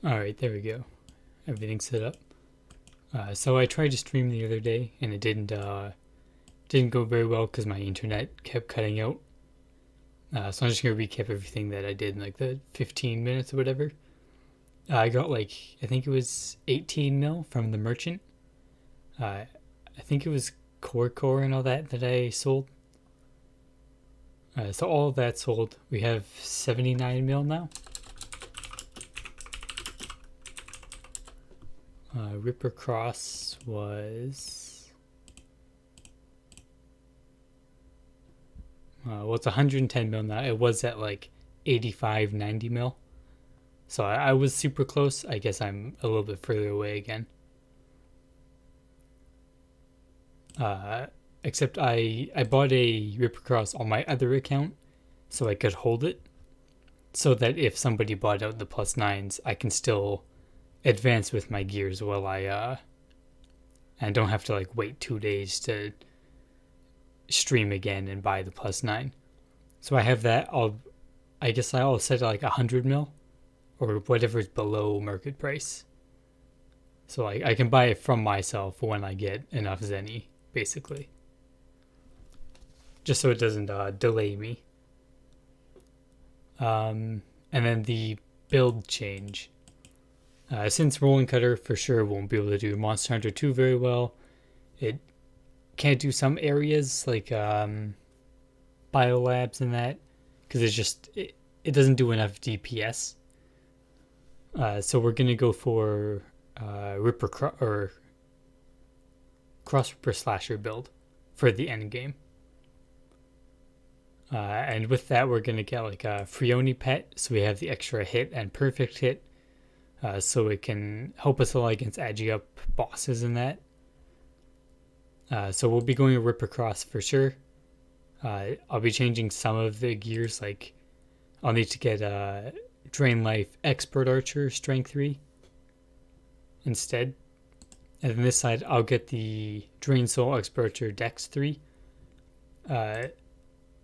Alright, there we go. Everything's set up. So I tried to stream the other day and it didn't go very well because my internet kept cutting out. So I'm just gonna recap everything that I did in like the 15 minutes or whatever. I got like I think it was 18 mil from the merchant. I think it was core and all that I sold. So all of that sold. We have 79 mil now. Ripper Cross was well, it's 110 mil now. It was at like 85, 90 mil. So I was super close. I guess I'm a little bit further away again. Except I bought a Ripper Cross on my other account so I could hold it. So that if somebody bought out the plus nines, I can still advance with my gears while and don't have to like wait 2 days to stream again and buy the plus nine. So I have that. I guess I'll set it like 100 mil or whatever's below market price. So I can buy it from myself when I get enough Zenny, basically. Just so it doesn't delay me. And then the build change. Since Rolling Cutter for sure won't be able to do Monster Hunter 2 very well, it can't do some areas like biolabs and that because it doesn't do enough DPS. So we're gonna go for or Cross Ripper Slasher build for the end game. And with that, we're gonna get like a Freoni pet, so we have the extra hit and perfect hit, so it can help us a lot against agi up bosses and that. So we'll be going a Ripper Cross for sure. I'll be changing some of the gears, like I'll need to get Drain Life Expert Archer Strength 3 instead. And then this side, I'll get the Drain Soul Expert Archer Dex 3.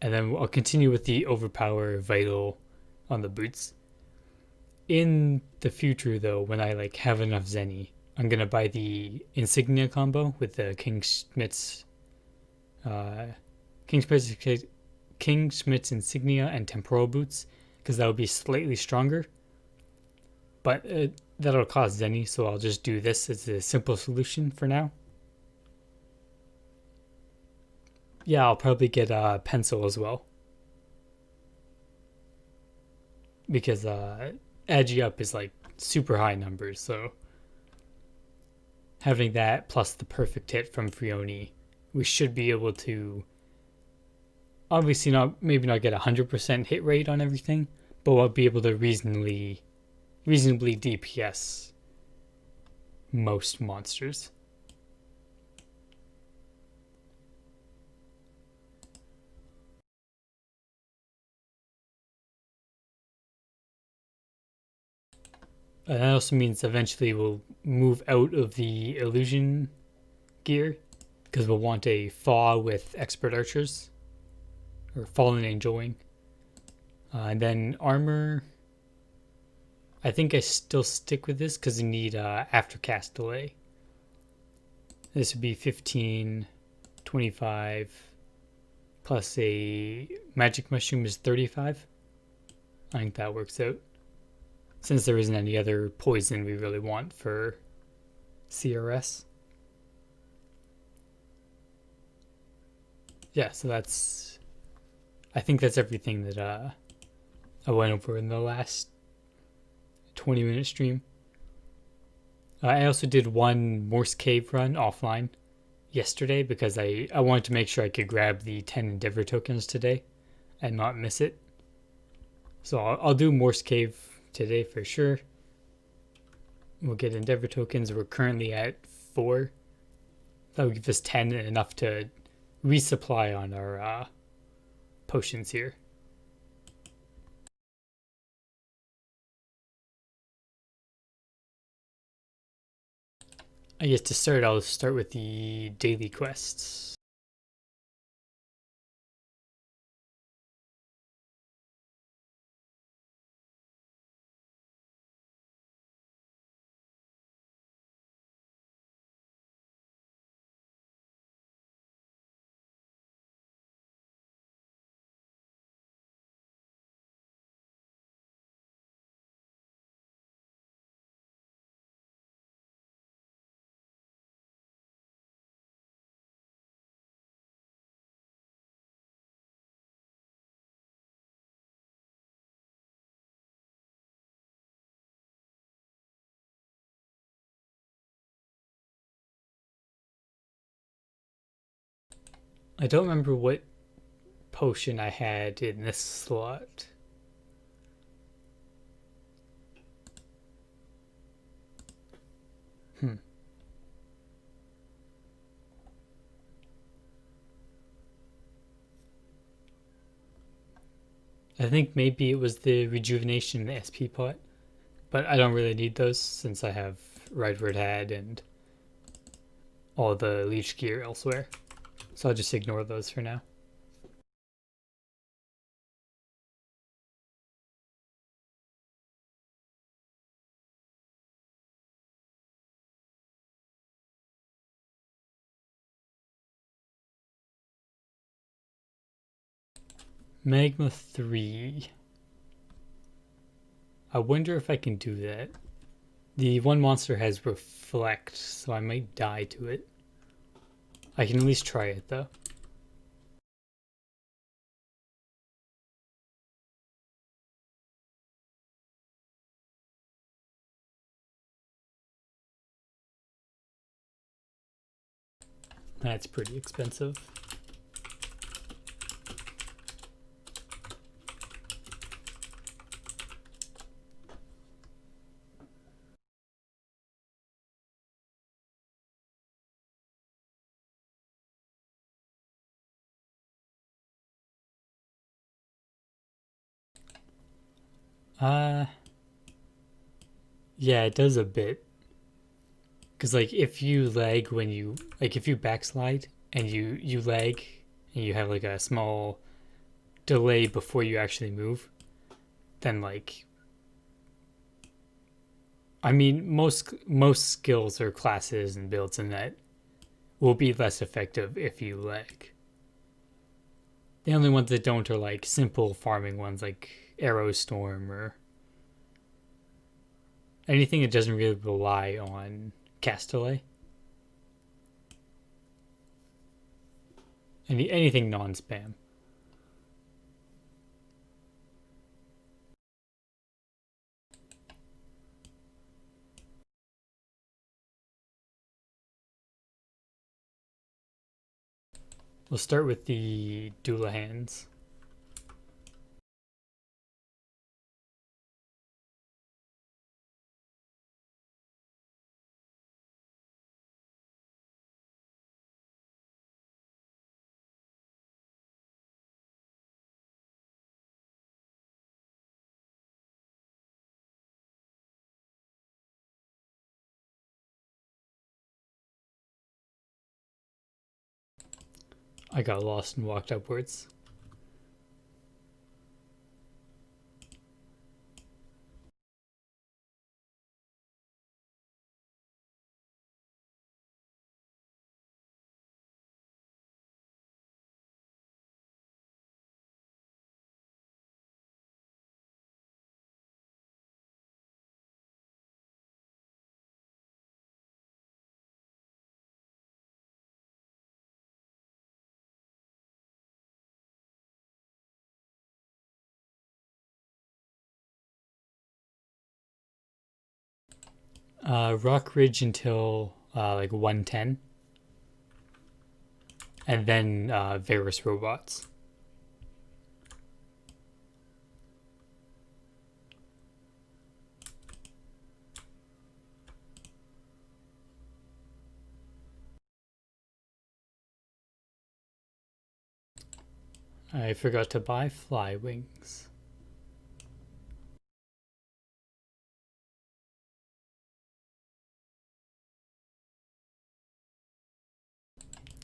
And then I'll continue with the Overpower Vital on the boots. In the future, though, when I like have enough Zenny, I'm gonna buy the Insignia combo with the King Schmidt's Insignia and Temporal boots, because that will be slightly stronger. But that'll cost Zenny, so I'll just do this as a simple solution for now. Yeah, I'll probably get a pencil as well. Because agi up is like super high numbers, so having that plus the perfect hit from Freoni, we should be able to obviously maybe not get 100% hit rate on everything, but we'll be able to reasonably DPS most monsters. And that also means eventually we'll move out of the illusion gear because we'll want a Thaw with expert archers or fallen angel wing. And then armor, I think I still stick with this because you need aftercast delay. This would be 15, 25, plus a magic mushroom is 35. I think that works out. Since there isn't any other poison we really want for CRS. Yeah, so I think that's everything that I went over in the last 20-minute stream. I also did one Morse cave run offline yesterday because I wanted to make sure I could grab the 10 Endeavor tokens today and not miss it. So I'll do Morse cave today for sure. We'll get Endeavor tokens. We're currently at 4. That will give us 10 and enough to resupply on our potions here. I guess to start, I'll start with the daily quests. I don't remember what potion I had in this slot. I think maybe it was the rejuvenation and the SP pot, but I don't really need those since I have Redward Hat and all the leech gear elsewhere. So I'll just ignore those for now. Magma 3. I wonder if I can do that. The one monster has reflect, so I might die to it. I can at least try it though. That's pretty expensive. Yeah, it does a bit. Because like if you lag when you like if you backslide and you lag and you have like a small delay before you actually move, then like I mean most skills or classes and builds in that will be less effective if you lag. The only ones that don't are like simple farming ones like Arrow Storm or anything that doesn't really rely on cast delay. Anything non-spam. We'll start with the Doulahans. I got lost and walked upwards. Rock Ridge until like 110, and then Varus Robots. I forgot to buy fly wings.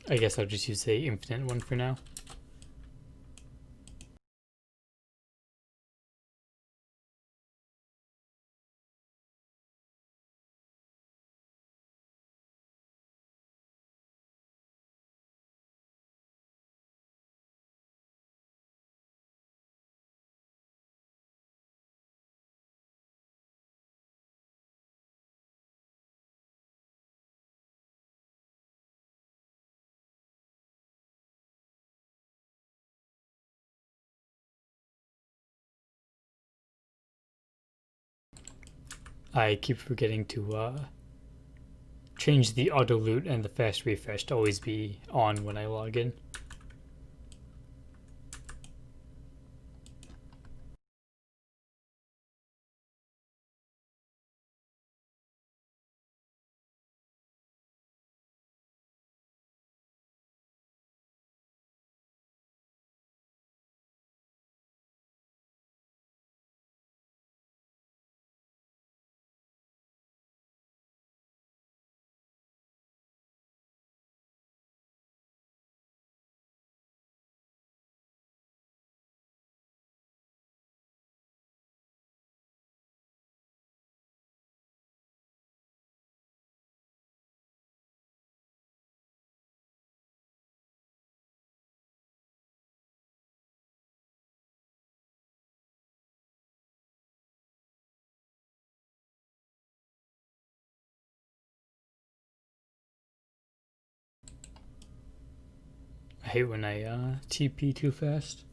I guess I'll just use the infinite one for now. I keep forgetting to change the auto loot and the fast refresh to always be on when I log in. hate when I TP too fast.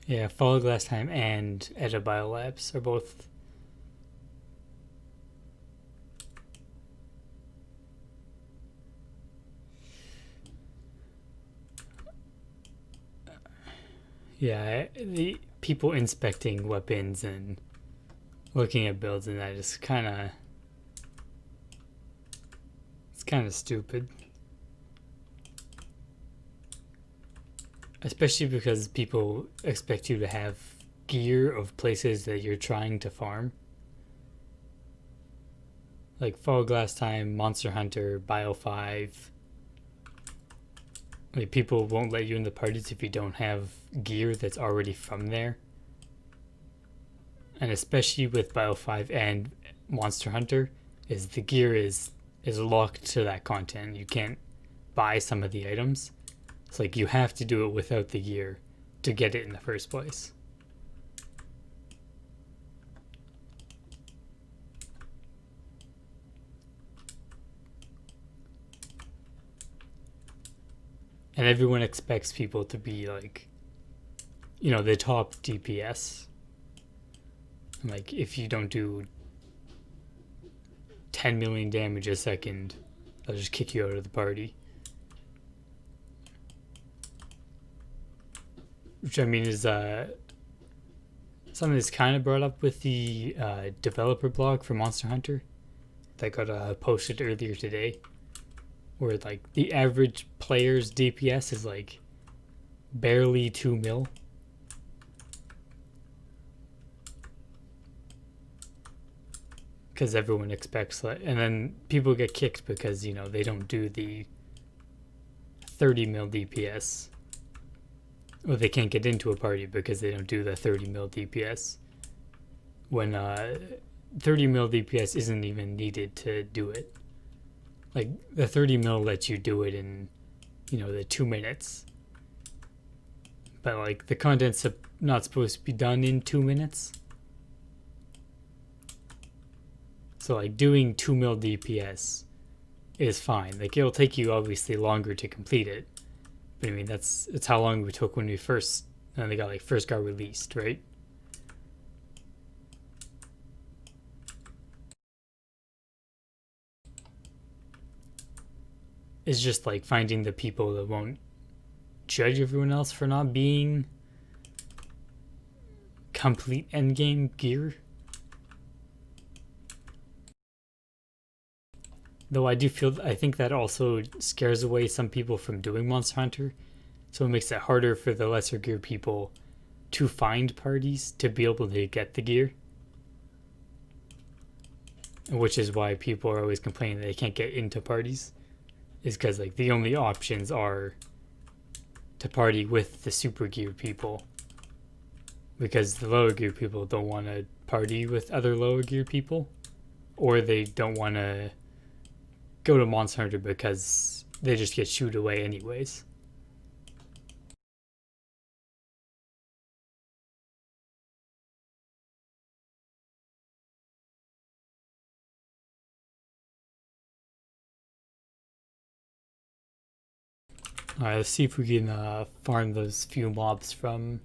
Yeah, Follow Glass Time and Edit Biolabs are both. Yeah, the people inspecting weapons and looking at builds and that is kind of, it's kind of stupid. Especially because people expect you to have gear of places that you're trying to farm. Like Fall Glass Time, Monster Hunter, Bio 5. Like people won't let you in the parties if you don't have gear that's already from there. And especially with Bio 5 and Monster Hunter, is the gear is locked to that content. You can't buy some of the items. It's like you have to do it without the gear to get it in the first place. And everyone expects people to be like, the top DPS. Like if you don't do 10 million damage a second, they'll just kick you out of the party. Which I mean is something that's kind of brought up with the developer blog for Monster Hunter that got posted earlier today, where like the average player's DPS is like barely 2 mil. Because everyone expects that, and then people get kicked because they don't do the 30 mil DPS, or they can't get into a party because they don't do the 30 mil DPS. When 30 mil DPS isn't even needed to do it. Like the 30 mil lets you do it in, the 2 minutes. But like the content's not supposed to be done in 2 minutes. So like doing 2 mil DPS is fine. Like it'll take you obviously longer to complete it. But I mean that's how long we took when we first got released, right? It's just like finding the people that won't judge everyone else for not being complete endgame gear. Though I think that also scares away some people from doing Monster Hunter. So it makes it harder for the lesser gear people to find parties to be able to get the gear. Which is why people are always complaining they can't get into parties. Is because like the only options are to party with the super gear people. Because the lower gear people don't want to party with other lower gear people. Or they don't want to go to Monster Hunter because they just get shooed away anyways. Alright, let's see if we can farm those few mobs from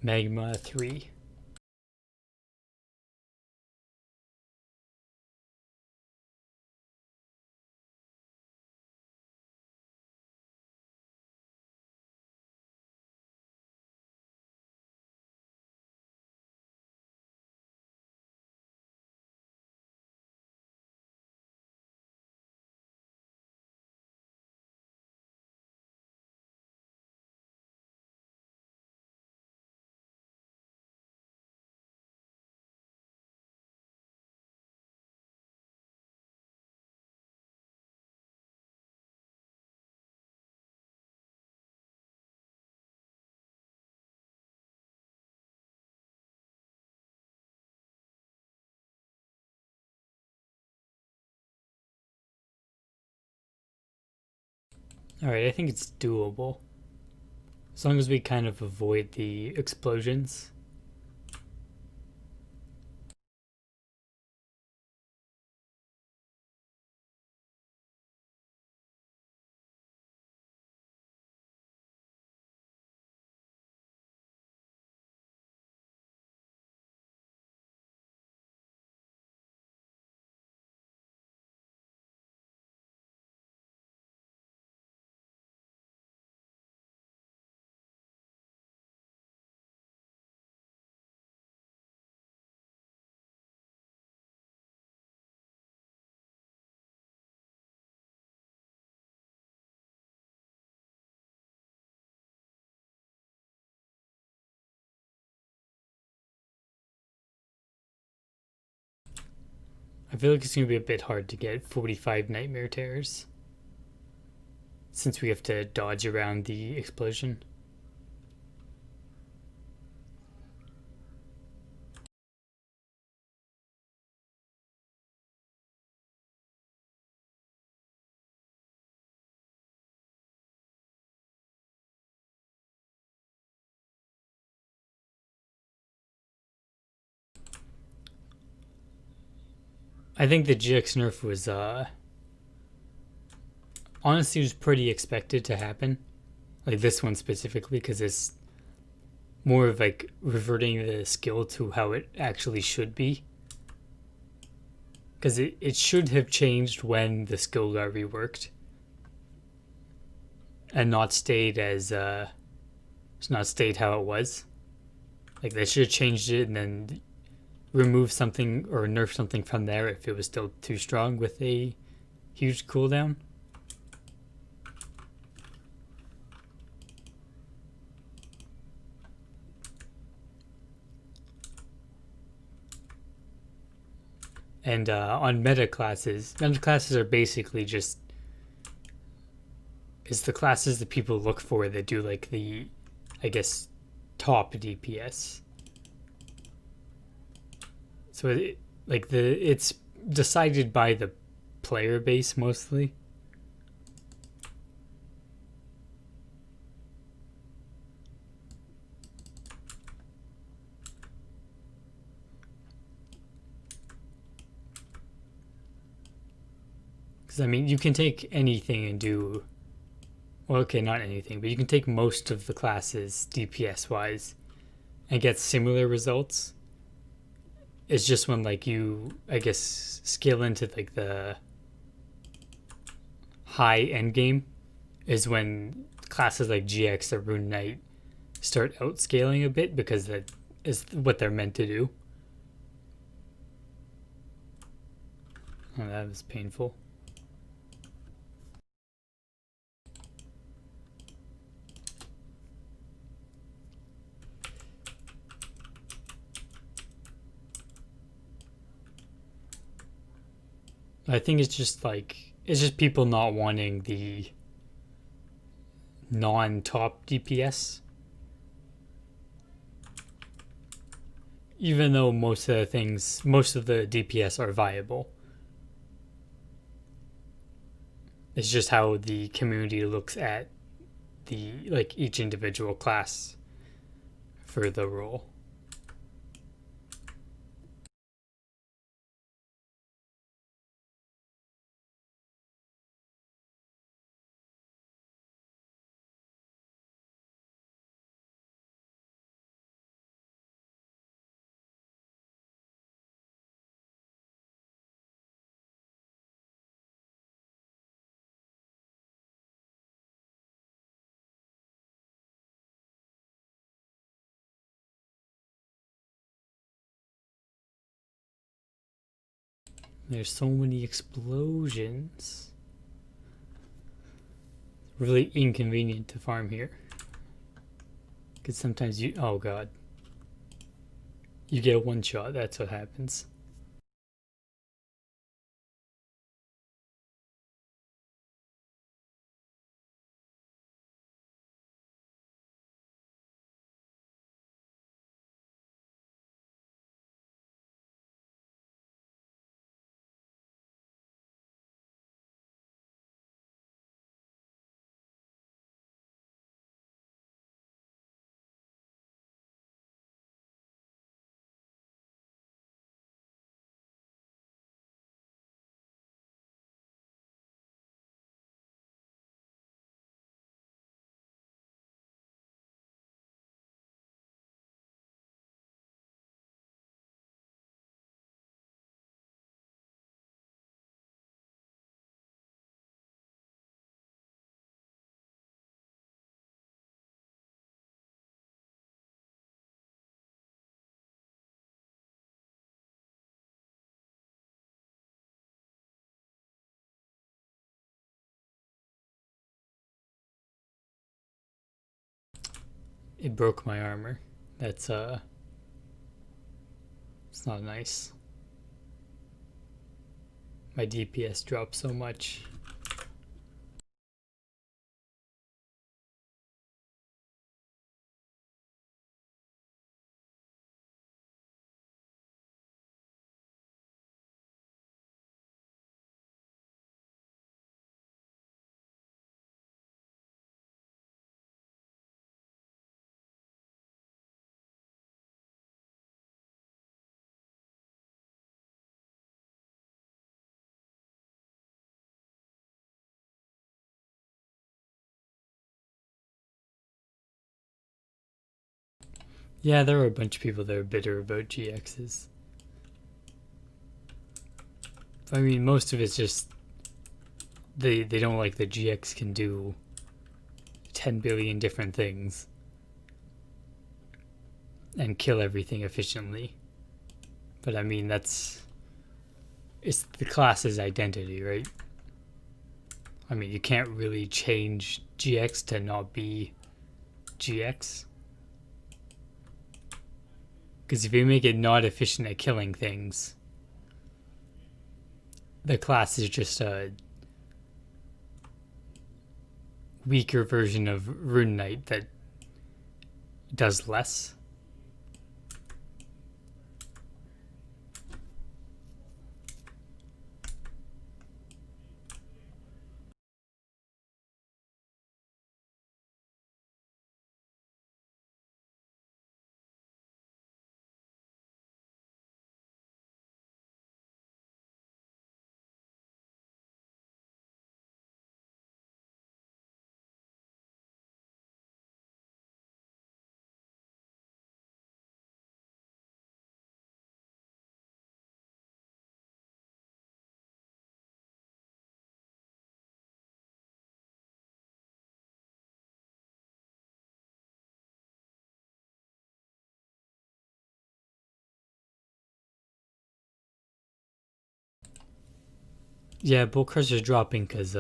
Magma 3. Alright, I think it's doable. As long as we kind of avoid the explosions. I feel like it's going to be a bit hard to get 45 Nightmare Terrors since we have to dodge around the explosion. I think the GX nerf was honestly was pretty expected to happen. Like this one specifically, because it's more of like reverting the skill to how it actually should be. Because it should have changed when the skill got reworked and not stayed as it's not stayed how it was. Like they should have changed it and then remove something or nerf something from there if it was still too strong with a huge cooldown. And on meta classes are basically just is the classes that people look for that do like the, I guess, top DPS. So it's decided by the player base mostly. Because I mean, you can take anything and do, well, okay, not anything, but you can take most of the classes DPS wise and get similar results. It's just when like you, I guess, scale into like the high end game is when classes like GX or Rune Knight start outscaling a bit because that is what they're meant to do. Oh, that was painful. I think it's just like it's just people not wanting the non-top DPS, even though most of the DPS are viable. It's just how the community looks at the like each individual class for the role. There's so many explosions. Really inconvenient to farm here. Because sometimes you, oh god, you get a one shot, that's what happens. It broke my armor. That's it's not nice. My DPS dropped so much. Yeah, there were a bunch of people that are bitter about GXs. I mean, most of it's just they don't like that GX can do 10 billion different things and kill everything efficiently. But I mean, it's the class's identity, right? I mean, you can't really change GX to not be GX. Because if you make it not efficient at killing things, the class is just a weaker version of Rune Knight that does less. Yeah, Bull Crusher's dropping because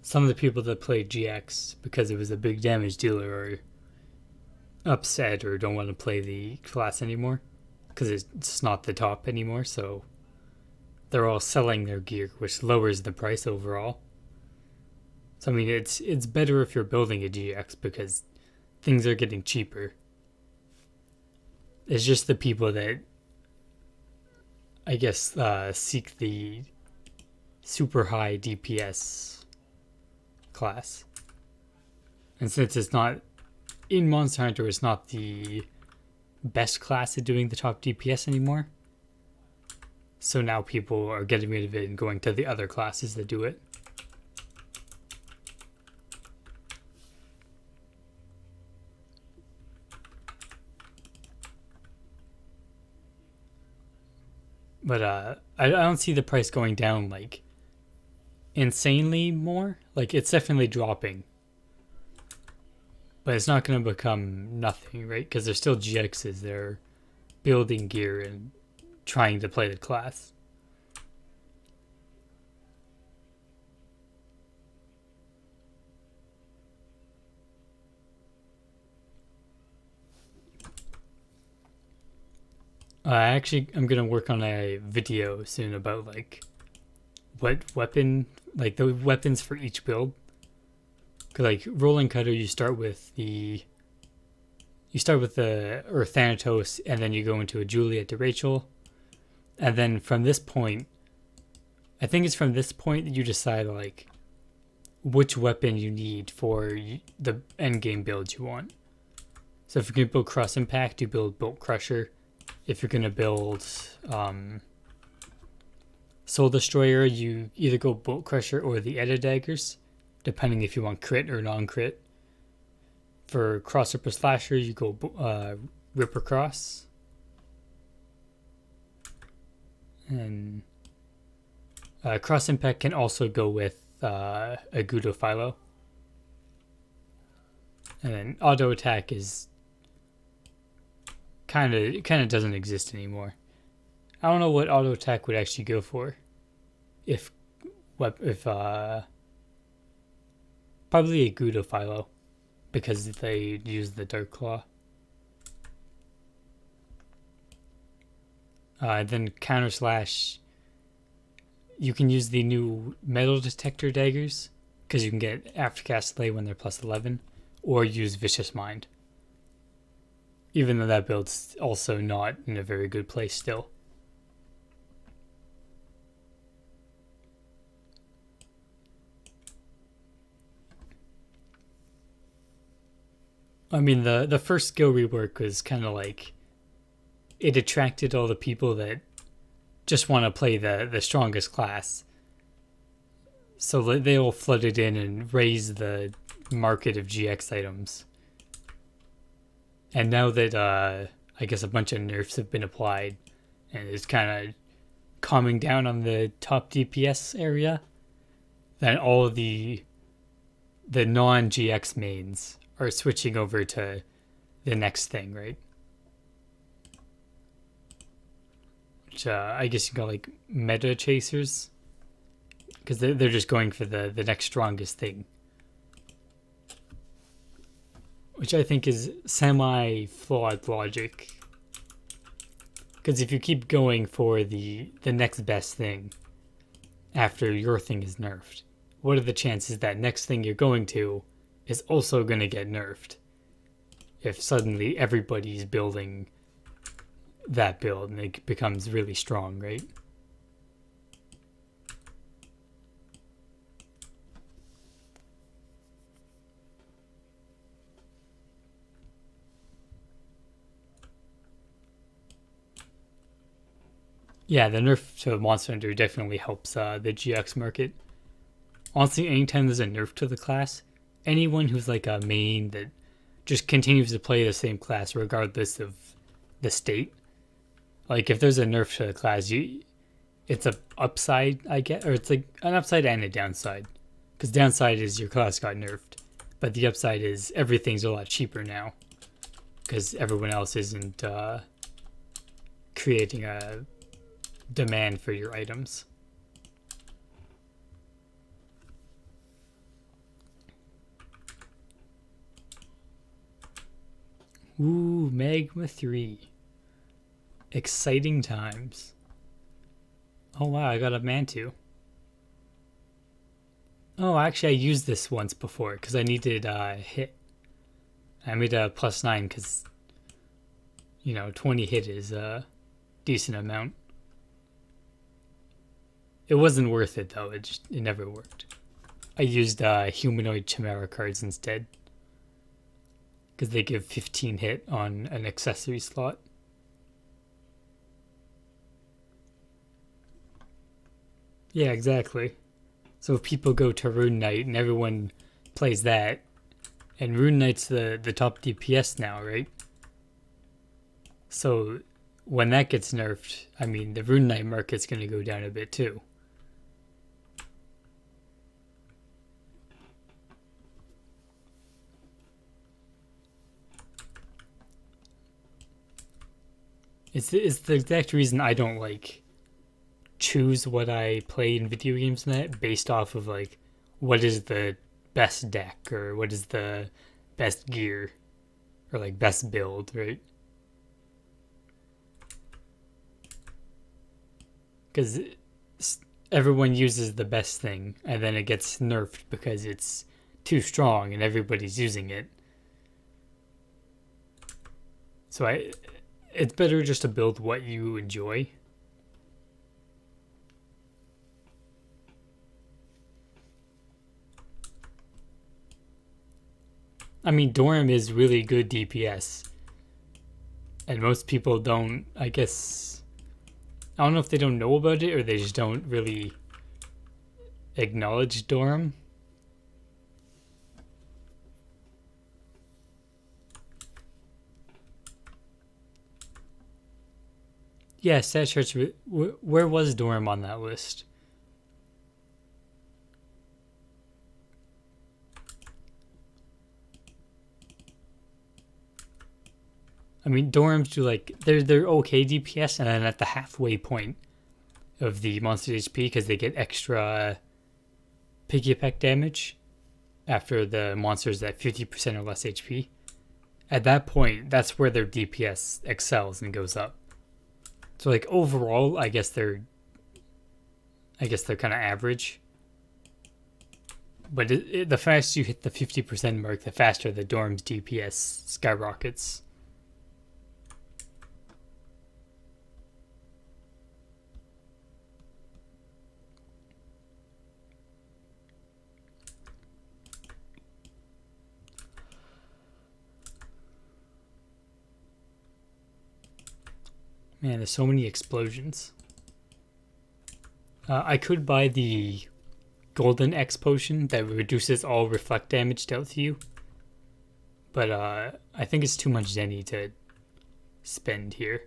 some of the people that played GX, because it was a big damage dealer, are upset or don't want to play the class anymore because it's not the top anymore. So they're all selling their gear, which lowers the price overall. So I mean, it's better if you're building a GX because things are getting cheaper. It's just the people that I guess seek the super high DPS class, and since it's not in Monster Hunter, it's not the best class at doing the top DPS anymore. So now people are getting rid of it and going to the other classes that do it. But I don't see the price going down like insanely more. Like it's definitely dropping, but it's not going to become nothing, right? Because there's still GXs. They're building gear and trying to play the class. I'm gonna work on a video soon about like what weapon, like the weapons for each build. Cause like Rolling Cutter, you start with the Earth Thanatos, and then you go into a Juliet to Rachel, and then from this point, I think it's from this point that you decide like which weapon you need for the endgame build you want. So if you're gonna build Cross Impact, you build Bolt Crusher. If you're gonna build Soul Destroyer, you either go Bolt Crusher or the Edda Daggers, depending if you want crit or non-crit. For Cross Ripper Slasher, you go Ripper Cross. And Cross Impact can also go with Agudo Philo. And then Auto Attack is kind of doesn't exist anymore. I don't know what Auto Attack would actually go for. If probably Agudo Philo, because they use the Dark Claw. Then Counter Slash, you can use the new Metal Detector daggers because you can get Aftercast Slay when they're plus 11, or use Vicious Mind. Even though that build's also not in a very good place still. I mean, the first skill rework was kind of like, it attracted all the people that just want to play the strongest class. So they all flooded in and raised the market of GX items. And now that I guess a bunch of nerfs have been applied and it's kind of calming down on the top DPS area, then all of the non-GX mains are switching over to the next thing, right? Which I guess you got like meta chasers, because they're just going for the next strongest thing, which I think is semi-flawed logic. Because if you keep going for the next best thing after your thing is nerfed, what are the chances that next thing you're going to is also going to get nerfed if suddenly everybody's building that build and it becomes really strong, right? Yeah, the nerf to Monster Hunter definitely helps the GX market. Honestly, anytime there's a nerf to the class, anyone who's like a main that just continues to play the same class regardless of the state, like if there's a nerf to the class, it's a upside, I get, or it's like an upside and a downside. Because downside is your class got nerfed, but the upside is everything's a lot cheaper now because everyone else isn't creating a demand for your items. Ooh, Magma 3. Exciting times. Oh wow, I got a Mantu. Oh, actually I used this once before because I needed hit. I made a +9 because, 20 hit is a decent amount. It wasn't worth it though, it never worked. I used humanoid chimera cards instead because they give 15 hit on an accessory slot. Yeah, exactly. So if people go to Rune Knight and everyone plays that, and Rune Knight's the top DPS now, right? So when that gets nerfed, I mean, the Rune Knight market's going to go down a bit too. It's the exact reason I don't like choose what I play in video games net based off of like what is the best deck or what is the best gear or like best build, right? Because everyone uses the best thing and then it gets nerfed because it's too strong and everybody's using it. So it's better just to build what you enjoy. I mean, Dorm is really good DPS. And most people don't, I guess, I don't know if they don't know about it or they just don't really acknowledge Dorm. Yeah, stat charts, where was Dorm on that list? I mean, Dorms do like, they're okay DPS, and then at the halfway point of the monster's HP, because they get extra piggy peck damage, after the monster's at 50% or less HP. At that point, that's where their DPS excels and goes up. So like overall, I guess they're kind of average. But the faster you hit the 50% mark, the faster the Dorm's DPS skyrockets. Man, there's so many explosions. I could buy the Golden X potion that reduces all reflect damage dealt to you. But I think it's too much Zenny to spend here.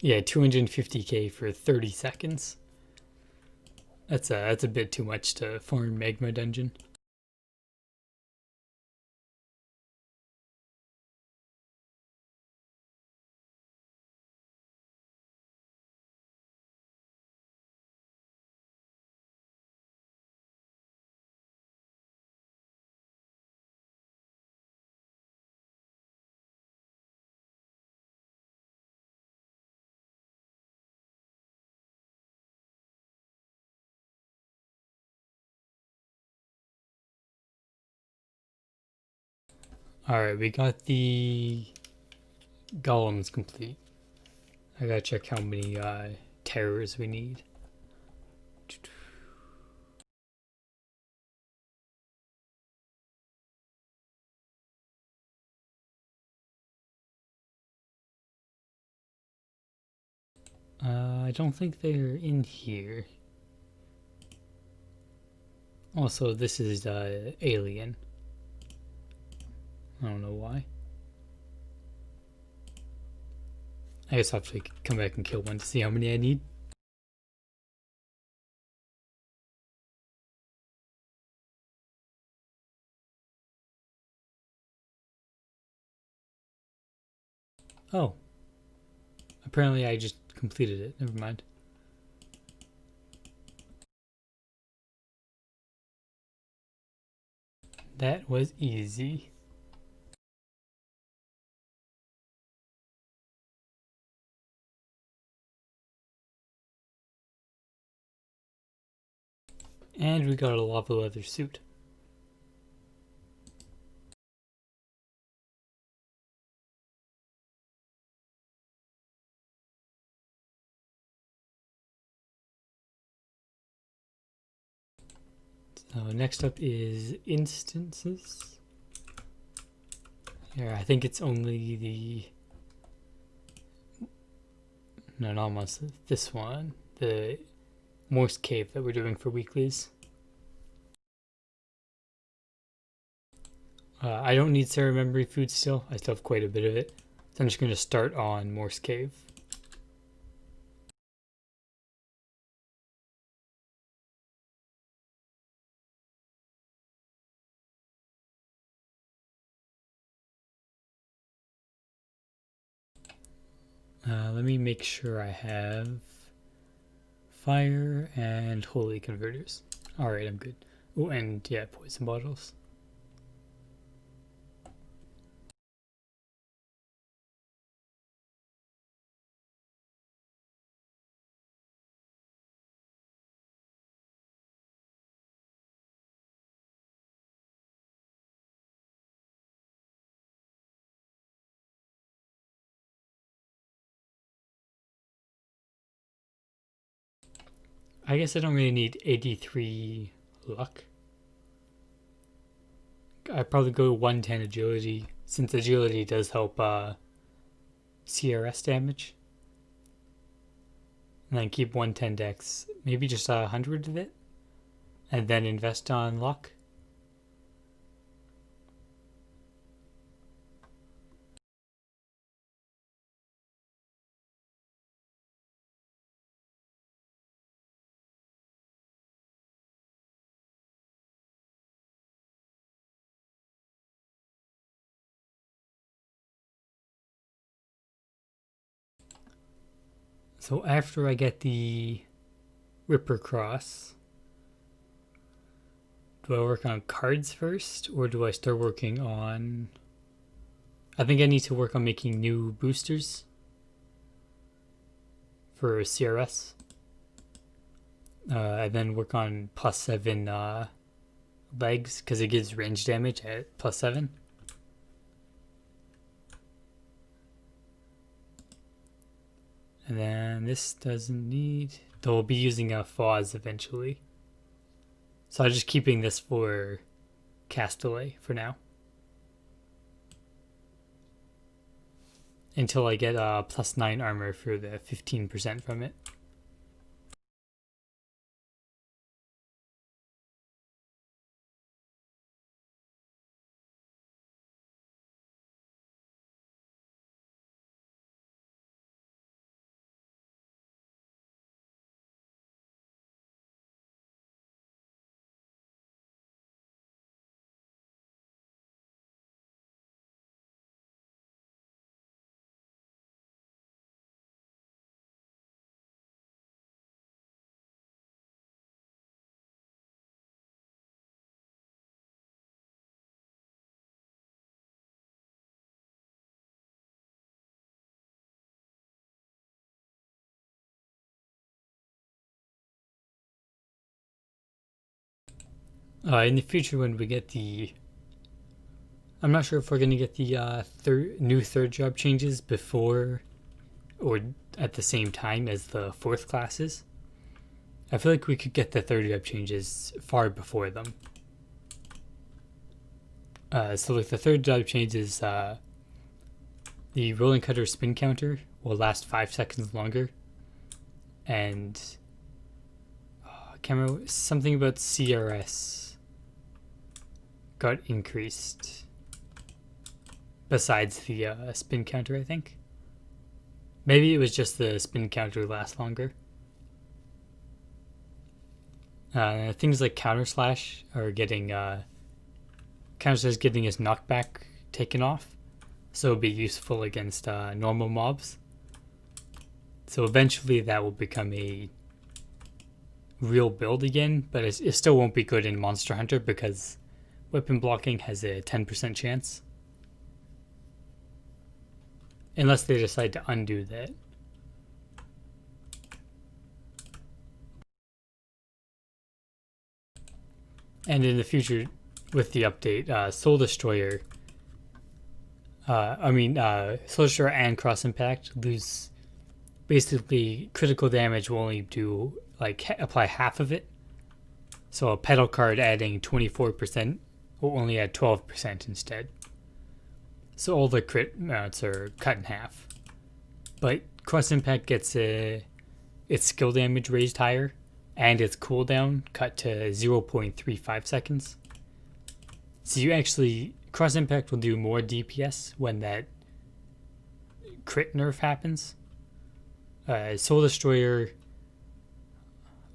Yeah, 250k for 30 seconds. That's a bit too much to farm Magma dungeon. Alright, we got the golems complete. I gotta check how many terrors we need. I don't think they're in here. Also, this is alien. I don't know why. I guess I'll have to come back and kill one to see how many I need. Oh. Apparently I just completed it. Never mind. That was easy. And we got a lava leather suit. So next up is instances. Here, I think it's only the... No, not almost. This one. The Morse cave that we're doing for weeklies. I don't need Sarah memory food still. I still have quite a bit of it. So I'm just going to start on Morse cave. Let me make sure I have fire and holy converters. Alright, I'm good. Oh, and yeah, poison bottles. I guess I don't really need 83 luck. I'd probably go 110 agility, since agility does help CRS damage. And then keep 110 dex. Maybe just 100 of it. And then invest on luck. So after I get the Ripper Cross, do I work on cards first, or do I start working on... I think I need to work on making new boosters for CRS. And then work on +7 legs, because it gives range damage at +7. And then this doesn't need... They'll be using a Fawz eventually. So I'm just keeping this for Castaway for now. Until I get +9 armor for the 15% from it. In the future when we get the... I'm not sure if we're going to get the new third job changes before or at the same time as the fourth classes. I feel like we could get the third job changes far before them. So like the third job changes, the rolling cutter spin counter will last 5 seconds longer. And I can't remember, something about CRS got increased besides the spin counter, I think. Maybe it was just the spin counter lasts longer. Things like counter slash are getting counter slash getting his knockback taken off, so it'll be useful against normal mobs. So eventually that will become a real build again, but it still won't be good in Monster Hunter because weapon blocking has a 10% chance. Unless they decide to undo that. And in the future, with the update, Soul Destroyer, Soul Destroyer and Cross Impact lose... Basically, critical damage will only do, like, apply half of it. So a pedal card adding 24% will only add 12% instead. So all the crit amounts are cut in half. But Cross Impact gets its skill damage raised higher, and its cooldown cut to 0.35 seconds. So you actually... Cross Impact will do more DPS when that crit nerf happens. Soul Destroyer...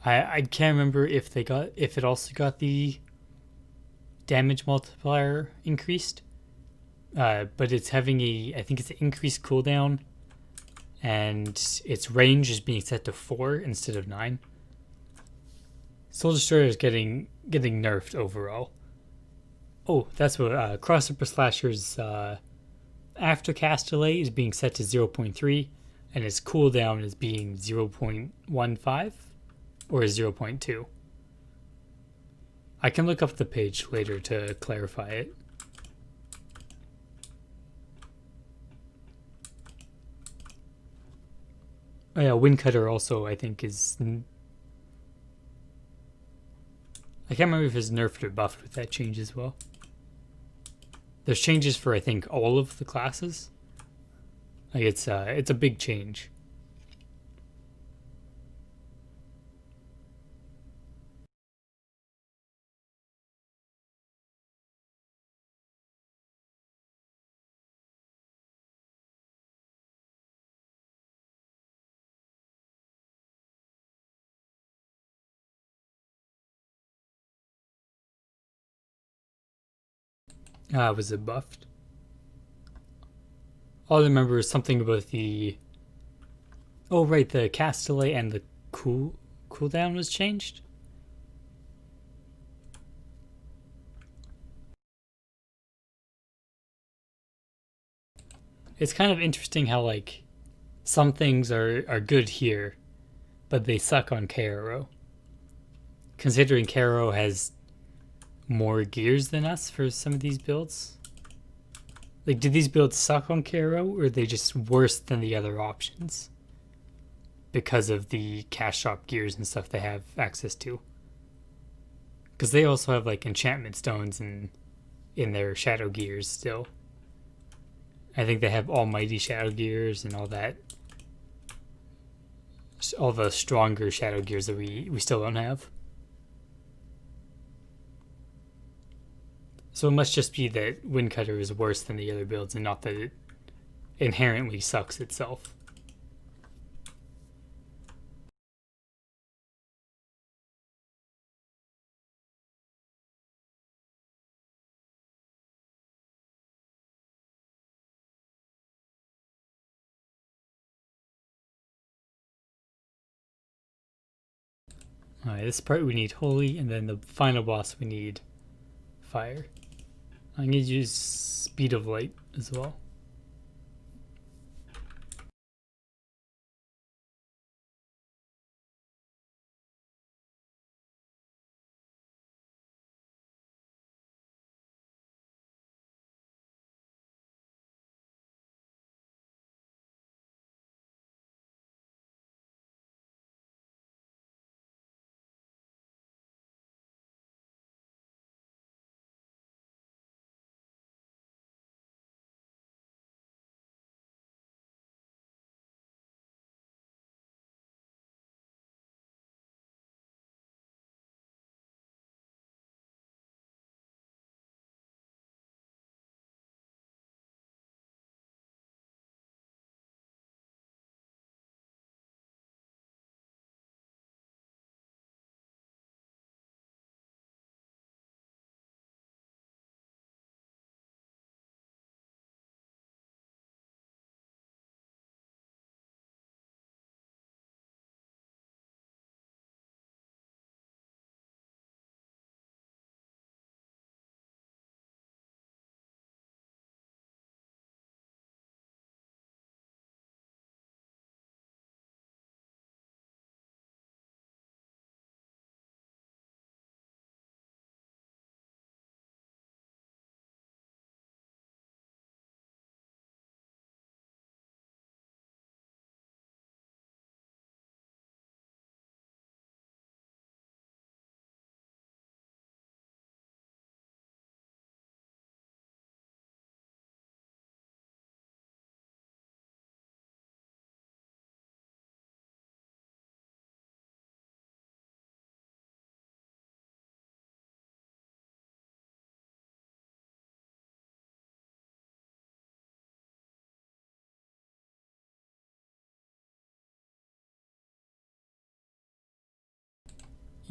I can't remember if it also got the damage multiplier increased. But it's having I think it's an increased cooldown, and its range is being set to 4 instead of 9. Soul Destroyer is getting nerfed overall. Oh, that's what Crossover Slasher's after cast delay is being set to 0.3, and its cooldown is being 0.15 or 0.2. I can look up the page later to clarify it. Oh yeah, Wind Cutter also I think is... I can't remember if it's nerfed or buffed with that change as well. There's changes for I think all of the classes. Like it's a big change. Was it buffed? All I remember is something about the Oh right, the cast delay and the cooldown was changed. It's kind of interesting how like some things are good here, but they suck on KRO. Considering KRO has more gears than us for some of these builds. Like, do these builds suck on KRO, or are they just worse than the other options? Because of the cash shop gears and stuff they have access to. Because they also have like enchantment stones in their shadow gears still. I think they have almighty shadow gears and all that. All the stronger shadow gears that we still don't have. So it must just be that Windcutter is worse than the other builds and not that it inherently sucks itself. Alright, this part we need Holy, and then the final boss we need Fire. I'm going to use Speed of Light as well.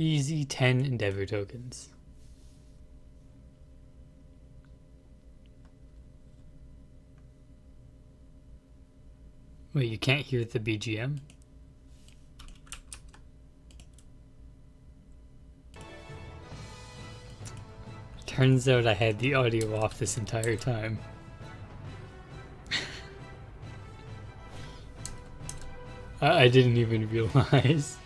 Easy 10 Endeavor tokens. Wait, you can't hear the BGM? Turns out I had the audio off this entire time. I didn't even realize.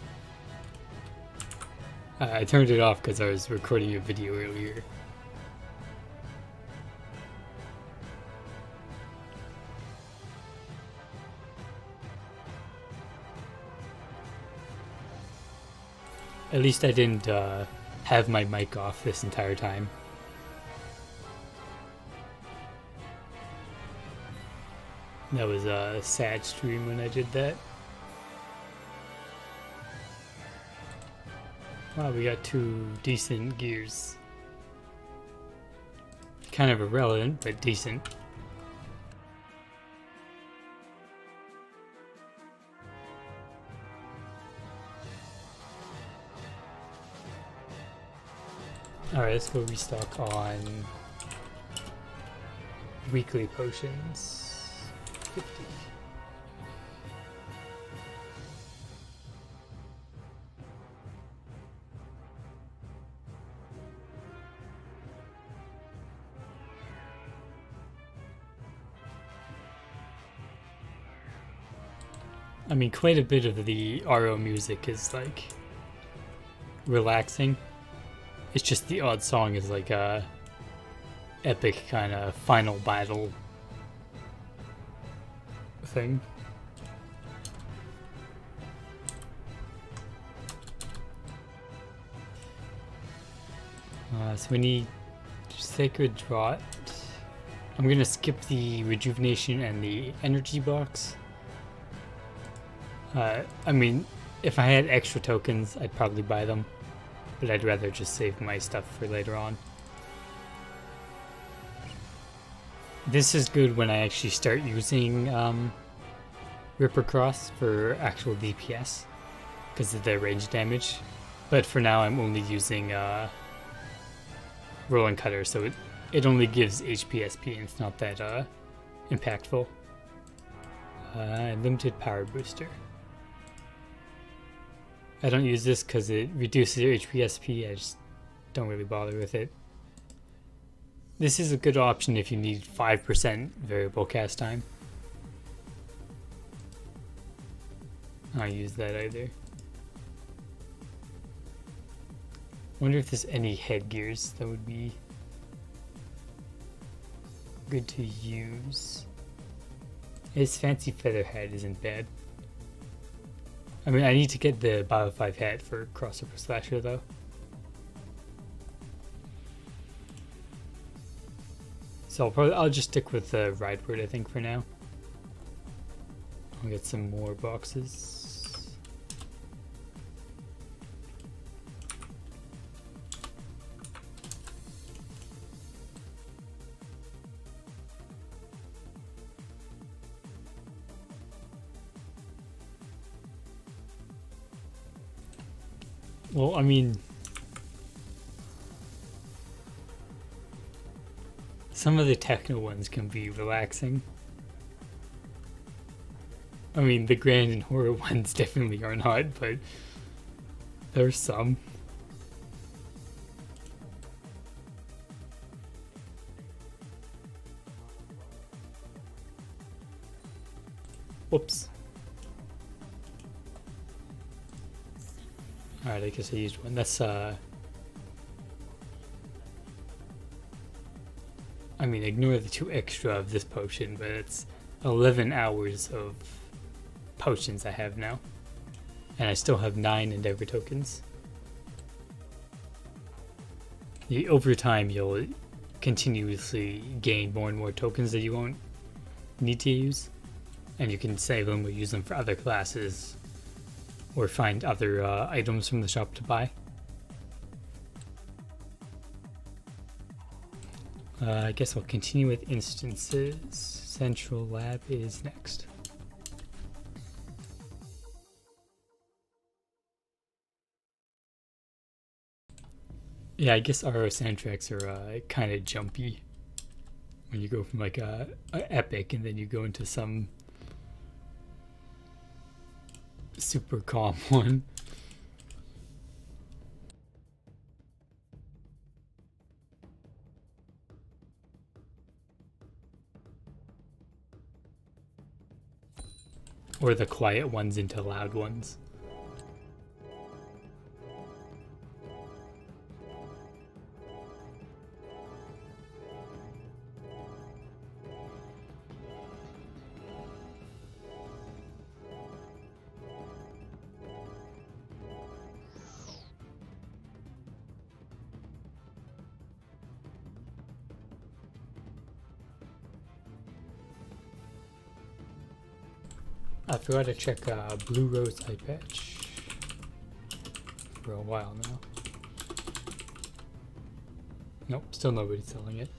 I turned it off because I was recording a video earlier. At least I didn't have my mic off this entire time. That was a sad stream when I did that. Wow, we got 2 decent gears. Kind of irrelevant, but decent. Alright, let's go restock on weekly potions. 50. I mean, quite a bit of the RO music is like relaxing. It's just the odd song is like a epic kind of final battle thing. So we need Sacred Draught. I'm gonna skip the rejuvenation and the energy box. I mean, if I had extra tokens, I'd probably buy them, but I'd rather just save my stuff for later on. This is good when I actually start using Ripper Cross for actual DPS because of their range damage, but for now I'm only using Rolling Cutter, so it only gives HP SP and it's not that impactful. Limited Power Booster. I don't use this because it reduces your HP SP. I just don't really bother with it. This is a good option if you need 5% variable cast time. I don't use that either. Wonder if there's any headgears that would be good to use. His fancy feather hat isn't bad. I mean, I need to get the Bio 5 hat for Crossover Slasher though. So I'll just stick with the Ride Word I think for now. I'll get some more boxes. Well, I mean, some of the techno ones can be relaxing. I mean, the grand and horror ones definitely are not, but there's some. Whoops. Alright, I guess I used one. That's, I mean, ignore the 2 extra of this potion, but it's 11 hours of potions I have now. And I still have 9 Endeavor tokens. Over time, you'll continuously gain more and more tokens that you won't need to use. And you can save them or use them for other classes. Or find other items from the shop to buy. I guess I'll continue with instances. Central Lab is next. Yeah, I guess RO soundtracks are kind of jumpy. When you go from like a epic and then you go into some super calm one. Or the quiet ones into loud ones. I forgot to check Blue Rose eye patch for a while now. Nope, still nobody's selling it.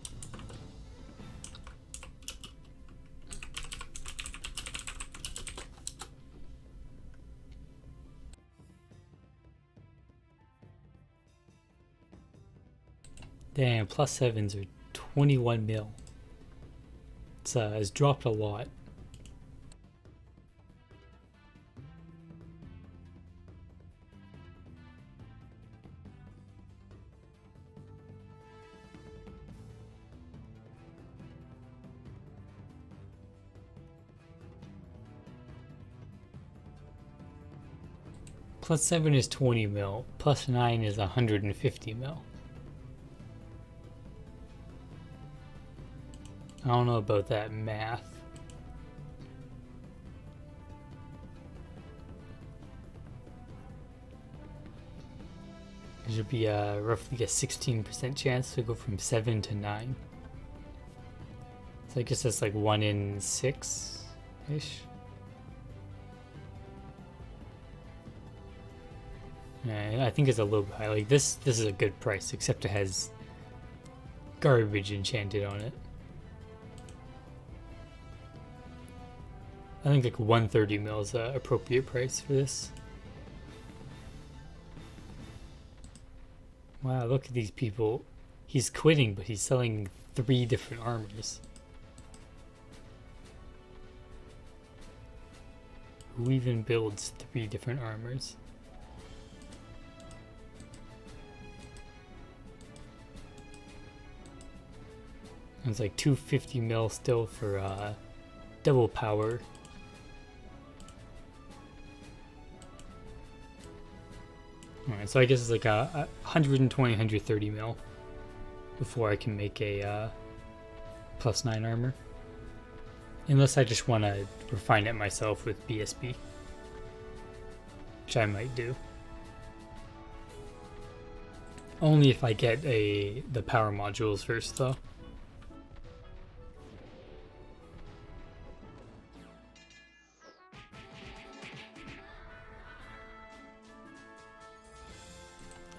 Damn, +7s are 21 mil. It's dropped a lot. Plus 7 is 20 mil. Plus 9 is 150 mil. I don't know about that math. There should be roughly a 16% chance to go from 7 to 9. So I guess that's like 1 in 6-ish. Yeah, I think it's a little bit high. Like this is a good price, except it has garbage enchanted on it. I think like 130 mil is an appropriate price for this. Wow, look at these people. He's quitting, but he's selling 3 different armors. Who even builds 3 different armors? It's like 250 mil still for double power. Alright, so I guess it's like a 120, 130 mil before I can make a plus 9 armor. Unless I just want to refine it myself with BSB, which I might do. Only if I get the power modules first, though.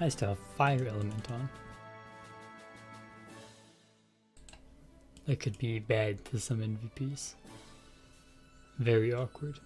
I still have fire element on. That could be bad to some MVPs. Very awkward.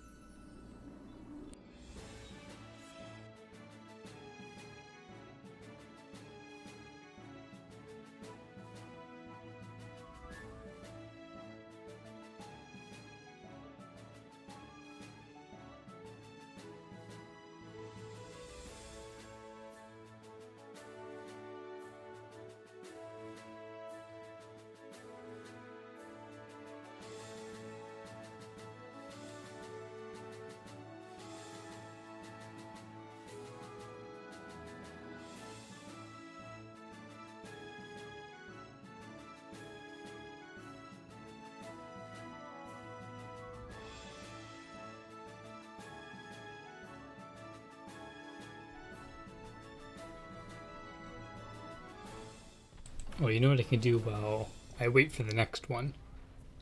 Well, you know what I can do while I wait for the next one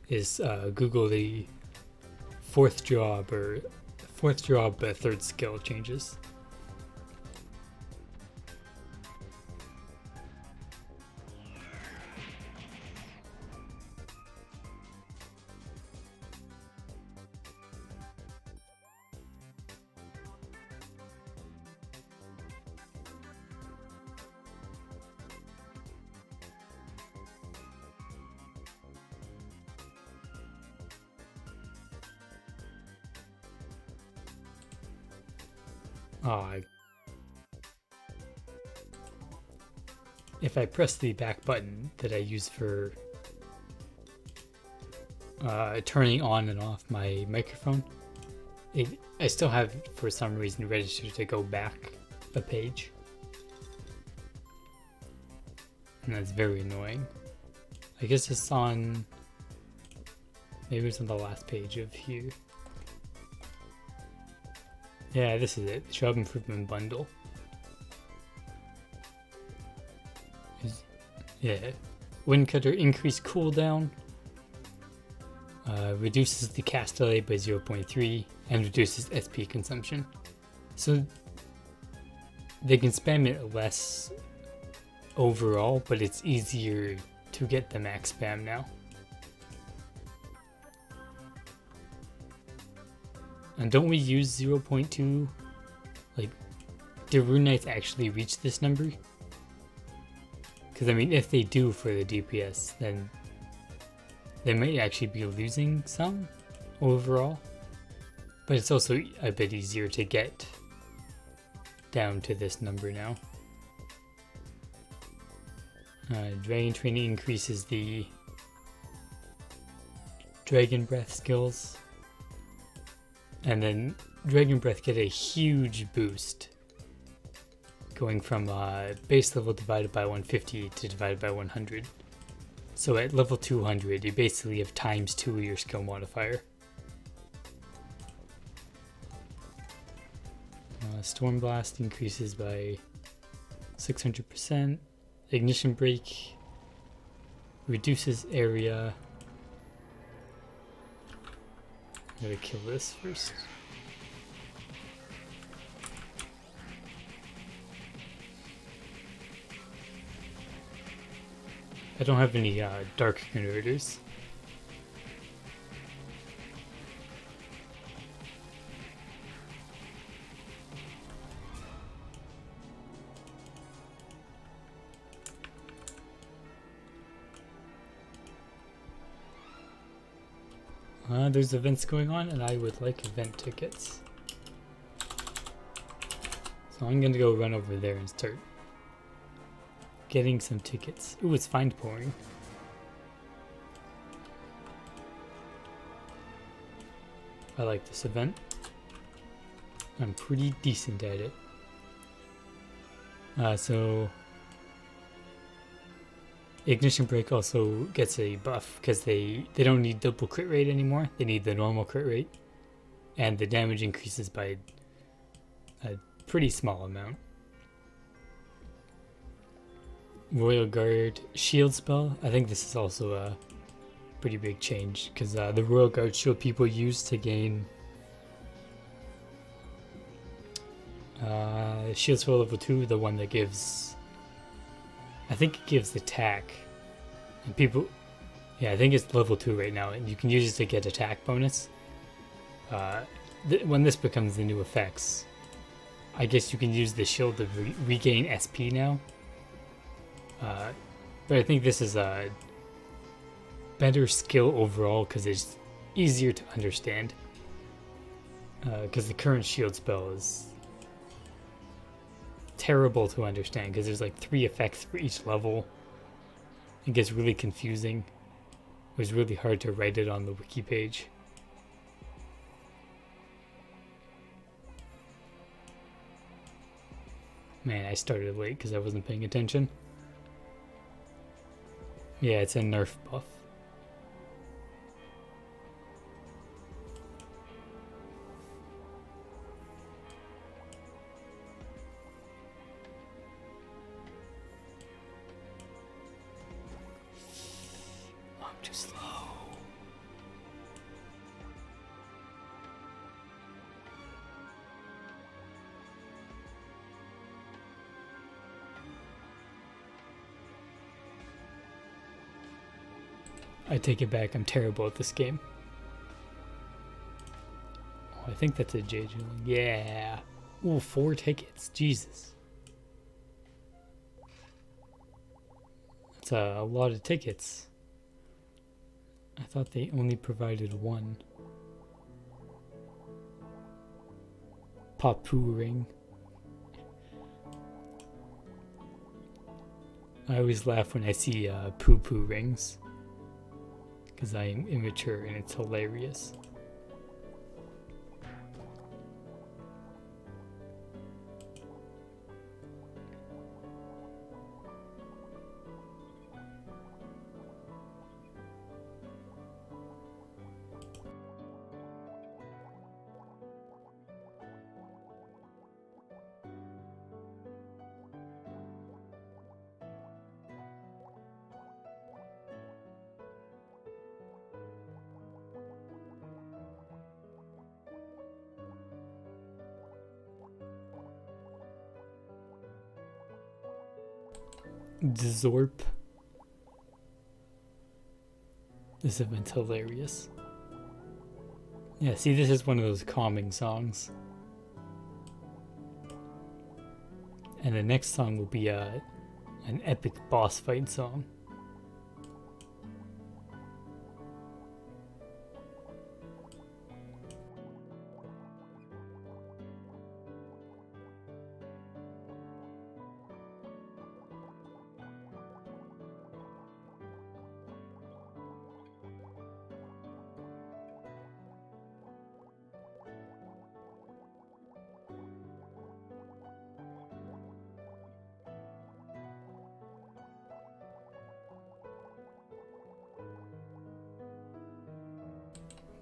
is Google the fourth job third skill changes. If I press the back button that I use for turning on and off my microphone, I still have, for some reason, registered to go back a page. And that's very annoying. I guess it's on... maybe it's on the last page of here. Yeah, this is it. Job Improvement Bundle. Yeah. Windcutter increased cooldown. Reduces the cast delay by 0.3 and reduces SP consumption. So they can spam it less overall, but it's easier to get the max spam now. And don't we use 0.2? Like, do Rune Knights actually reach this number? Because I mean, if they do for the DPS, then they might actually be losing some overall. But it's also a bit easier to get down to this number now. Dragon Training increases the Dragon Breath skills. And then Dragon Breath get a huge boost, going from base level divided by 150 to divided by 100. So at level 200, you basically have times 2 of your skill modifier. Storm Blast increases by 600%. Ignition Break reduces area. I'm gonna kill this first. I don't have any dark converters. There's events going on, and I would like event tickets. So I'm gonna go run over there and start getting some tickets. Ooh, it's find pouring. I like this event. I'm pretty decent at it. So Ignition Break also gets a buff because they don't need double crit rate anymore. They need the normal crit rate. And the damage increases by a pretty small amount. Royal Guard shield spell. I think this is also a pretty big change because the Royal Guard shield people use to gain shield spell level 2, the one that gives, I think it gives attack, and people, yeah, I think it's level 2 right now, and you can use it to get attack bonus. When this becomes the new effects, I guess you can use the shield to regain SP now. But I think this is a better skill overall because it's easier to understand. Because the current shield spell is terrible to understand because there's like 3 effects for each level. It gets really confusing. It was really hard to write it on the wiki page. Man, I started late because I wasn't paying attention. Yeah, it's a nerf buff. I'm too slow. I take it back, I'm terrible at this game. Oh, I think that's a JJ. Yeah. Ooh, 4 tickets. Jesus. That's a lot of tickets. I thought they only provided 1. Papu ring. I always laugh when I see poo-poo rings. Because I am immature and it's hilarious. Dzorp. This event's hilarious. Yeah, see, this is one of those calming songs. And the next song will be an epic boss fight song.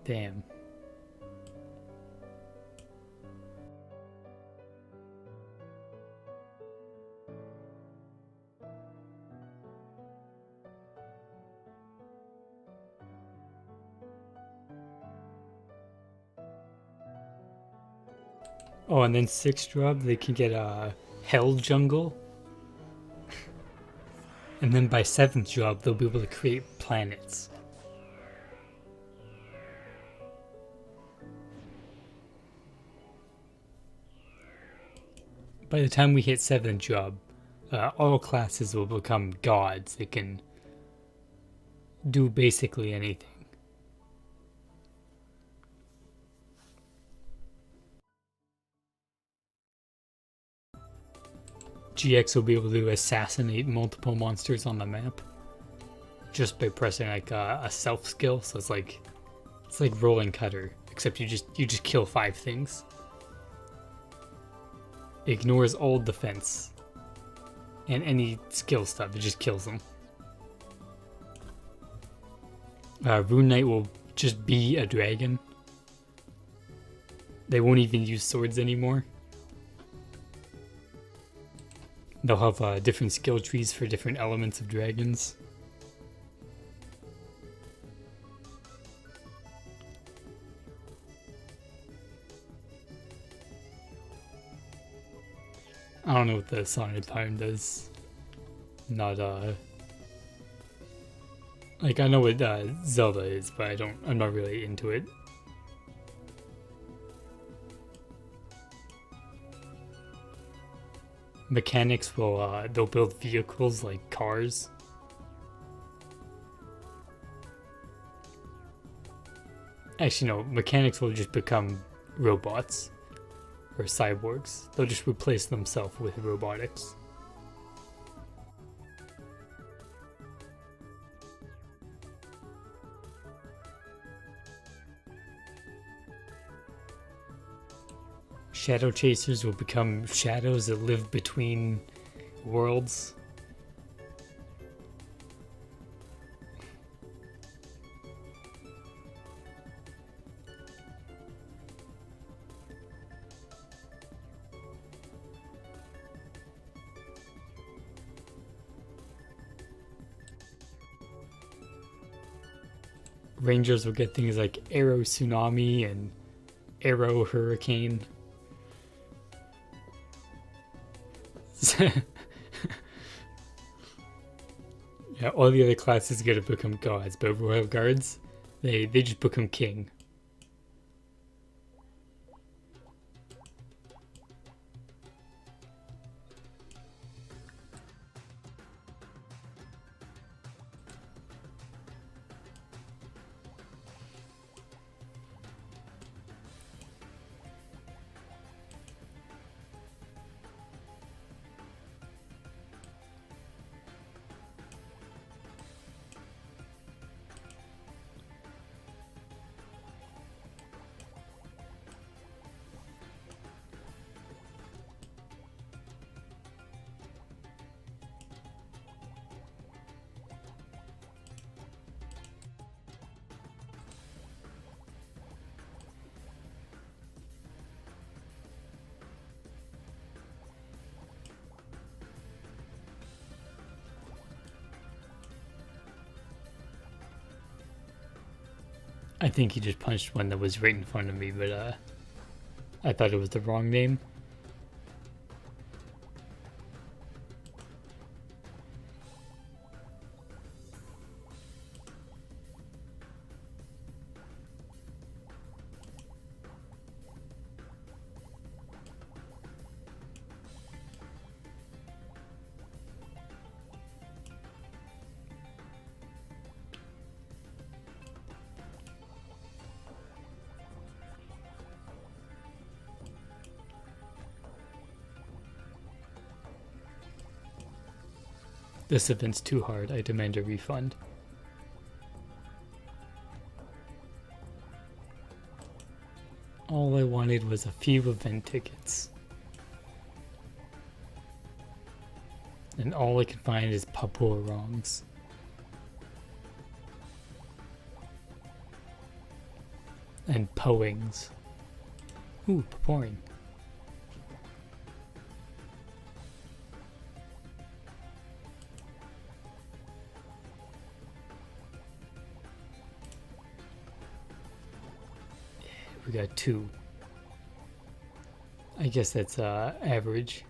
Damn. Oh, and then 6th drop, they can get a Hell Jungle. And then by 7th drop, they'll be able to create planets. By the time we hit 7th job, all classes will become gods. They can do basically anything. GX will be able to assassinate multiple monsters on the map just by pressing like a self skill. So it's like rolling cutter, except you just kill 5 things. It ignores all defense and any skill stuff. It just kills them. Rune Knight will just be a dragon. They won't even use swords anymore. They'll have different skill trees for different elements of dragons. I don't know what the Sonic Time does. Not like I know what Zelda is, but I'm not really into it. Mechanics will they'll build vehicles like cars. Actually no, mechanics will just become robots or cyborgs. They'll just replace themselves with robotics. Shadow chasers will become shadows that live between worlds. Rangers will get things like Arrow Tsunami and Arrow Hurricane. Yeah, all the other classes get to become gods, but Royal Guards, they just become king. I think he just punched one that was right in front of me, but I thought it was the wrong name. This event's too hard. I demand a refund. All I wanted was a few event tickets. And all I can find is Papua wrongs. And Poings. Ooh, pouring. We got 2. I guess that's average.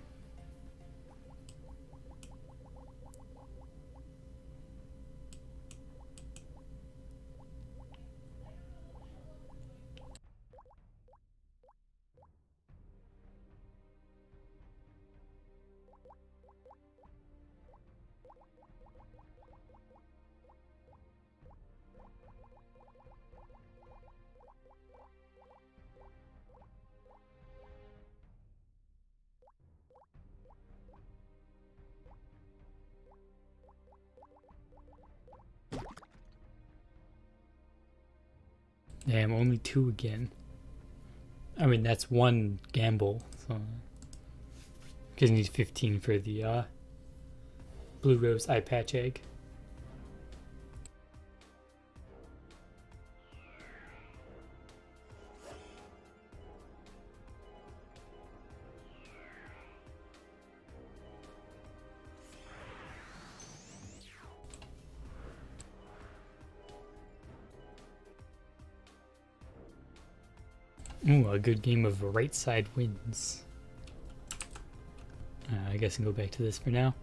Damn, only 2 again. I mean, that's 1 gamble, so... Because you need 15 for the Blue Rose Eye Patch Egg. Ooh, a good game of right side wins. I guess I can go back to this for now.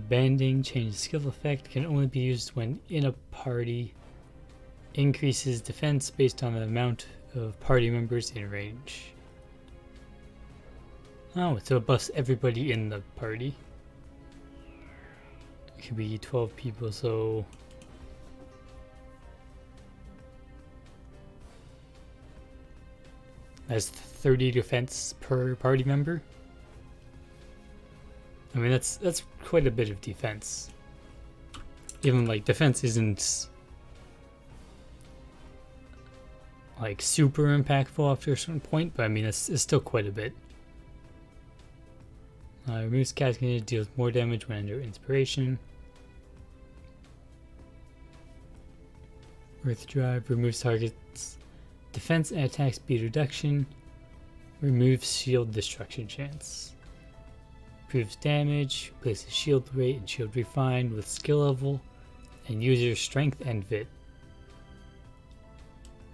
Banding, changes skill effect, can only be used when in a party. Increases defense based on the amount of party members in range. Oh, so it buffs everybody in the party. It could be 12 people, so... That's 30 defense per party member. I mean, that's quite a bit of defense. Even like defense isn't like super impactful after a certain point, but I mean it's still quite a bit. Removes cascade, deals more damage when under inspiration. Earth Drive removes targets defense and attack speed reduction. Removes shield destruction chance. Improves damage, replaces shield rate and shield refine with skill level and user strength and vit.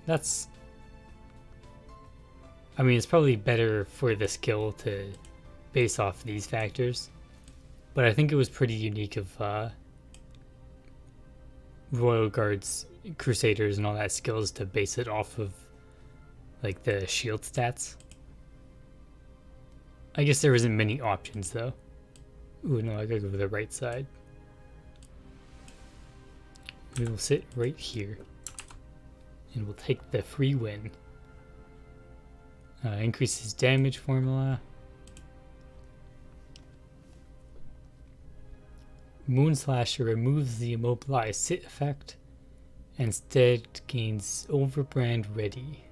That's... I mean, it's probably better for the skill to base off these factors, but I think it was pretty unique of Royal Guards, Crusaders and all that skills to base it off of like the shield stats. I guess there isn't many options though. Ooh, no, I gotta go to the right side. We will sit right here. And we'll take the free win. Increases damage formula. Moonslasher removes the immobilized sit effect. Instead gains Overbrand ready.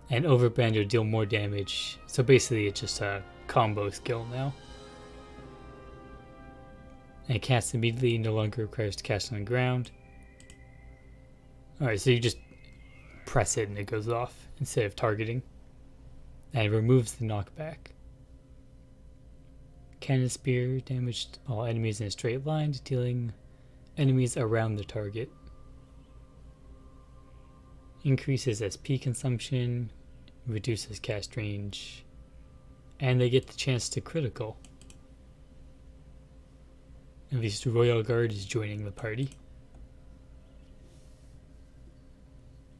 And Overbrand will deal more damage. So basically it's just a combo skill now. And casts immediately, no longer requires to cast on the ground. Alright, so you just press it and it goes off instead of targeting. And it removes the knockback. Cannon Spear damaged all enemies in a straight line, dealing enemies around the target. Increases SP consumption, reduces cast range, and they get the chance to critical. At least Royal Guard is joining the party.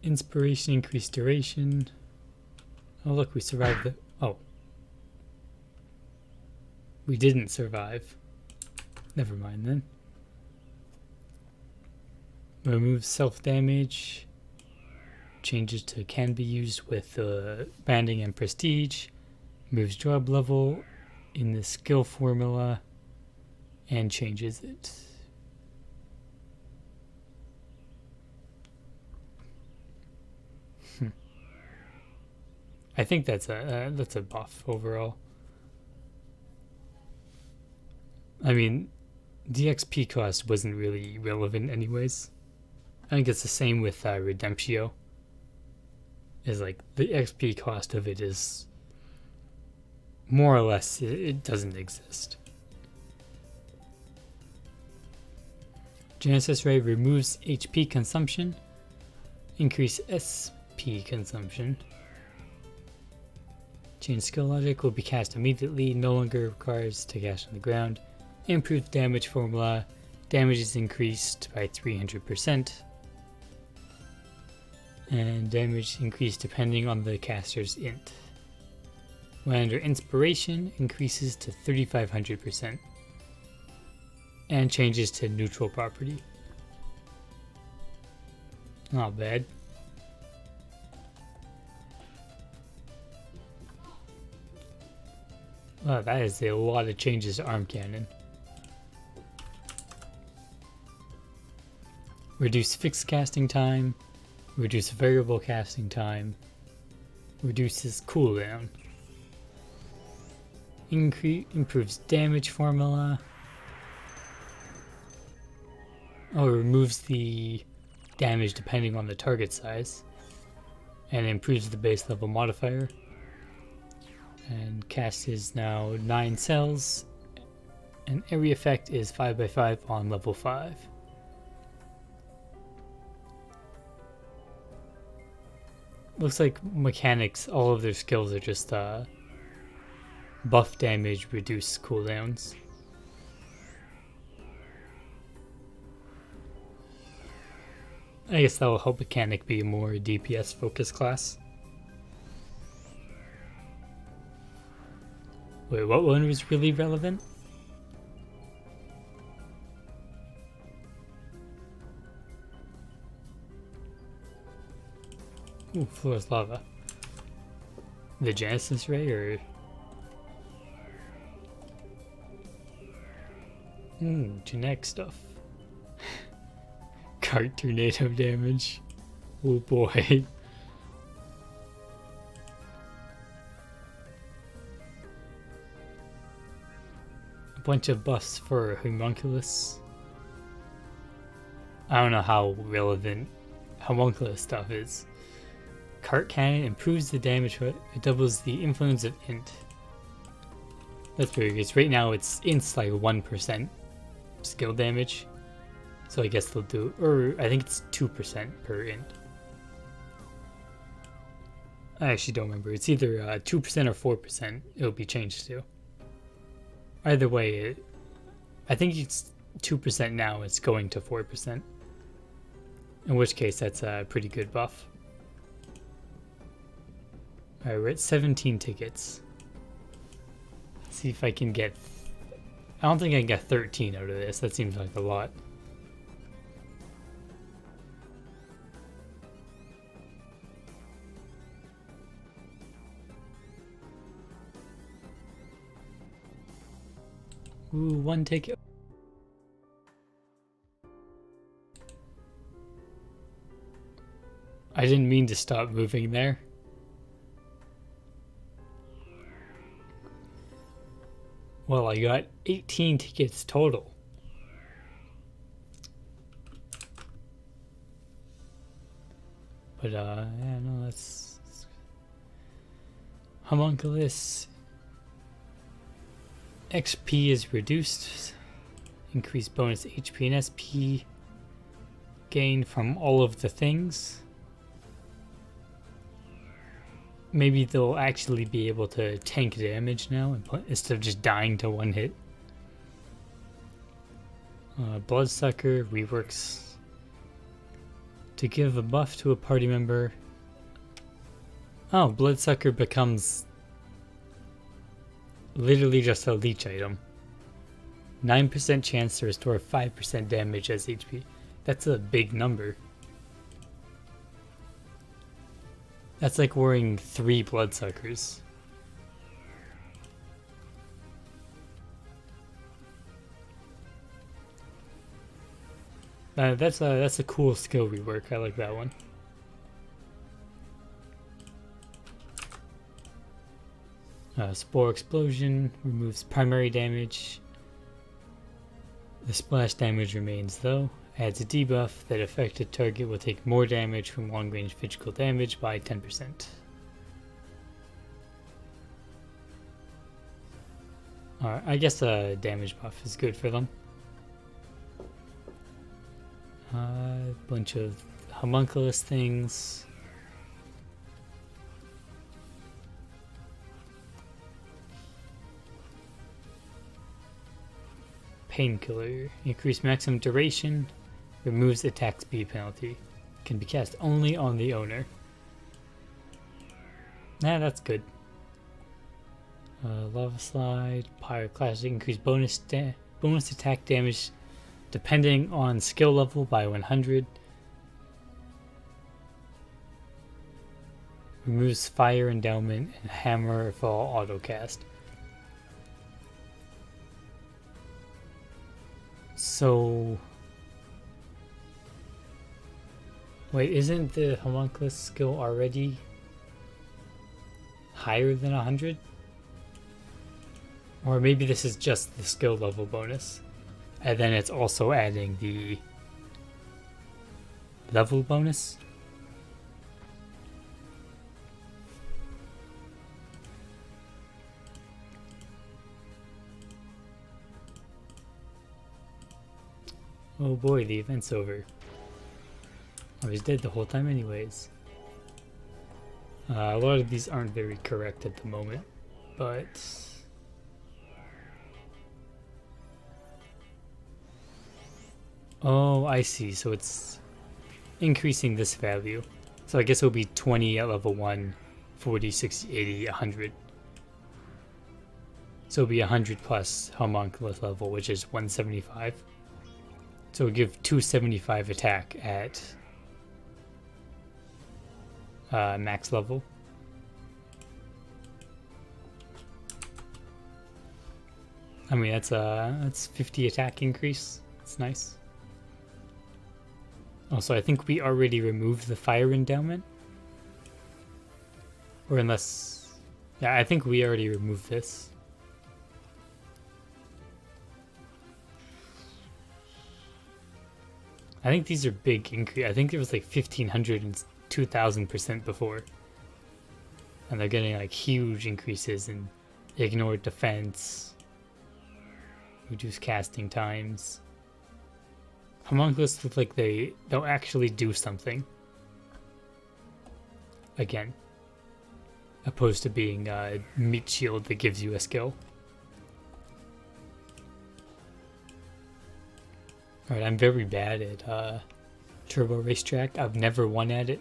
Inspiration, increased duration. Oh look, we survived the... Oh. We didn't survive. Never mind then. Removes self-damage. Changes to can be used with banding and prestige. Moves job level in the skill formula. And changes it. I think that's a buff overall. I mean, the XP cost wasn't really relevant anyways. I think it's the same with Redemptio. Is like the XP cost of it is more or less it doesn't exist. Genesis Ray removes HP consumption, increase SP consumption. Change skill logic will be cast immediately, no longer requires to cast on the ground. Improved damage formula, damage is increased by 300%. And damage increased depending on the caster's int. When under inspiration, increases to 3500%. And changes to neutral property. Not bad. Wow, that is a lot of changes to Arm Cannon. Reduce fixed casting time. Reduce variable casting time. Reduces cooldown. Improves damage formula. Oh, it removes the damage depending on the target size. And improves the base level modifier. And cast is now 9 cells. And every effect is 5x5 on level 5. Looks like mechanics, all of their skills are just buff damage, reduce cooldowns. I guess that will help mechanic be a more DPS focused class. Wait, what one was really relevant? Ooh, floor is lava. The Genesis Ray or... genetic stuff. Cart tornado damage. Oh boy. A bunch of buffs for Homunculus. I don't know how relevant Homunculus stuff is. Cart Cannon improves the damage, but it doubles the influence of int. That's weird, because right now it's int's like 1% skill damage. So I guess they'll do, or I think it's 2% per int. I actually don't remember. It's either 2% or 4% it'll be changed to. Either way, I think it's 2% now, it's going to 4%. In which case, that's a pretty good buff. Alright, we're at 17 tickets. Let's see if I can get... I don't think I can get 13 out of this. That seems like a lot. Ooh, 1 ticket. I didn't mean to stop moving there. Well, I got 18 tickets total. But, yeah, no, that's... Homunculus. XP is reduced. Increased bonus HP and SP. Gain from all of the things. Maybe they'll actually be able to tank damage now instead of just dying to one hit. Bloodsucker reworks to give a buff to a party member. Oh, Bloodsucker becomes literally just a leech item. 9% chance to restore 5% damage as HP. That's a big number. That's like wearing 3 Bloodsuckers. That's a cool skill rework. I like that one. Spore Explosion removes primary damage. The splash damage remains though. Adds a debuff that affected target will take more damage from long range physical damage by 10%. Alright, I guess a damage buff is good for them. A bunch of homunculus things. Painkiller. Increase maximum duration. Removes attack speed penalty. Can be cast only on the owner. Nah, that's good. Lava Slide. Pyroclastic. Increase bonus attack damage depending on skill level by 100. Removes Fire Endowment and Hammer Fall Autocast. So... Wait, isn't the homunculus skill already higher than 100? Or maybe this is just the skill level bonus. And then it's also adding the level bonus. Oh boy, the event's over. I was dead the whole time anyways. A lot of these aren't very correct at the moment, but... Oh, I see. So it's increasing this value. So I guess it'll be 20 at level 1, 40, 60, 80, 100. So it'll be 100 plus homunculus level, which is 175. So it'll give 275 attack at max level. I mean, that's 50 attack increase. It's nice. Also, I think we already removed the fire endowment. Or unless... Yeah, I think we already removed this. I think these are big increase. I think it was like 1500 and 2000% before. And they're getting like huge increases in ignored defense, reduce casting times. Homunculus look like they'll actually do something. Again. Opposed to being a meat shield that gives you a skill. Alright, I'm very bad at Turbo Racetrack. I've never won at it.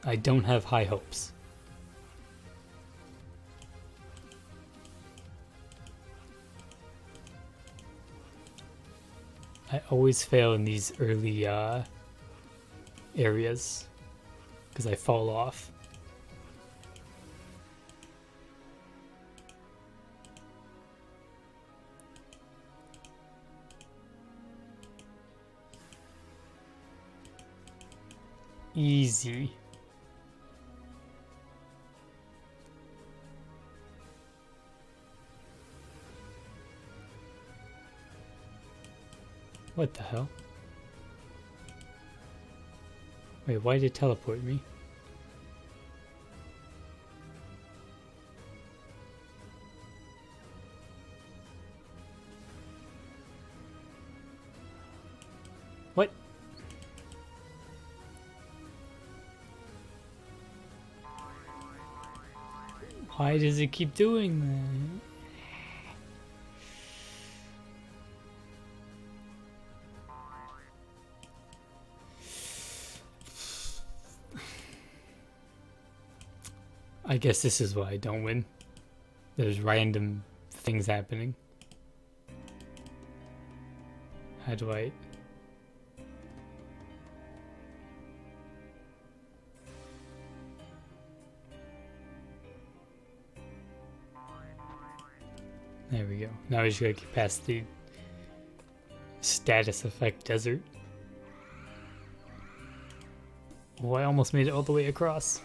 I don't have high hopes. I always fail in these early areas because I fall off. Easy. What the hell? Wait, why did it teleport me? What? Why does it keep doing that? I guess this is why I don't win. There's random things happening. How do I... There we go. Now we just gotta get past the status effect desert. Oh, I almost made it all the way across.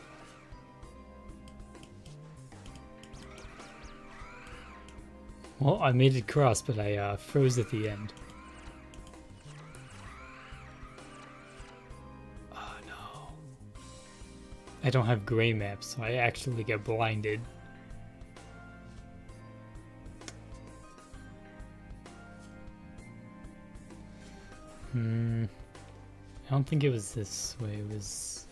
Well, I made it cross, but I froze at the end. Oh no. I don't have gray maps, so I actually get blinded. I don't think it was this way, it was...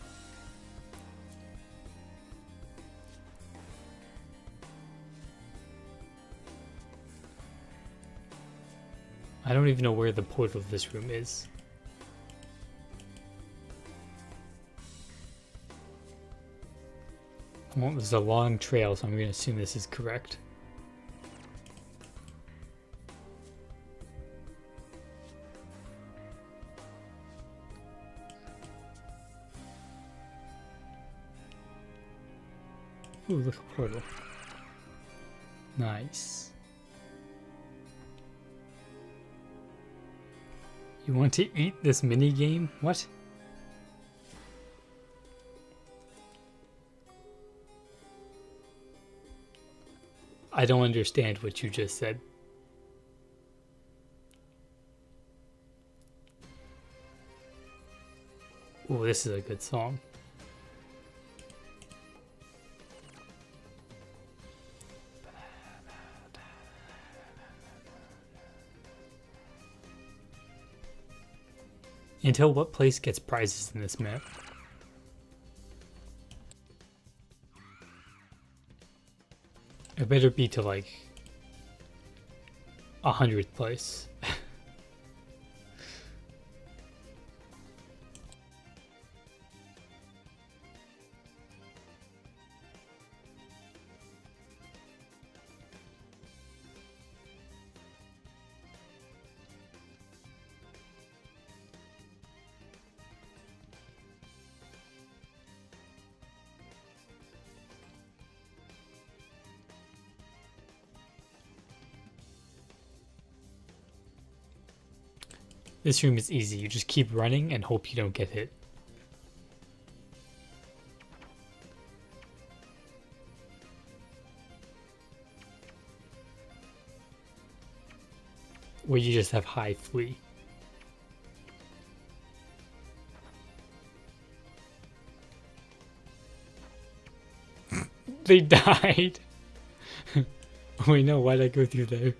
I don't even know where the portal of this room is. Well, there's a long trail, so I'm going to assume this is correct. Ooh, look, a portal. Nice. You want to eat this mini game? What? I don't understand what you just said. Ooh, this is a good song. Until what place gets prizes in this map? It better be to like 100th place. This room is easy. You just keep running and hope you don't get hit. Or you just have high flee. They died. Wait, no, why'd I go through there?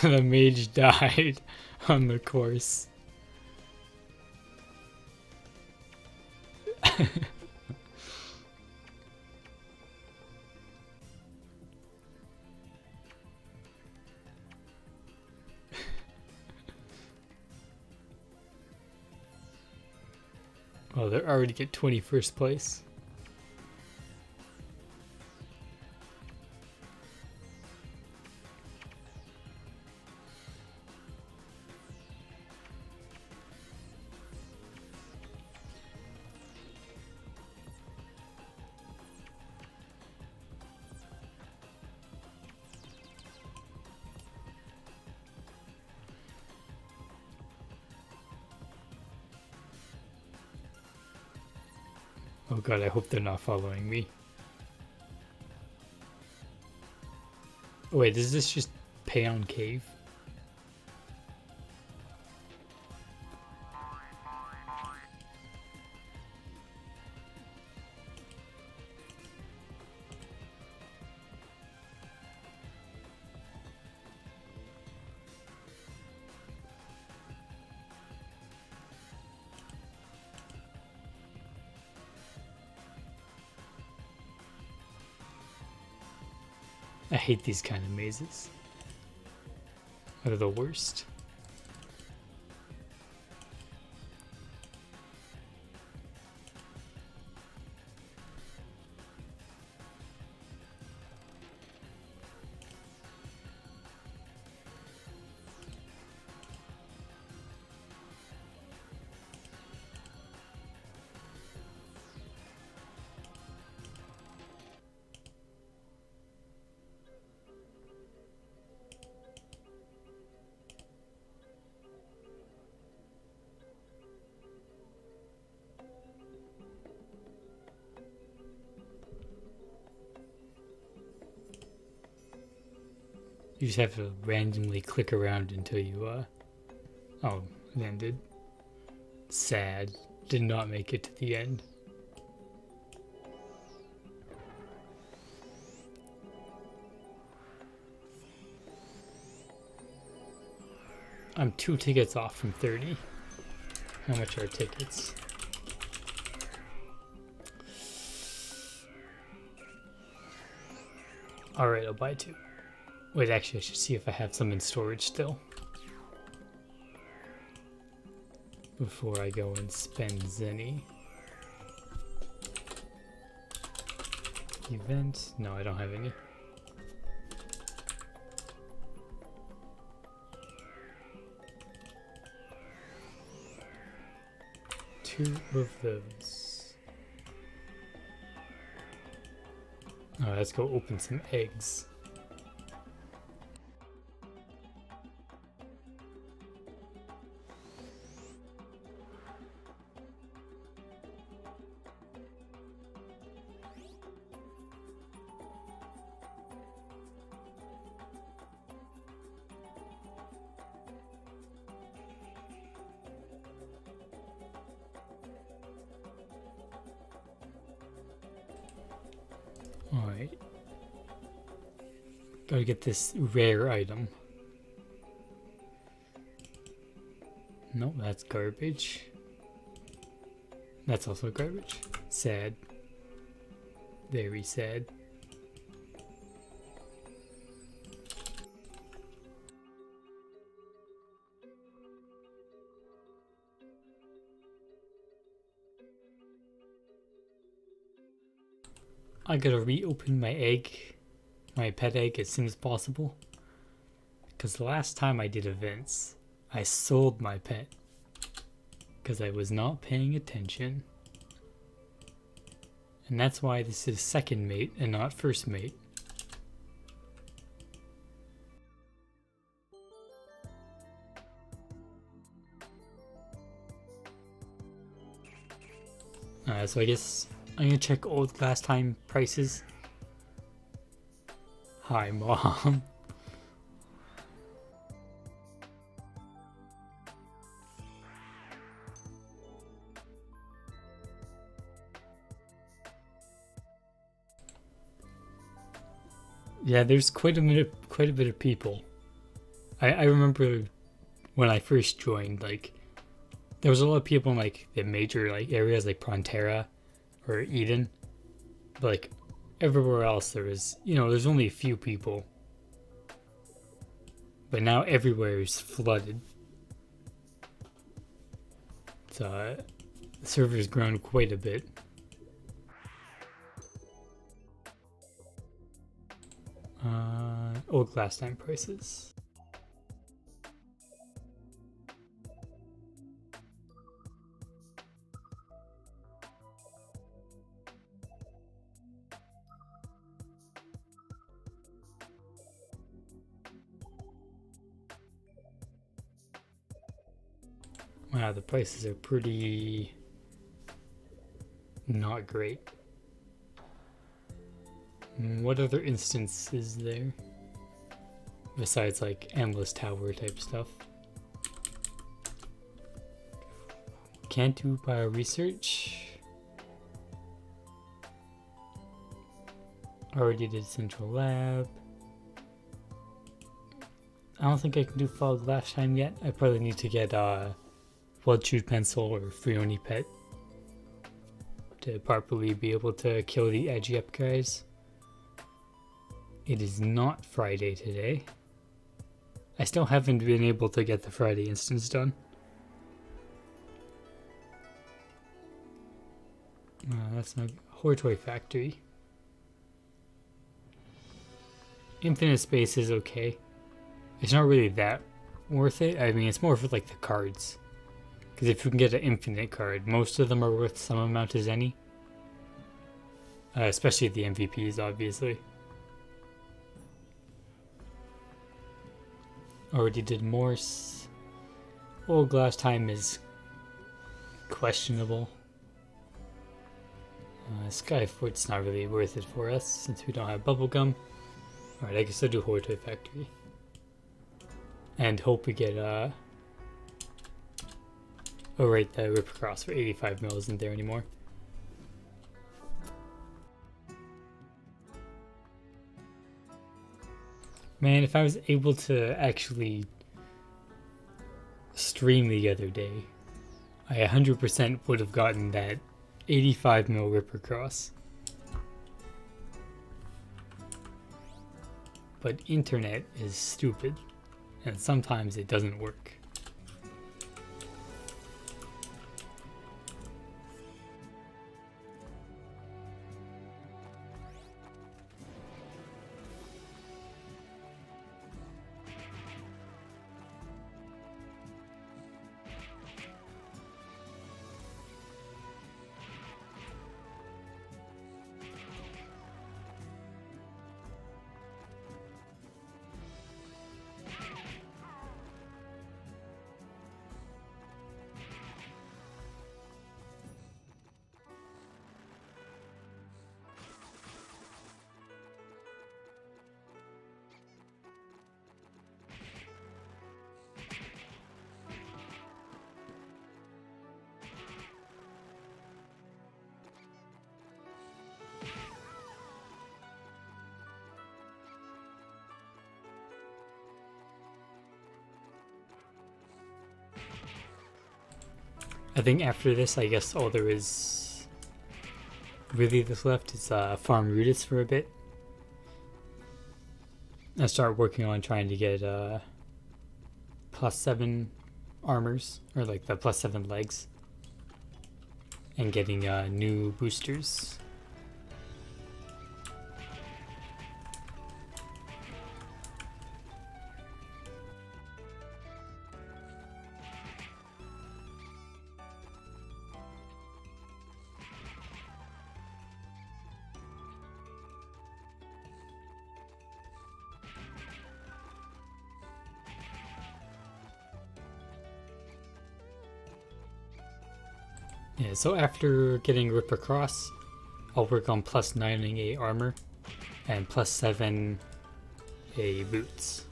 The mage died on the course. Oh, they're already at 21st place. Oh god, I hope they're not following me. Oh, wait, is this just Payon Cave? I hate these kind of mazes. They're the worst. You just have to randomly click around until you, oh, it ended. Sad. Did not make it to the end. I'm 2 tickets off from 30. How much are tickets? Alright, I'll buy 2. Wait, actually, I should see if I have some in storage still. Before I go and spend Zenny. Event? No, I don't have any. Two of those. Oh, let's go open some eggs. Alright. Gotta get this rare item. Nope, that's garbage. That's also garbage. Sad. Very sad. I gotta reopen my egg, my pet egg, as soon as possible. Because the last time I did events, I sold my pet. Because I was not paying attention. And that's why this is second mate and not first mate. So I guess I'm gonna check old last time prices. Hi, Mom. Yeah, there's quite a bit of people. I remember when I first joined, like, there was a lot of people in like the major like areas like Prontera or Eden, but like everywhere else there was, there's only a few people. But now everywhere is flooded. So the server's grown quite a bit. Old last time prices. Wow, the prices are pretty not great. What other instance is there? Besides like endless tower type stuff. Can't do bio research. Already did central lab. I don't think I can do fog last time yet. I probably need to get blood-chewed pencil or Freoni pet to properly be able to kill the edgy up guys. It is not Friday today. I still haven't been able to get the Friday instance done. That's my Hortoy factory. Infinite space is okay. It's not really that worth it. I mean, it's more for like the cards. Because if you can get an infinite card, most of them are worth some amount as any. Especially the MVPs, obviously. Already did Morse. Old glass time is questionable. Skyfort's not really worth it for us since we don't have bubblegum. Alright, I guess I'll do Hortoy Factory. and hope we get oh right, the rip across for 85 mil isn't there anymore. Man, if I was able to actually stream the other day, I 100% would have gotten that 85 mil ripper cross. But internet is stupid, and sometimes it doesn't work. I think after this, I guess all there is really that's left is farm Rudis for a bit. And start working on trying to get +7 armors, or like the +7 legs. And getting new boosters. Yeah, so after getting Rip Across, I'll work on +9ing a armor and +7 a boots.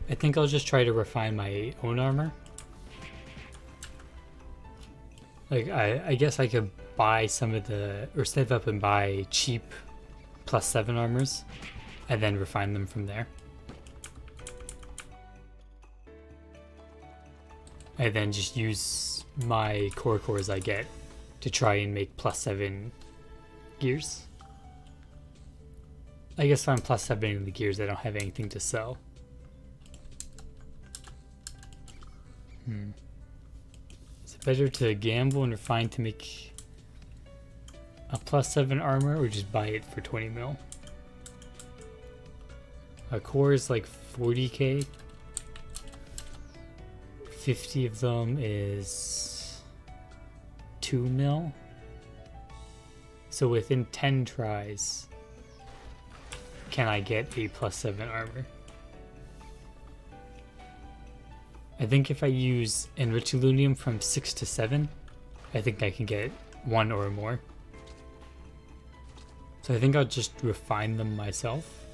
I think I'll just try to refine my own armor. Like, I guess I could buy some of the, or save up and buy cheap +7 armors and then refine them from there. I then just use my core cores I get to try and make +7 gears. I guess if I'm +7ing the gears, I don't have anything to sell. Is it better to gamble and refine to make a +7 armor, or just buy it for 20 mil? A core is like 40k. 50 of them is 2 mil. So within 10 tries, can I get a +7 armor? I think if I use Enrich Alunium from 6 to 7, I think I can get 1 or more. So I think I'll just refine them myself,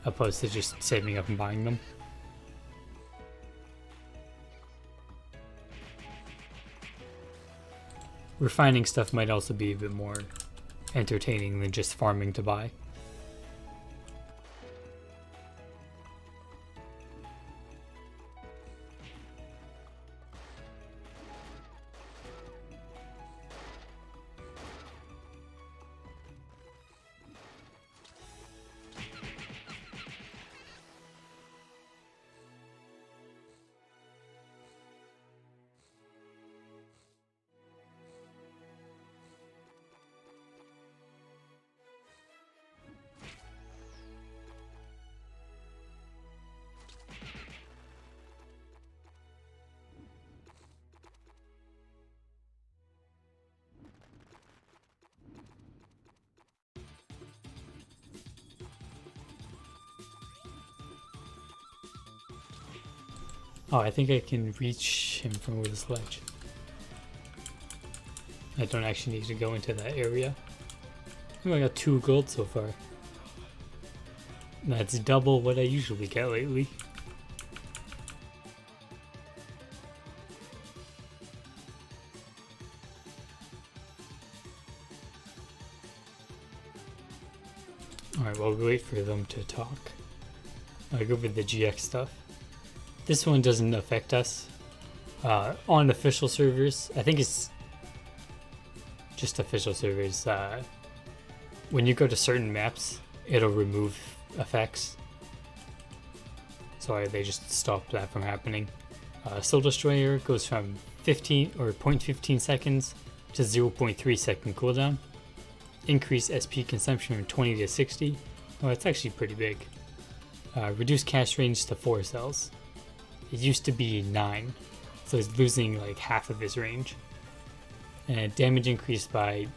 opposed to just saving up and buying them. Refining stuff might also be a bit more entertaining than just farming to buy. Oh, I think I can reach him from over the sledge. I don't actually need to go into that area. Oh, I got 2 gold so far. That's double what I usually get lately. Alright, well, we'll wait for them to talk. I'll go over the GX stuff. This one doesn't affect us. On official servers, I think it's just official servers, when you go to certain maps, it'll remove effects. So they just stop that from happening. Soul Destroyer goes from 15 or 0.15 seconds to 0.3 second cooldown. Increase SP consumption from 20 to 60. Oh, that's actually pretty big. Reduce cast range to 4 cells. It used to be 9, so it's losing like half of its range. And damage increased by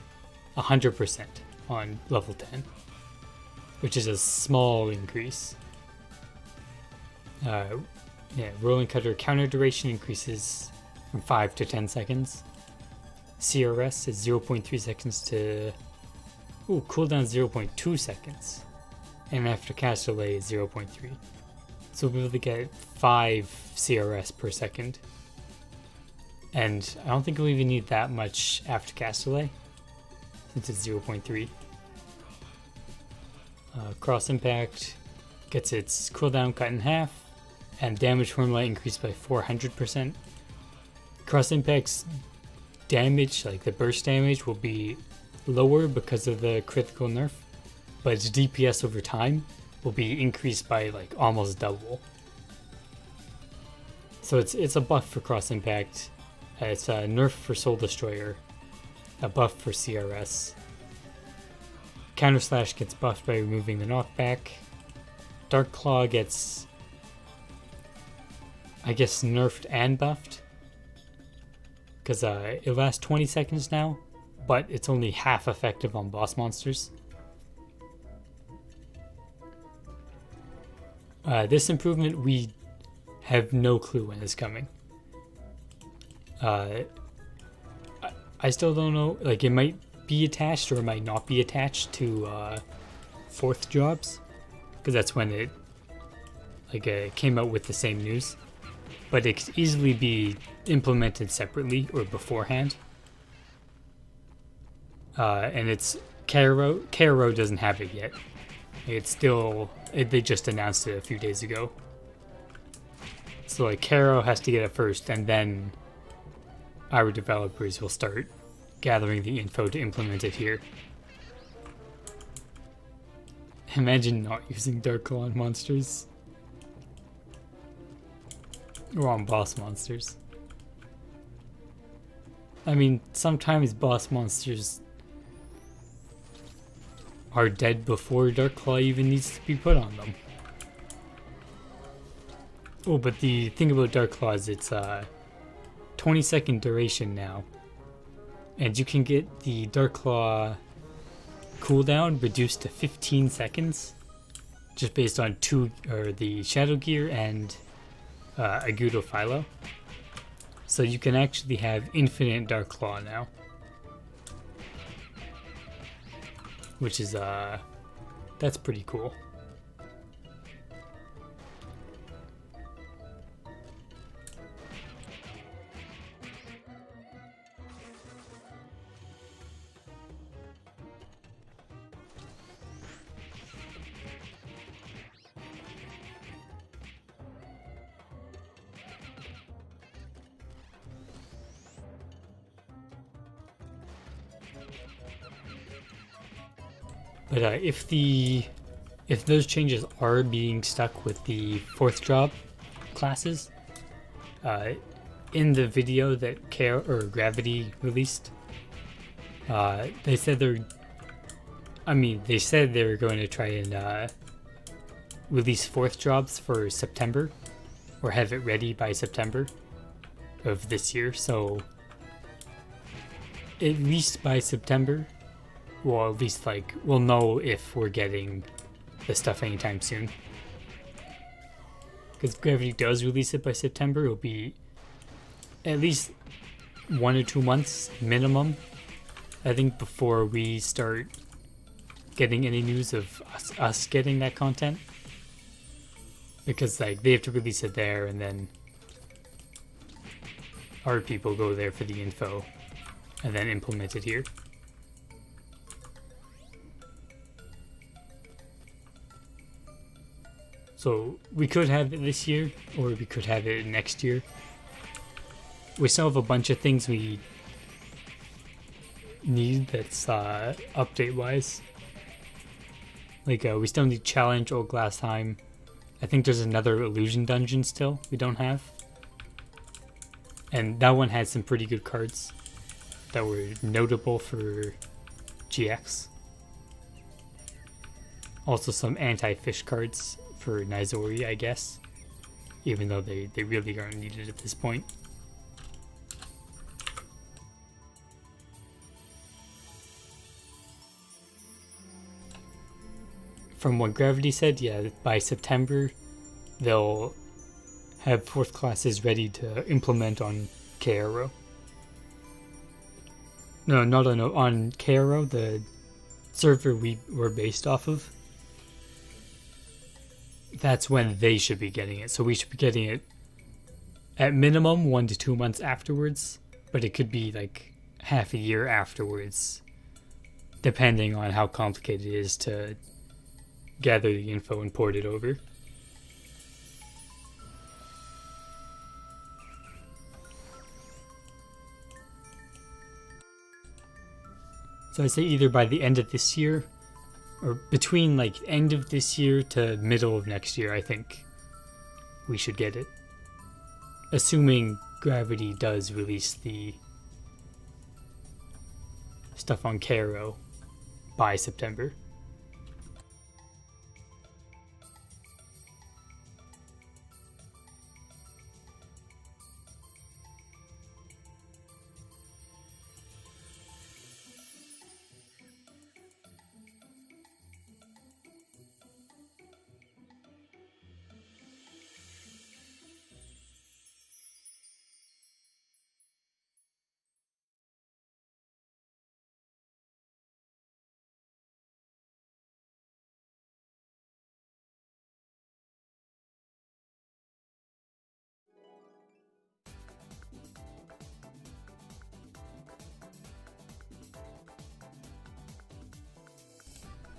100% on level 10, which is a small increase. Rolling Cutter counter duration increases from 5 to 10 seconds. CRS is 0.3 seconds to cooldown 0.2 seconds, and after cast delay is 0.3. So we'll be able to get 5 CRS per second. And I don't think we'll even need that much after cast delay, since it's 0.3. Cross Impact gets its cooldown cut in half, and damage formula increased by 400%. Cross Impact's damage, like the burst damage, will be lower because of the critical nerf, but its DPS over time will be increased by like almost double. So it's a buff for Cross Impact. It's a nerf for Soul Destroyer, a buff for CRS. Counter Slash gets buffed by removing the knockback. Dark Claw gets, I guess, nerfed and buffed, because it lasts 20 seconds now, but it's only half effective on boss monsters. This improvement, we have no clue when it's coming. I still don't know, like it might be attached or it might not be attached to 4th jobs, because that's when it came out with the same news, but it could easily be implemented separately or beforehand. And it's Caro doesn't have it yet. It's still, they just announced it a few days ago. So like Caro has to get it first, and then our developers will start gathering the info to implement it here. Imagine not using Dark Claw on monsters. Or on boss monsters. I mean, sometimes boss monsters are dead before Dark Claw even needs to be put on them. Oh, but the thing about Dark Claw is it's 20-second duration now. And you can get the Dark Claw cooldown reduced to 15 seconds, just based on the Shadow Gear and Agudo Philo. So you can actually have infinite Dark Claw now, which is that's pretty cool. But if those changes are being stuck with the 4th job classes, in the video that Gravity released, they said they were going to try and release 4th jobs for September, or have it ready by September of this year. So at least by September, well, at least we'll know if we're getting the stuff anytime soon. Because if Gravity does release it by September, it'll be at least 1 or 2 months minimum I think before we start getting any news of us getting that content, because like they have to release it there and then our people go there for the info and then implement it here. So we could have it this year, or we could have it next year. We still have a bunch of things we need that's update wise. Like we still need challenge old glass time. I think there's another illusion dungeon still we don't have. And that one had some pretty good cards that were notable for GX. Also some anti-fish cards for Nizori, I guess. Even though they really aren't needed at this point. From what Gravity said, yeah, by September they'll have 4th classes ready to implement on KRO. No, not on KRO, the server we were based off of. That's when they should be getting it. So we should be getting it at minimum 1 to 2 months afterwards, but it could be like half a year afterwards, depending on how complicated it is to gather the info and port it over. So I'd say either by the end of this year, or between like end of this year to middle of next year, I think we should get it. Assuming Gravity does release the stuff on Caro by September.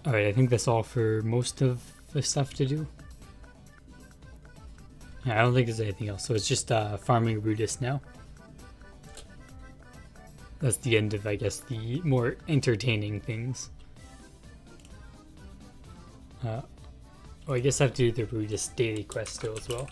Alright, I think that's all for most of the stuff to do. Yeah, I don't think there's anything else, so it's just farming Rudis now. That's the end of, I guess, the more entertaining things. Oh, I guess I have to do the Rudis daily quest still as well.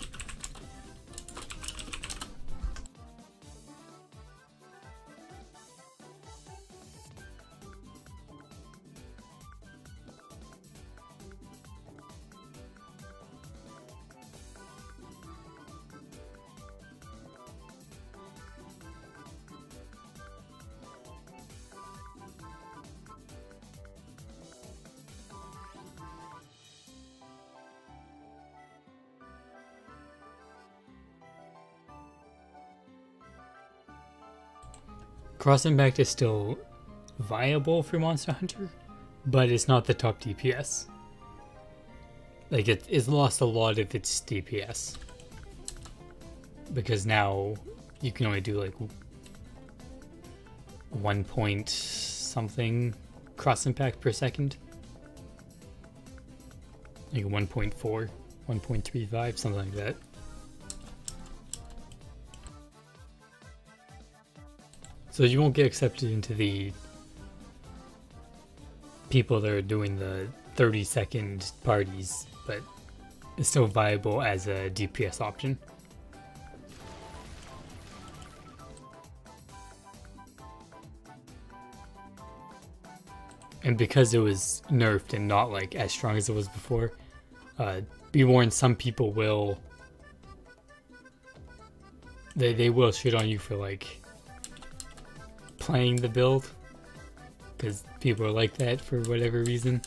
Cross Impact is still viable for Monster Hunter, but it's not the top DPS. Like, it's lost a lot of its DPS. Because now you can only do like 1 point something cross impact per second. Like 1.4, 1.35, something like that. So you won't get accepted into the people that are doing the 30-second parties, but it's still viable as a DPS option. And because it was nerfed and not like as strong as it was before, be warned, some people will they will shit on you for like playing the build, because people are like that for whatever reason.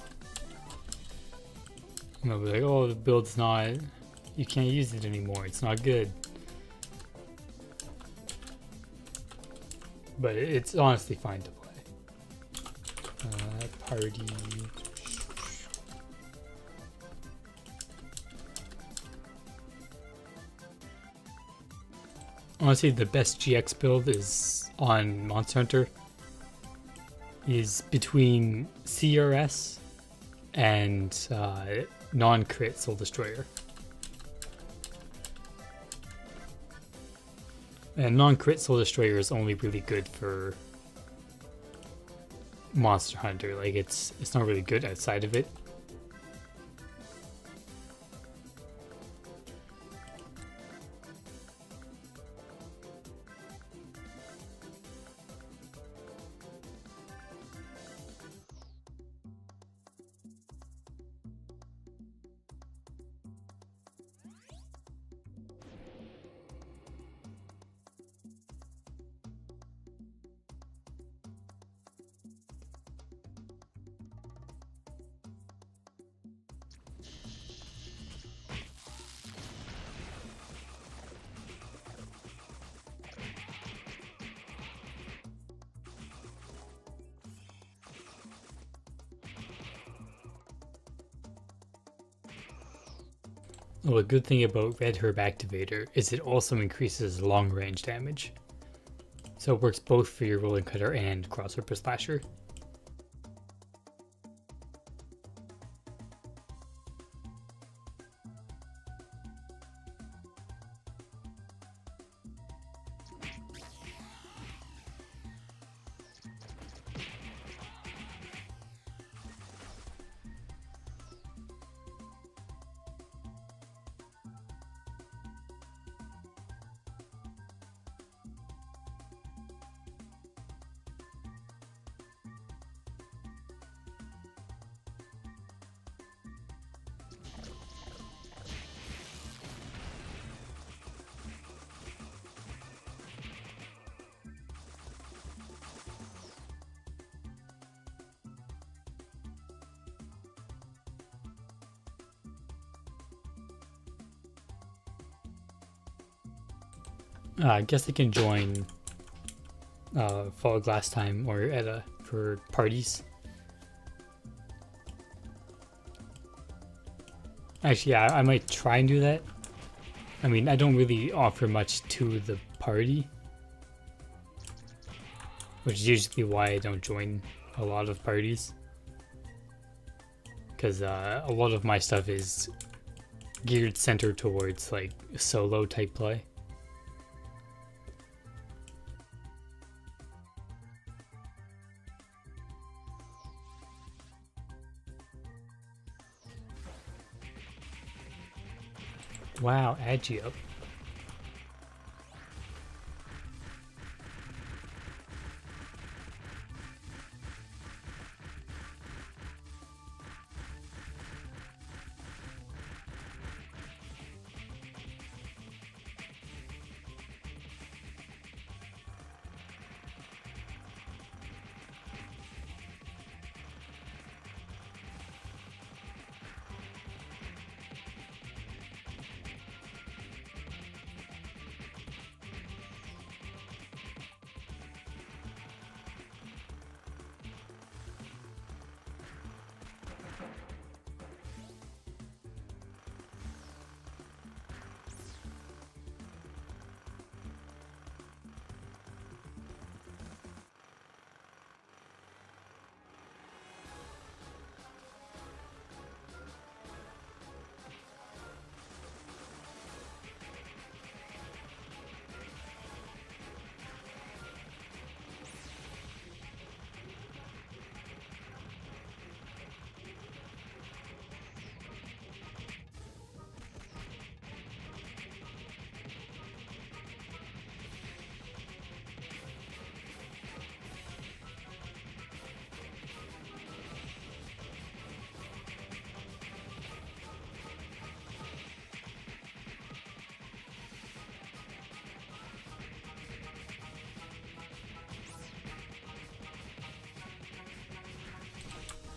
And they'll be like, oh, the build's not, you can't use it anymore, it's not good. But it's honestly fine to play. Party. Honestly, the best GX build is on Monster Hunter is between CRS and non-crit Soul Destroyer. And non-crit Soul Destroyer is only really good for Monster Hunter. Like it's not really good outside of it. Well, a good thing about Red Herb Activator is it also increases long range damage. So it works both for your Rolling Cutter and Crosshopper Slasher. I guess they can join Fall Glass Time or Edda for parties. Actually, yeah, I might try and do that. I mean, I don't really offer much to the party, which is usually why I don't join a lot of parties. Because a lot of my stuff is geared centered towards like solo type play. Wow, Agio.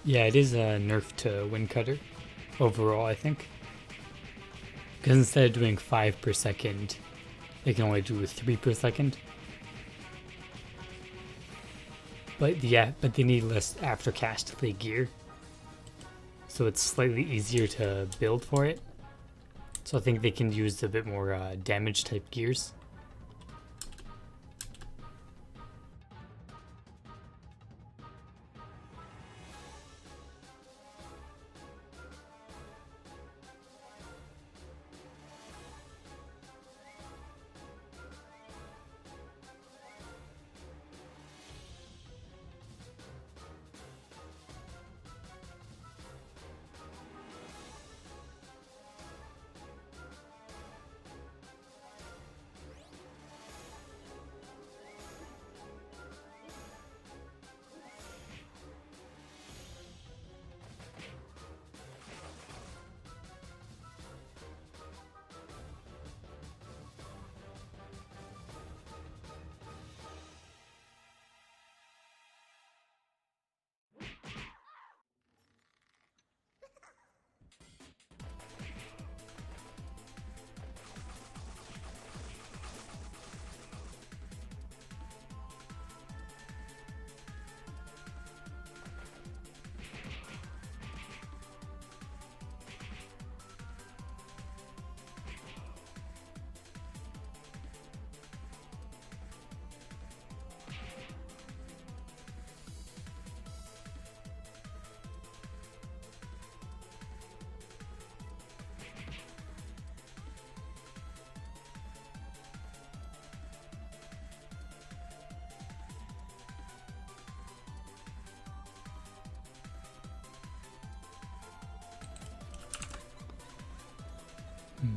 Yeah, it is a nerf to Wind Cutter overall, I think. Because instead of doing 5 per second, they can only do 3 per second. But yeah, but they need less aftercast play gear. So it's slightly easier to build for it. So I think they can use a bit more damage type gears.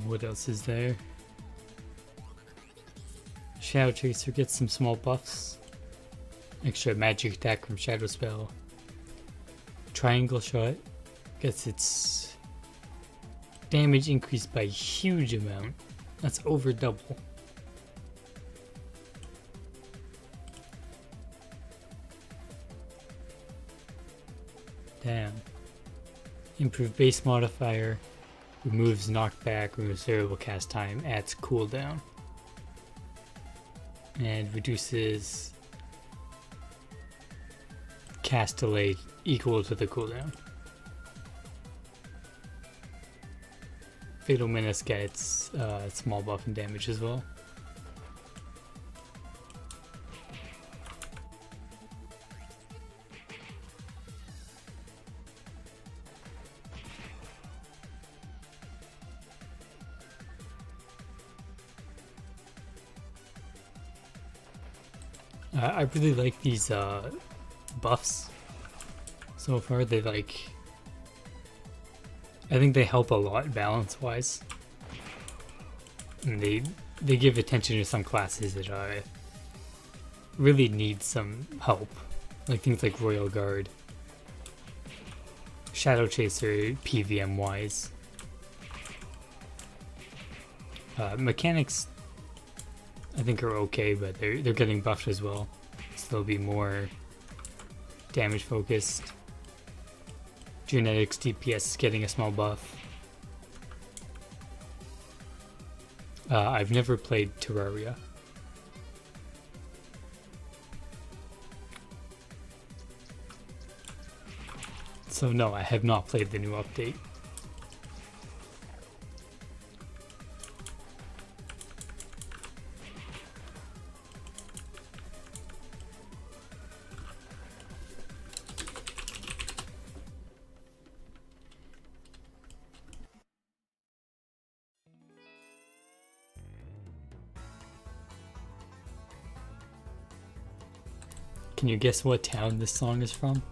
What else is there? Shadow Chaser gets some small buffs. Extra magic attack from Shadow Spell. Triangle Shot gets its damage increased by a huge amount. That's over double. Damn. Improved base modifier. Removes knockback, removes variable cast time, adds cooldown. And reduces cast delay equal to the cooldown. Fatal Menace gets small buff and damage as well. I really like these buffs so far. They I think they help a lot balance wise. And they give attention to some classes that really need some help. Like things like Royal Guard, Shadow Chaser PVM wise. Mechanics I think are okay, but they're getting buffed as well, so they'll be more damage focused. Genetics DPS is getting a small buff. I've never played Terraria. So no, I have not played the new update. Can you guess what town this song is from?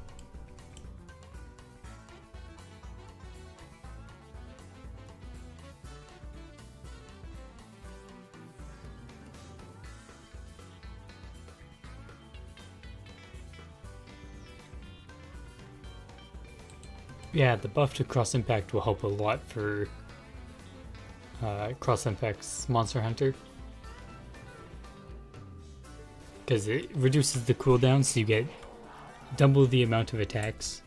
Yeah, the buff to Cross Impact will help a lot for Cross Impact's Monster Hunter. Because it reduces the cooldown, so you get double the amount of attacks.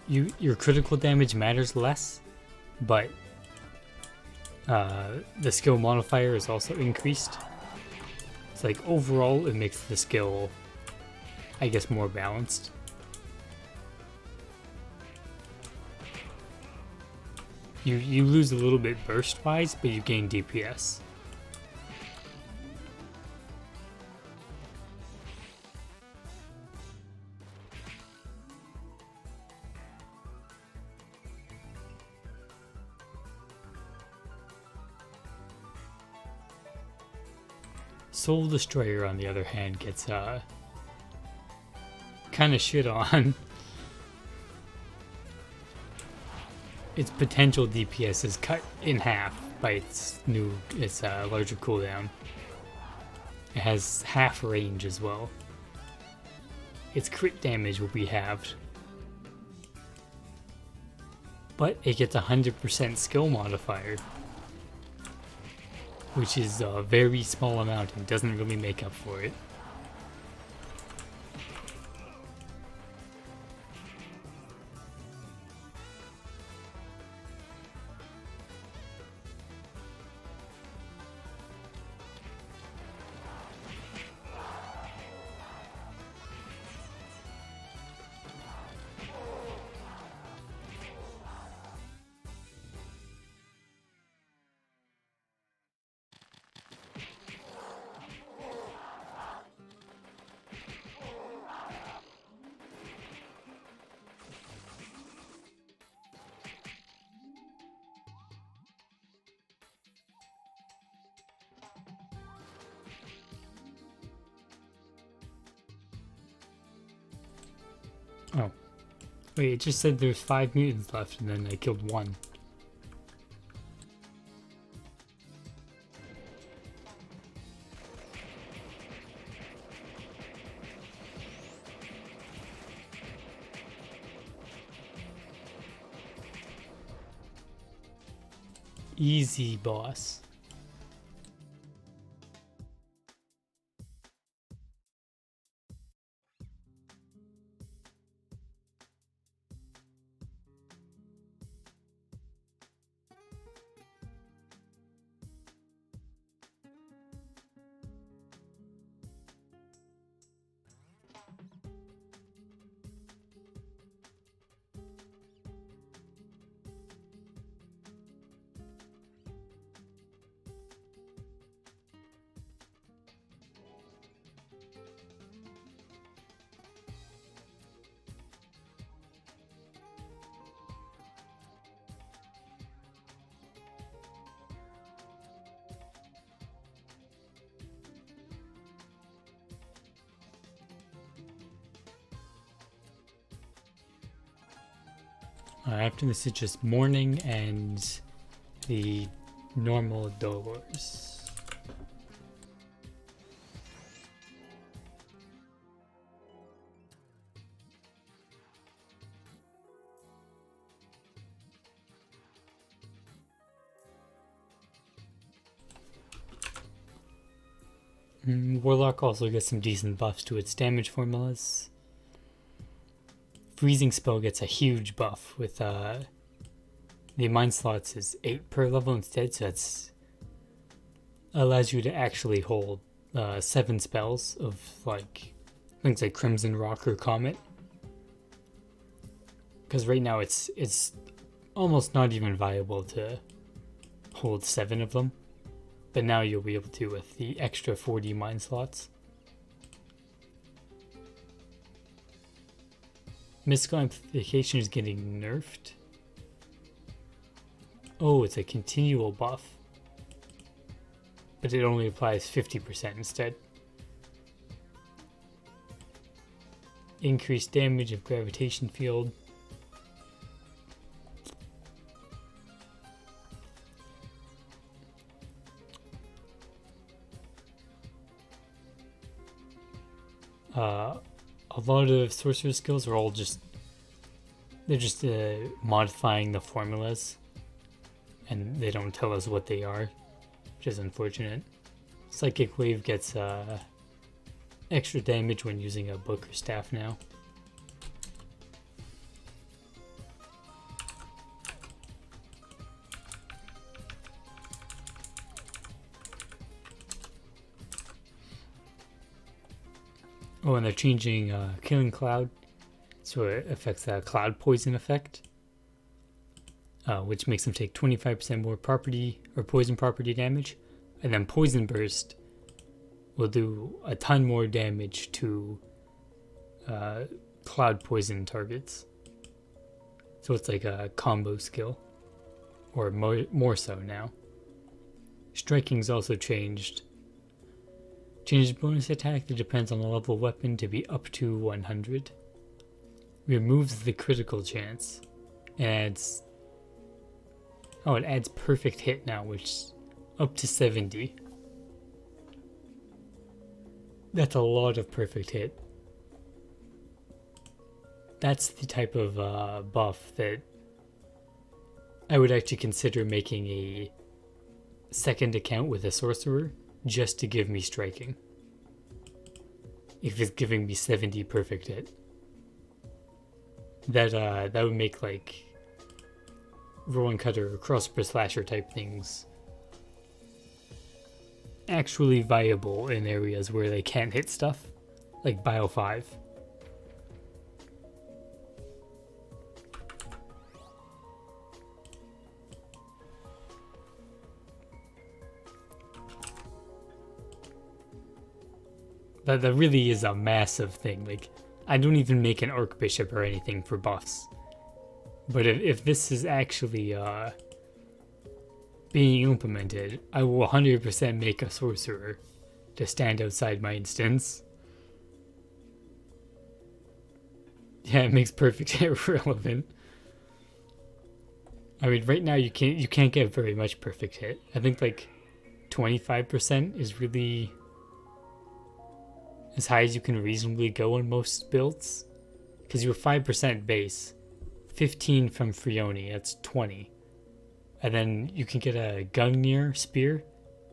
Your critical damage matters less, but the skill modifier is also increased. It's like overall it makes the skill I guess, more balanced. You lose a little bit burst-wise, but you gain DPS. Soul Destroyer, on the other hand, gets kind of shit on. Its potential DPS is cut in half by its larger cooldown. It has half range as well. Its crit damage will be halved. But it gets 100% skill modifier, which is a very small amount and doesn't really make up for it. Oh. Wait, it just said there's 5 mutants left and then I killed 1. Easy, boss. After this is just morning and the normal doors. Warlock also gets some decent buffs to its damage formulas. Freezing spell gets a huge buff with the mind slots is 8 per level instead, so that's allows you to actually hold 7 spells of like things like Crimson Rock or Comet. Because right now it's almost not even viable to hold 7 of them, but now you'll be able to with the extra 40 mind slots. Mystical Amplification is getting nerfed. Oh, it's a continual buff. But it only applies 50% instead. Increased damage of gravitation field. A lot of sorcerer skills are all they're just modifying the formulas, and they don't tell us what they are, which is unfortunate. Psychic Wave gets extra damage when using a book or staff now. Oh, and they're changing Killing Cloud, so it affects that Cloud Poison effect, which makes them take 25% more property or poison property damage, and then Poison Burst will do a ton more damage to Cloud Poison targets. So it's like a combo skill, or more so now. Striking's also changed. Changes bonus attack that depends on the level of weapon to be up to 100. Removes the critical chance. Adds... Oh, it adds perfect hit now, which is up to 70. That's a lot of perfect hit. That's the type of buff that I would actually consider making a second account with a Sorcerer just to give me striking. If it's giving me 70 perfect hit. That would make like Rowan Cutter or Crossbow Slasher type things actually viable in areas where they can't hit stuff, like Bio 5. That really is a massive thing. Like, I don't even make an Archbishop or anything for buffs. But if this is actually being implemented, I will 100% make a Sorcerer to stand outside my instance. Yeah, it makes perfect hit relevant. I mean, right now you can't get very much perfect hit. I think like 25% is really as high as you can reasonably go on most builds, because you're 5% base, 15 from Frioni, that's 20, and then you can get a Gungnir spear,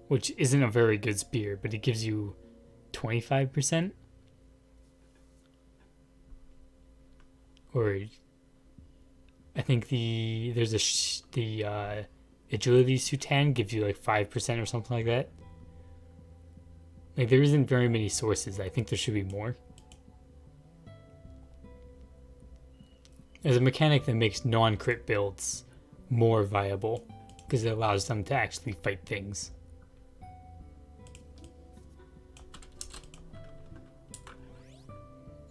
which isn't a very good spear, but it gives you 25%, or I think the agility Sutan gives you like 5% or something like that. Like, there isn't very many sources. I think there should be more. There's a mechanic that makes non-crit builds more viable, because it allows them to actually fight things.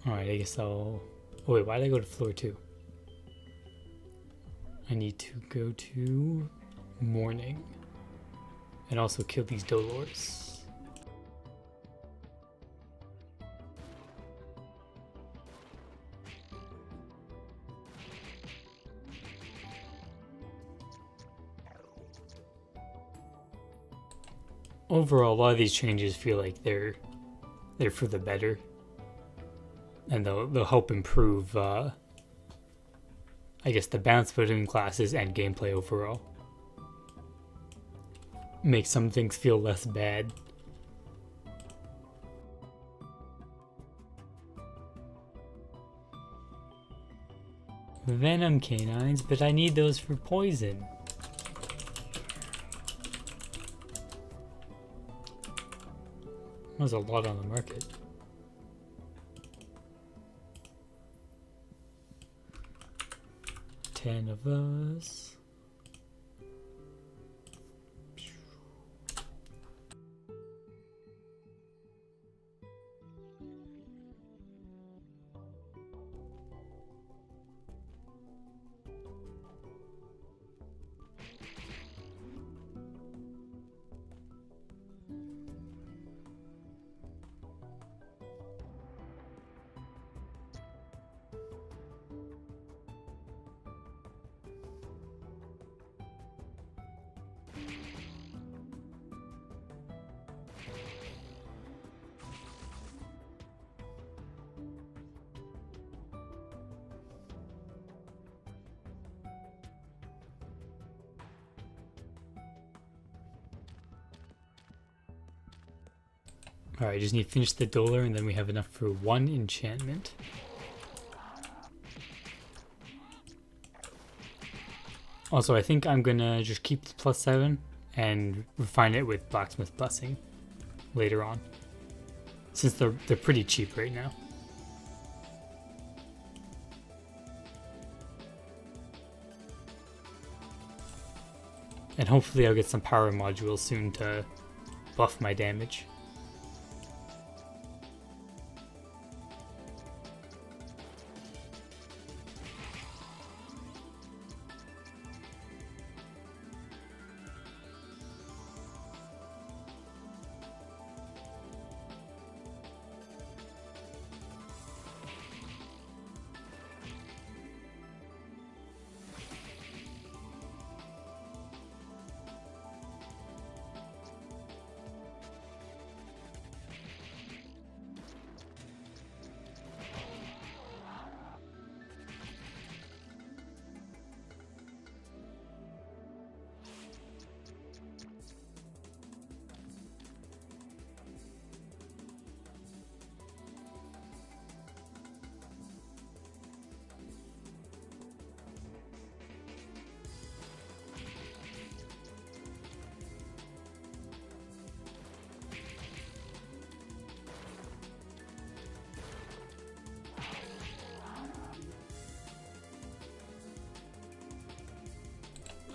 Alright, I guess I'll... Oh wait, why did I go to floor 2? I need to go to morning. And also kill these Dolors. Overall, a lot of these changes feel like they're for the better, and they'll help improve, I guess, the balance between classes and gameplay overall. Make some things feel less bad. Venom canines, but I need those for poison. There's a lot on the market. $10 of those. Alright, just need to finish the Dollar and then we have enough for 1 enchantment. Also, I think I'm gonna just keep the +7 and refine it with Blacksmith Blessing later on. since they're pretty cheap right now. And hopefully I'll get some power modules soon to buff my damage.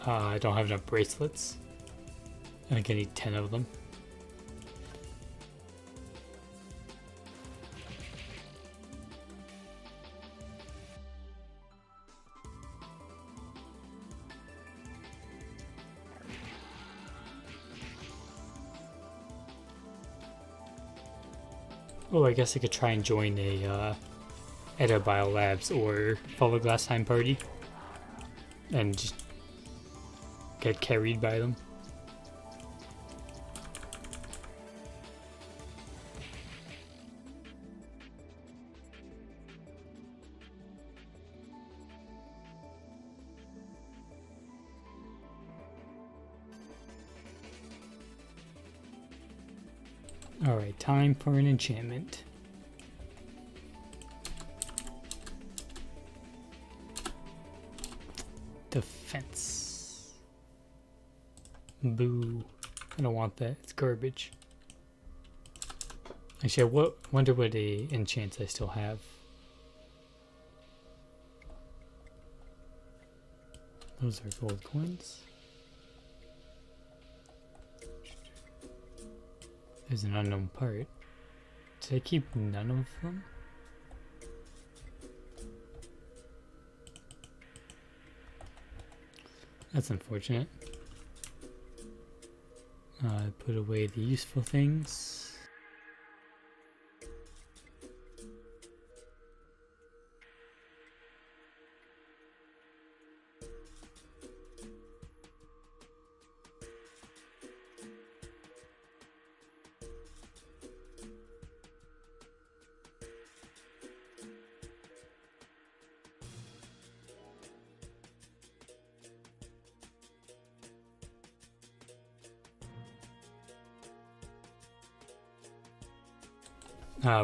I don't have enough bracelets. I think I need 10 of them. Oh, I guess I could try and join a Edda Biolabs or Follow Glass Time party and just get carried by them. Alright, time for an enchantment. Defense. Boo. I don't want that. It's garbage. Actually, I wonder what enchants I still have. Those are gold coins. There's an unknown part. Did I keep none of them? That's unfortunate. Put away the useful things.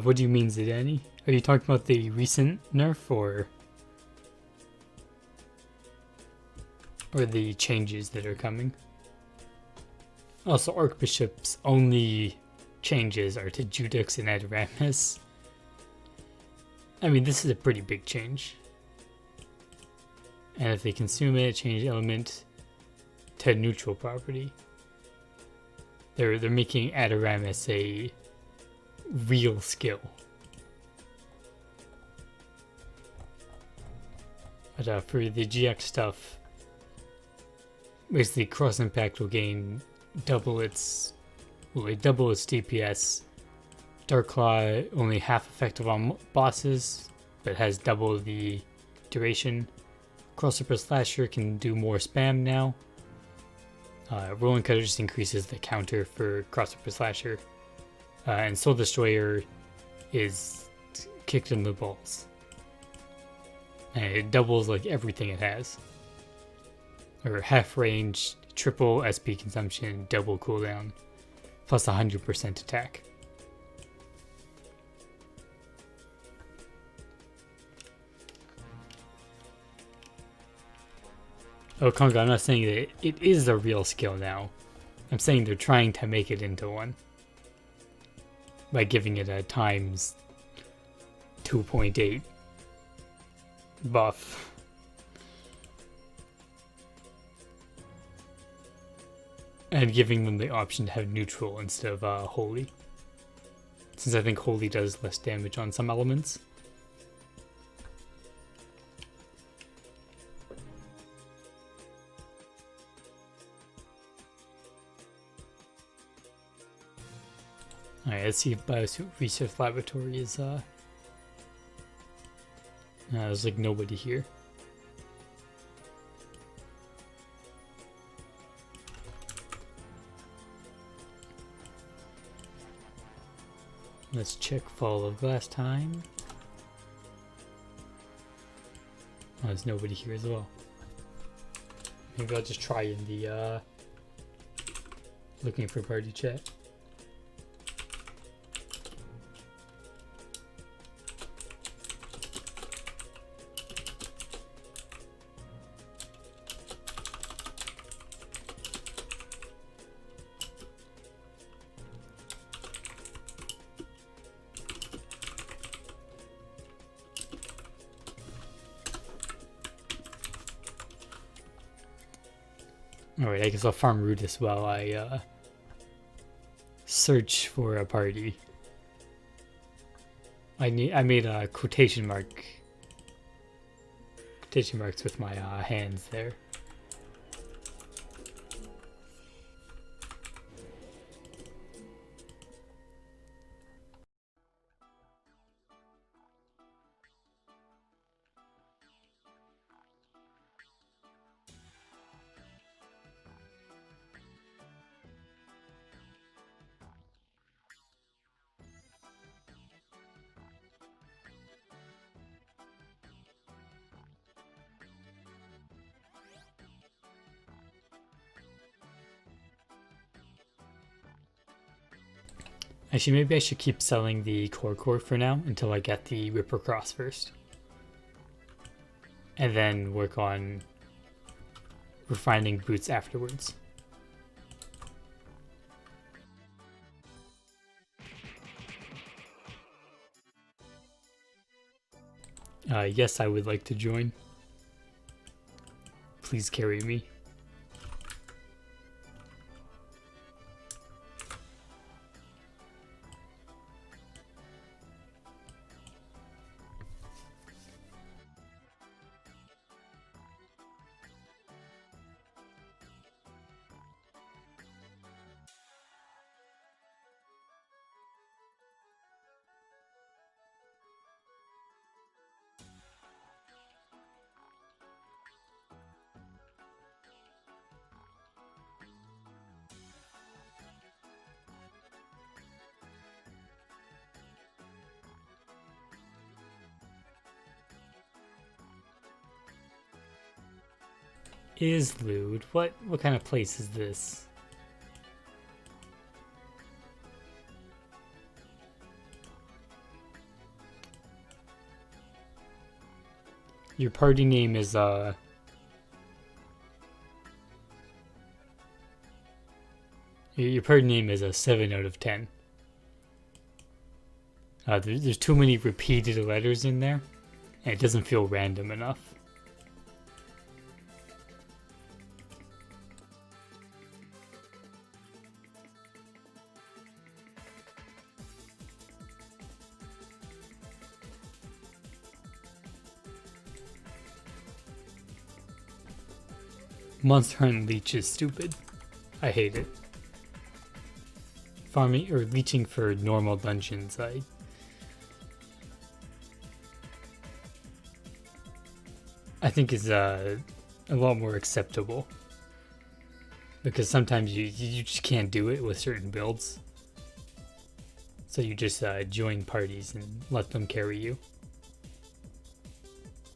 What do you mean, Zidane? Are you talking about the recent nerf or the changes that are coming? Also, Archbishop's only changes are to Judix and Adoramus. I mean, this is a pretty big change. And if they consume it, change element to neutral property. They're making Adoramus a real skill. But for the GX stuff, basically cross impact will gain double its DPS. Darklaw only half effective on bosses, but has double the duration. Crossover Slasher can do more spam now. Rolling Cutter just increases the counter for Crossover Slasher. And Soul Destroyer is kicked in the balls. And it doubles like everything it has. Or half range, triple SP consumption, double cooldown, plus 100% attack. Oh, Konga, I'm not saying that it is a real skill now. I'm saying they're trying to make it into one. by giving it a times 2.8 buff. And giving them the option to have neutral instead of holy. Since I think holy does less damage on some elements. Alright, let's see if Biosuit Research Laboratory is, there's like nobody here. Let's check Fall of Glass time. Oh, there's nobody here as well. Maybe I'll just try in the, looking for party chat. Alright, I guess I'll farm Rudis while I search for a party. I made a quotation marks with my hands there. Actually, maybe I should keep selling the core for now until I get the Ripper Cross first. And then work on refining boots afterwards. Yes, I would like to join. Please carry me. Is lewd? What kind of place is this? Your party name is your party name is a 7 out of 10. There's too many repeated letters in there, and it doesn't feel random enough. Monster Hunt Leech is stupid. I hate it. Farming or leeching for normal dungeons, I think is a lot more acceptable. Because sometimes you just can't do it with certain builds. So you just join parties and let them carry you.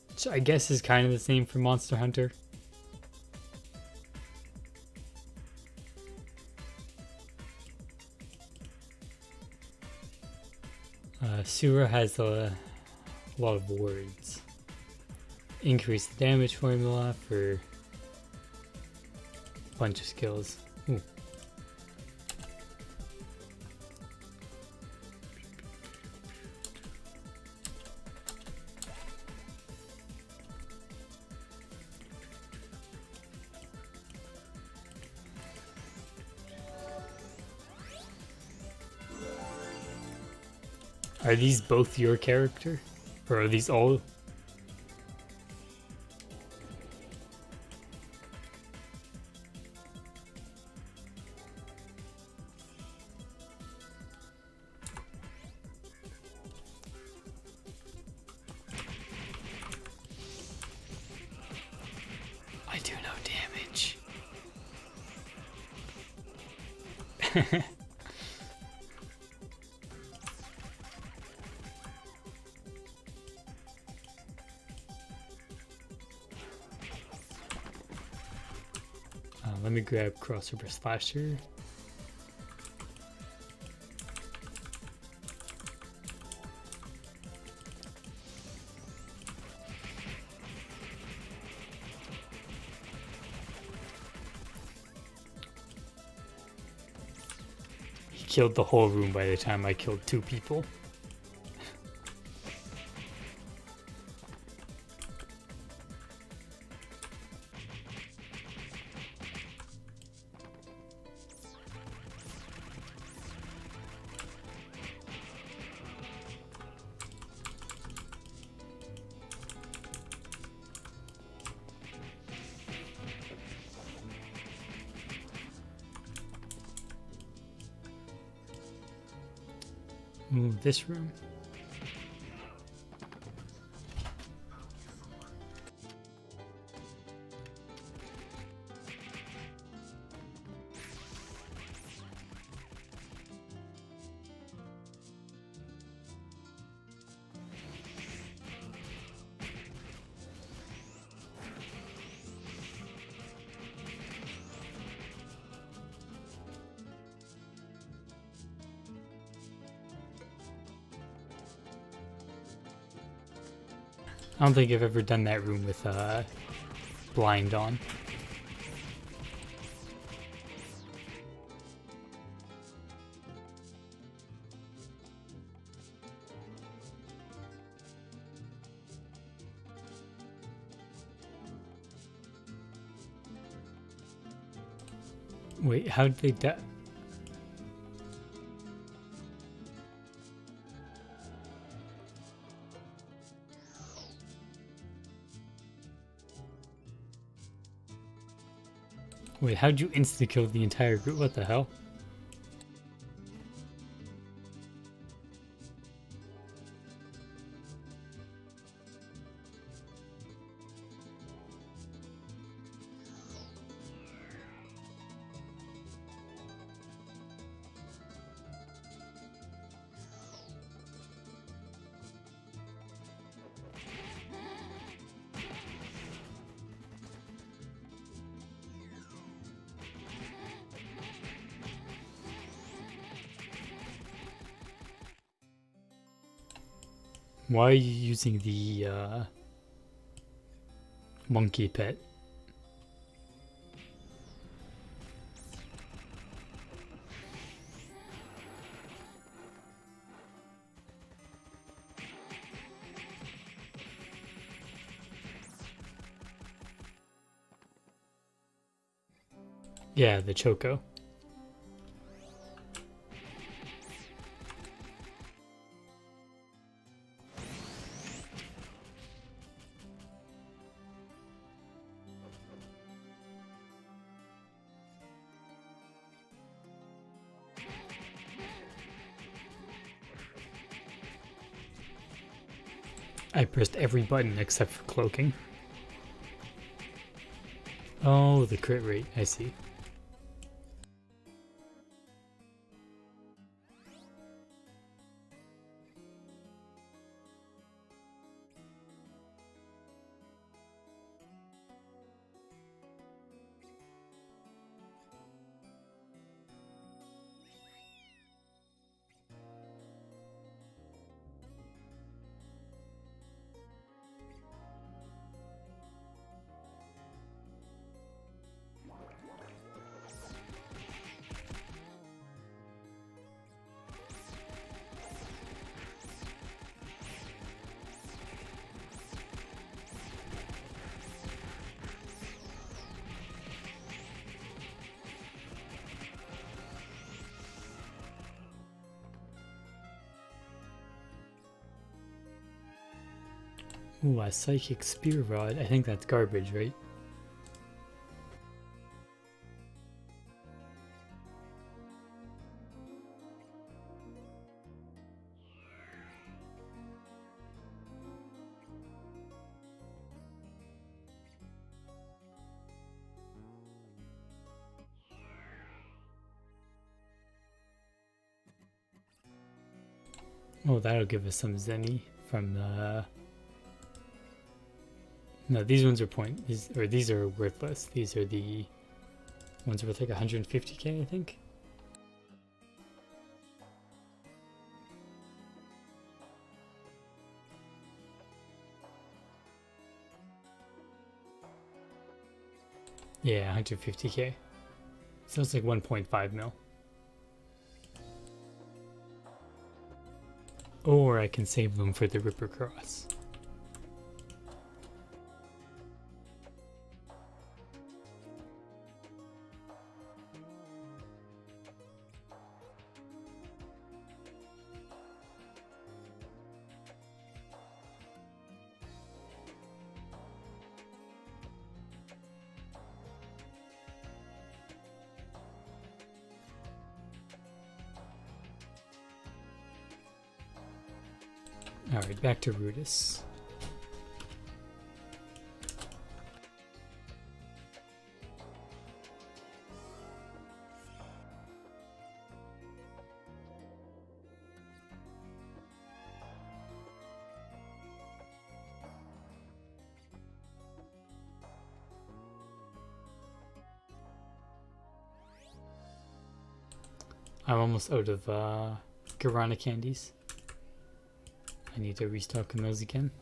Which I guess is kind of the same for Monster Hunter. Sorcerer has a lot of words. Increase the damage formula for a bunch of skills. Ooh. Are these both your character? Or are these all? I do no damage. Let me grab crossover slasher. He killed the whole room by the time I killed 2 people. Ooh, this room. I don't think I've ever done that room with blind on. Wait, how did they die? Wait, how'd you insta-kill the entire group? What the hell? Why are you using the monkey pet? Yeah, the Choco. I pressed every button except for cloaking. Oh, the crit rate, I see. Ooh, a psychic spear rod. I think that's garbage, right? Oh, that'll give us some zenny from the... No, these ones are these are worthless. These are the ones worth like 150k, I think. Yeah, 150k. So it's like 1.5 mil. Or I can save them for the Ripper Cross. Alright, back to Rudis. I'm almost out of Guarana candies. I need to restock on those again.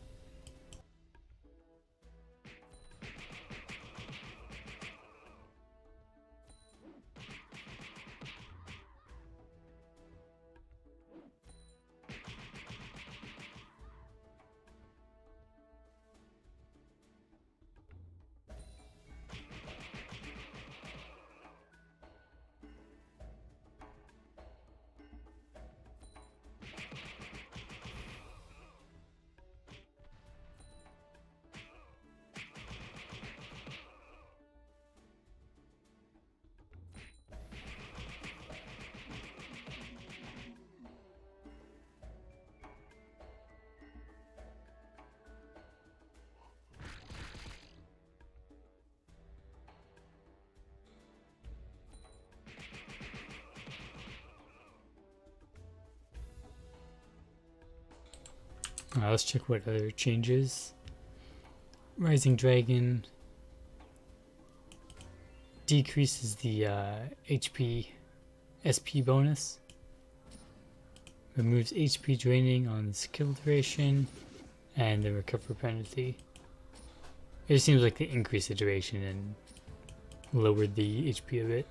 Let's check what other changes. Rising Dragon decreases the HP SP bonus. Removes HP draining on the skill duration and the recover penalty. It just seems like they increased the duration and lowered the HP a bit.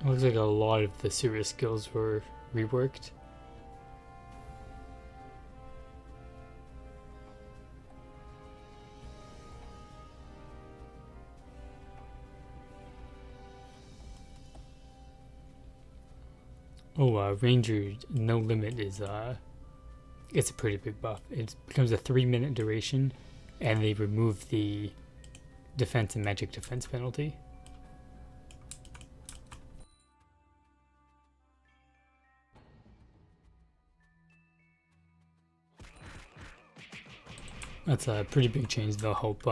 Looks like a lot of the serious skills were reworked. Oh, Ranger No Limit is it's a pretty big buff. It becomes a 3-minute duration, and they remove the defense and magic defense penalty. That's a pretty big change. They'll help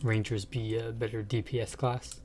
Rangers be a better DPS class.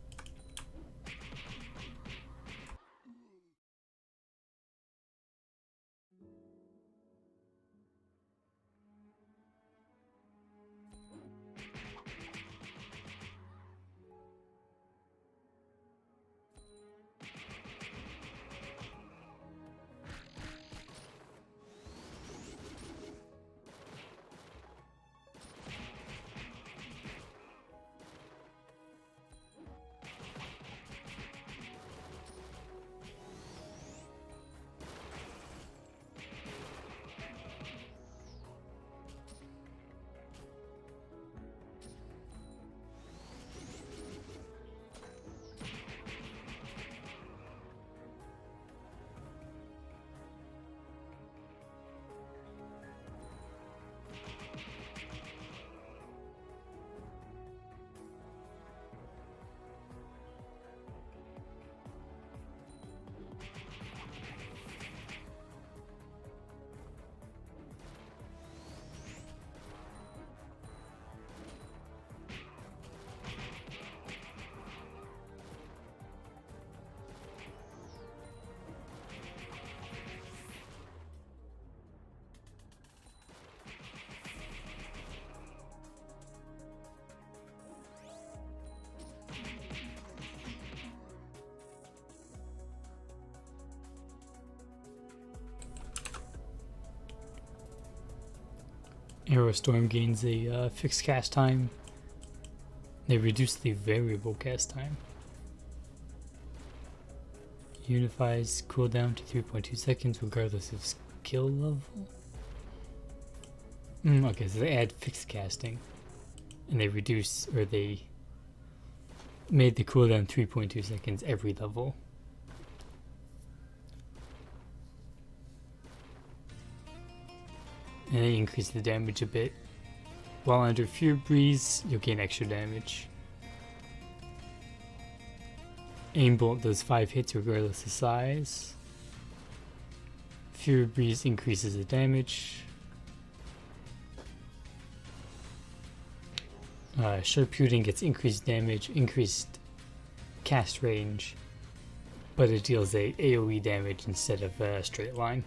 Arrow Storm gains a fixed cast time. They reduce the variable cast time. Unifies cooldown to 3.2 seconds regardless of skill level. Okay, so they add fixed casting. And they reduce, or they made the cooldown 3.2 seconds every level. And they increase the damage a bit. While under Fear Breeze, you'll gain extra damage. Aimbolt does 5 hits regardless of size. Fear Breeze increases the damage. Sharpshooting gets increased damage, increased cast range, but it deals a AoE damage instead of a straight line.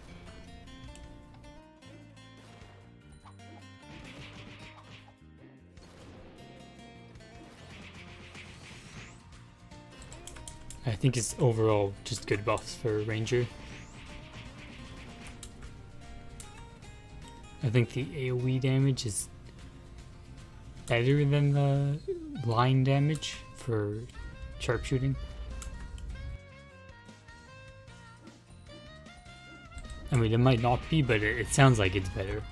I think it's overall just good buffs for Ranger. I think the AoE damage is better than the line damage for sharpshooting. I mean, it might not be, but it sounds like it's better.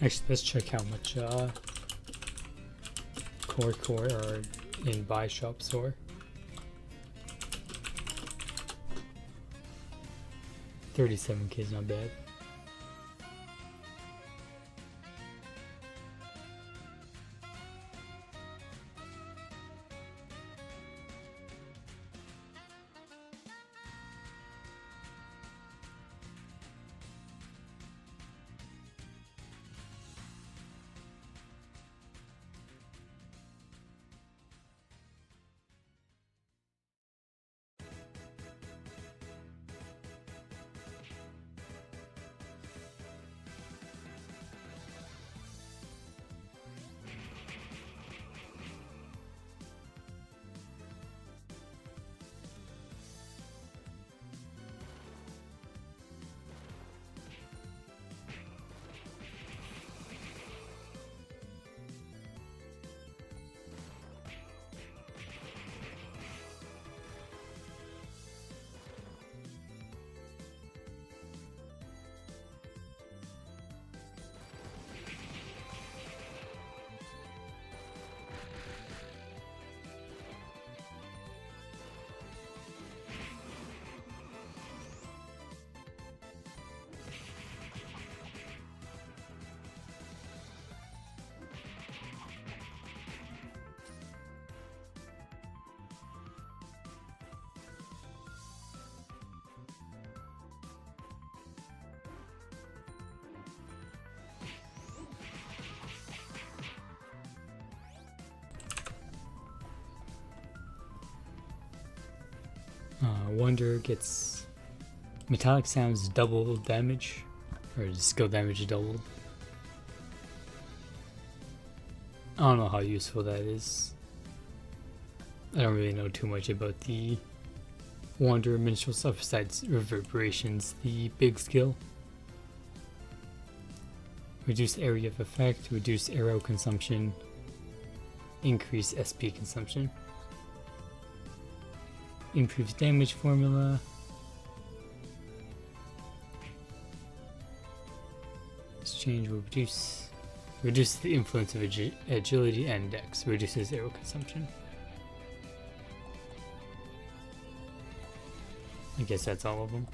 Actually, let's check how much core are in buy shop store. 37k is not bad. Wonder gets metallic sounds double damage, or skill damage doubled. I don't know how useful that is. I don't really know too much about the Wander minstrel subsides reverberations, the big skill. Reduce area of effect, reduce arrow consumption, increase SP consumption. Improves damage formula. This change will reduce the influence of agility and dex, reduces arrow consumption. I guess that's all of them.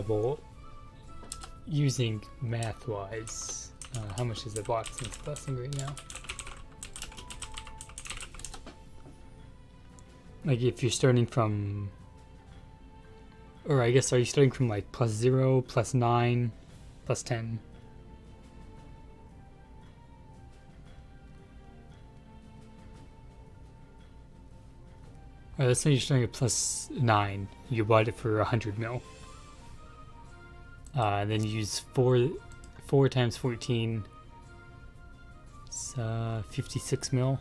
Well, using math-wise, how much is the box into busting right now? Like, if you're starting from, or I guess, are you starting from like +0, +9, +10? Let's say you're starting at +9. You bought it for 100 mil. And then you use 4 times 14. It's 56 mil.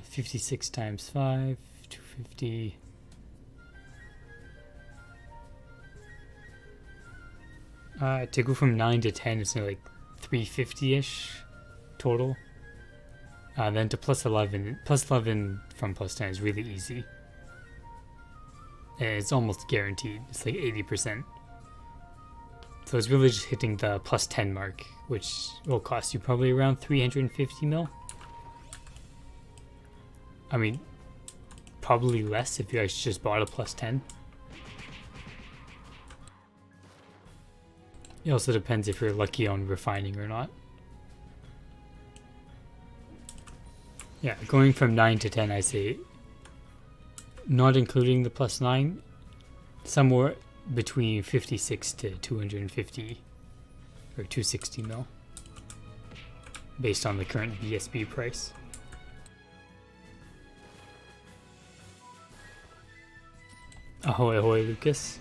56 times 5, 250. To go from 9 to 10, it's like 350-ish total. Then to +11. +11 from +10 is really easy. And it's almost guaranteed. It's like 80%. So it's really just hitting the +10 mark, which will cost you probably around 350 mil. I mean, probably less if you actually just bought a +10. It also depends if you're lucky on refining or not. Yeah, going from 9 to 10, I say, not including the +9, somewhere between 56 to 250 or 260 mil, based on the current BSB price. Ahoy ahoy, Lucas.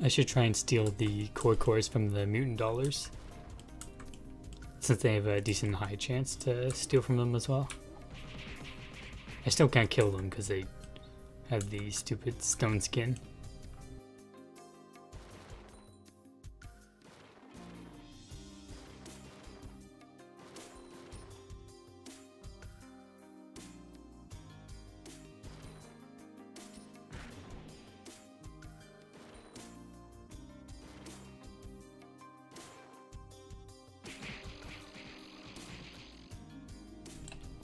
I should try and steal the core cores from the mutant dollars, since they have a decent high chance to steal from them as well. I still can't kill them because they have the stupid stone skin.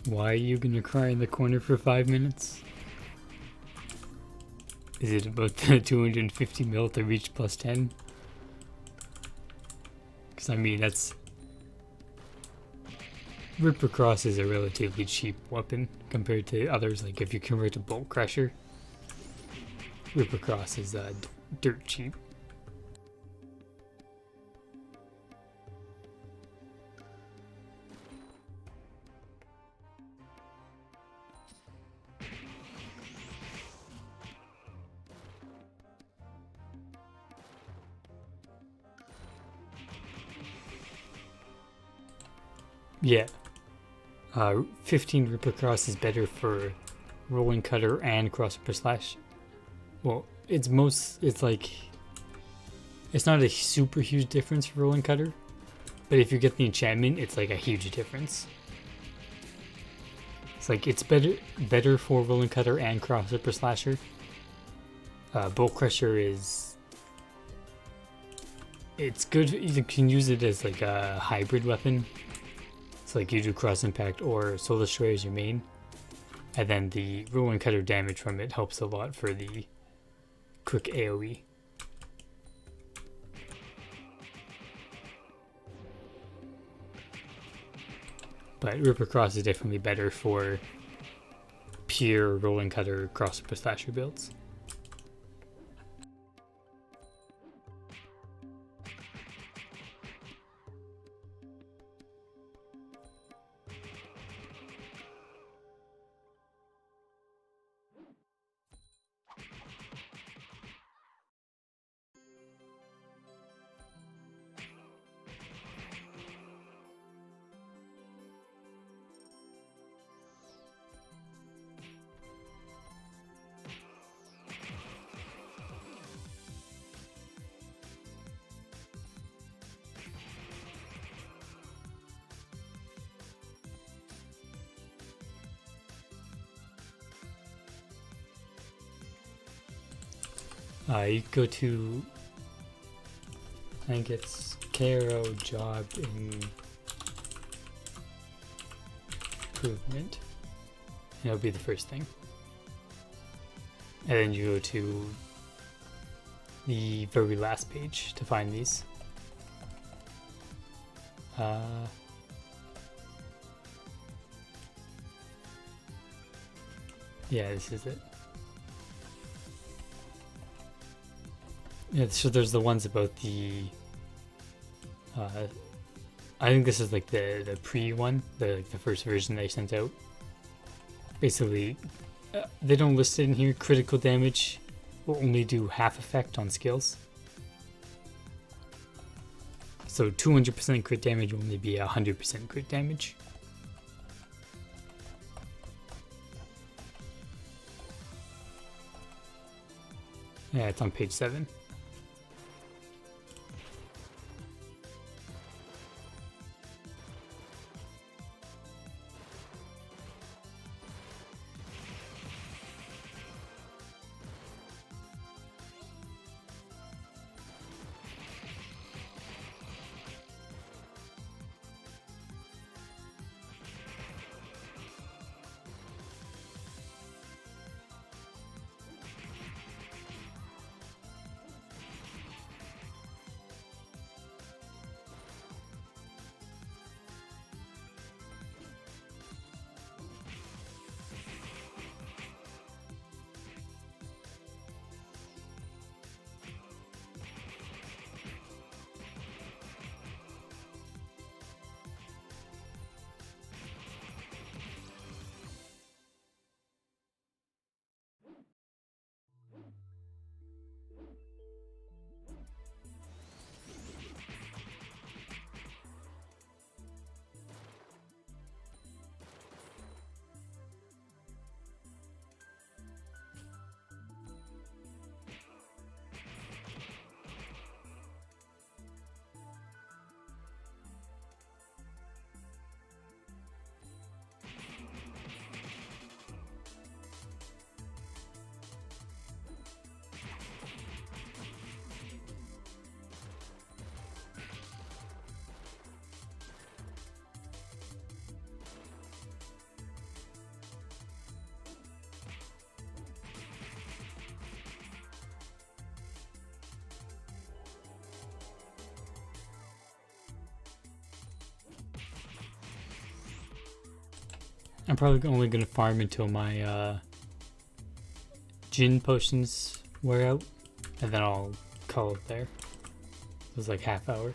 Why are you gonna cry in the corner for 5 minutes? Is it about the 250 mil to reach plus 10? Because I mean, that's... Ripper Cross is a relatively cheap weapon compared to others, like if you convert to Bolt Crusher. Ripper Cross is dirt cheap. Yeah. 15 Ripper Cross is better for Rolling Cutter and Crossover Slash. Well, it's like... It's not a super huge difference for Rolling Cutter, but if you get the enchantment, it's like a huge difference. It's like, it's better for Rolling Cutter and Crossover Slasher. Bolt Crusher is... It's good, you can use it as like a hybrid weapon. It's like you do Cross Impact or Soul Destroyer as your main. And then the Rolling Cutter damage from it helps a lot for the quick AoE. But Ripper Cross is definitely better for pure Rolling Cutter Crossover Slasher builds. You go to, I think it's KRO job improvement. That'll be the first thing. And then you go to the very last page to find these. Yeah, this is it. Yeah, so there's the ones about the I think this is like the pre one, the first version they sent out. Basically, they don't list it in here. Critical damage will only do half effect on skills. So 200% crit damage will only be 100% crit damage. Yeah, it's on page 7. I'm probably only gonna farm until my gin potions wear out, and then I'll call it there. It was like half hour.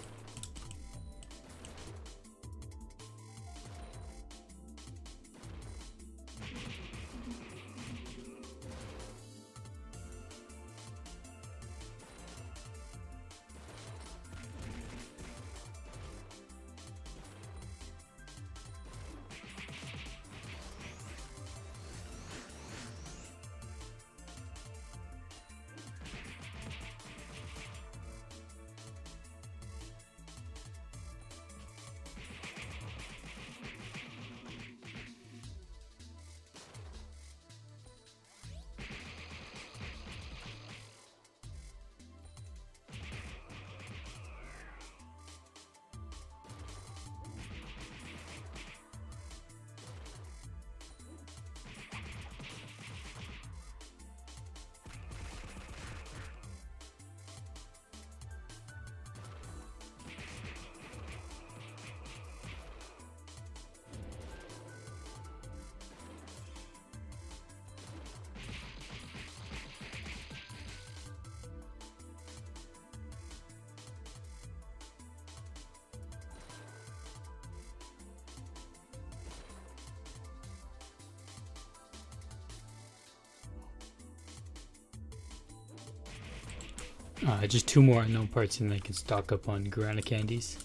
Just 2 more unknown parts and I can stock up on guarana candies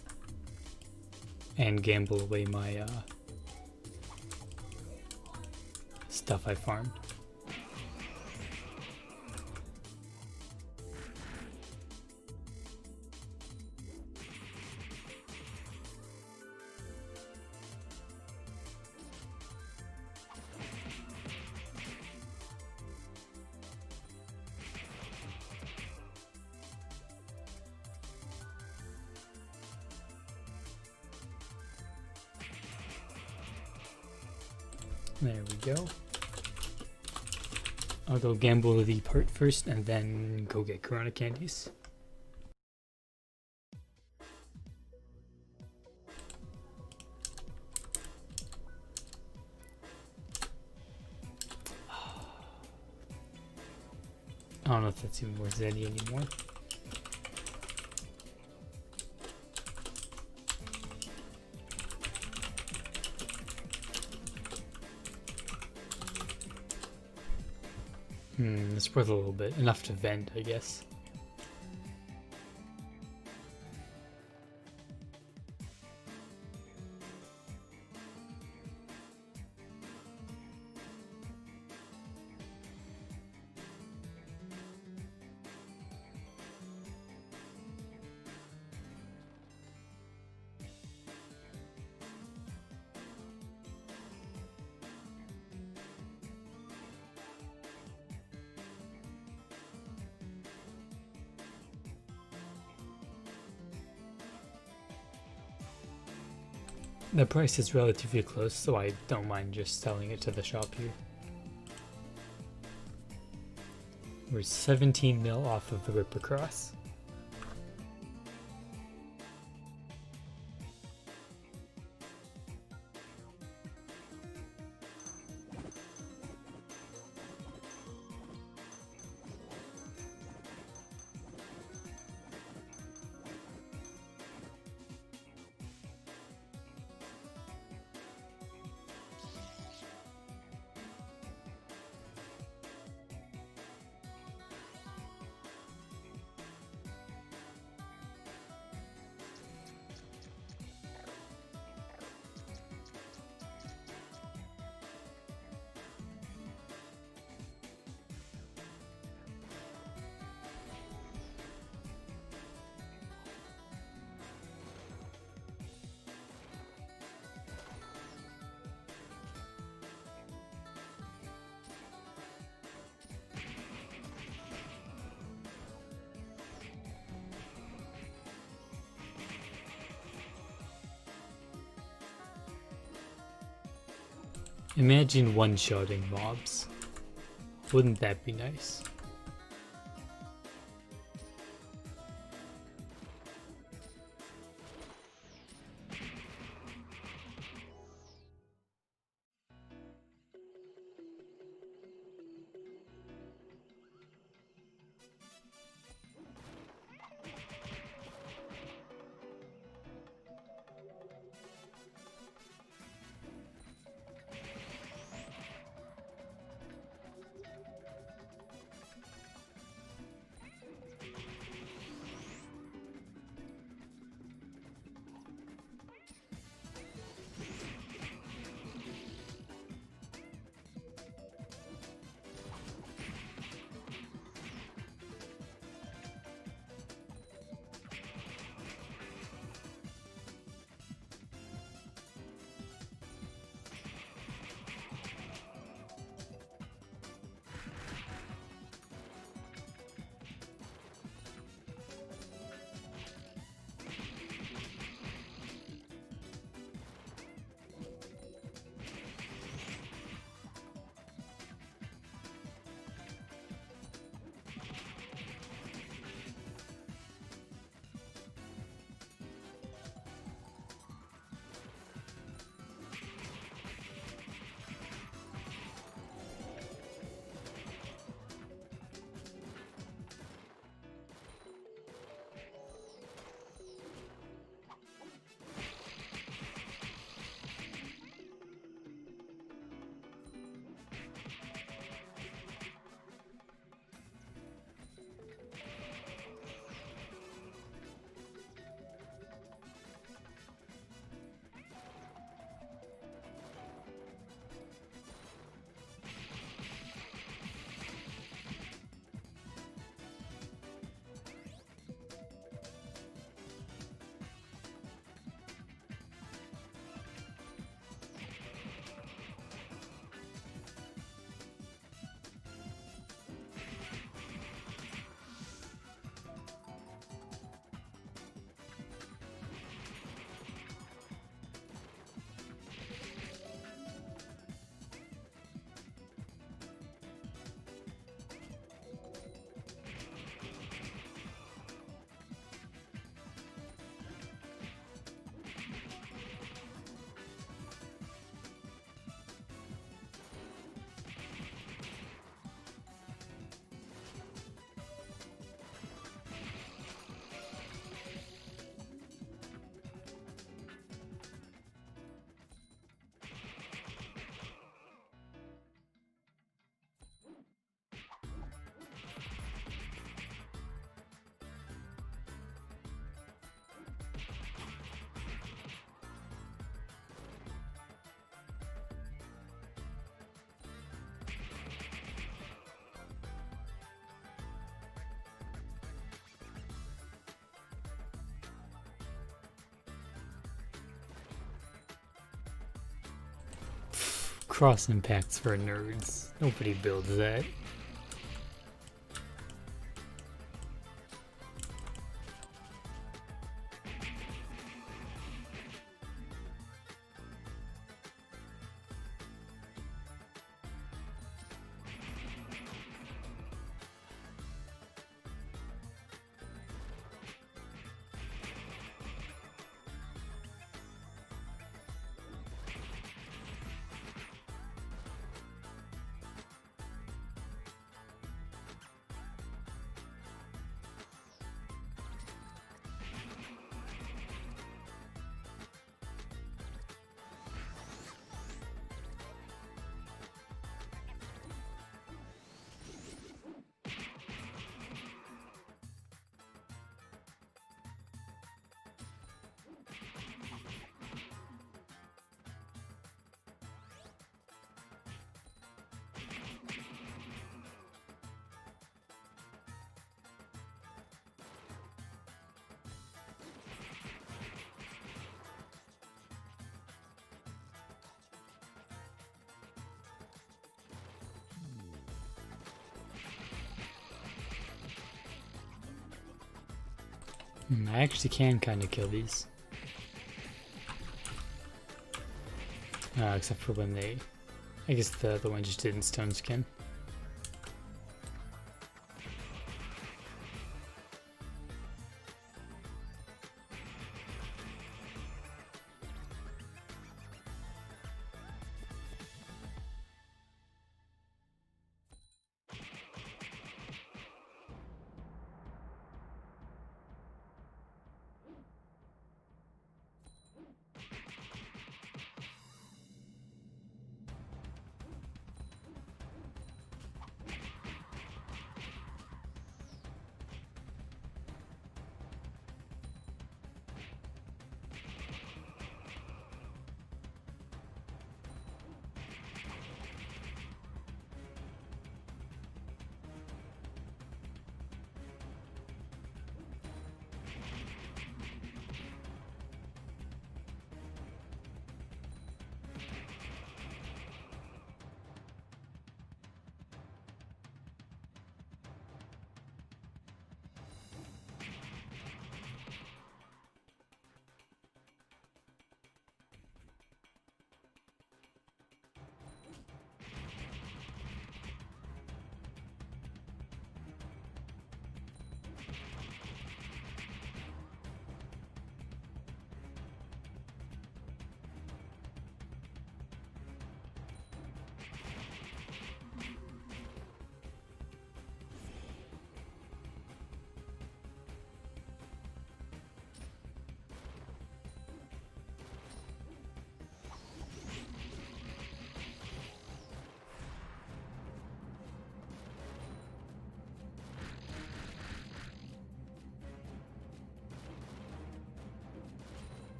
and gamble away my stuff I farmed. There we go. I'll go gamble the part first and then go get guarana candies. I don't know if that's even worth any anymore. It's worth a little bit. Enough to vend, I guess. The price is relatively close, so I don't mind just selling it to the shop here. We're 17 mil off of the Ripper Cross. Imagine one-shotting mobs. Wouldn't that be nice? Cross impacts for nerds. Nobody builds that. I actually can kind of kill these. Except for when they... I guess the one just didn't stone skin.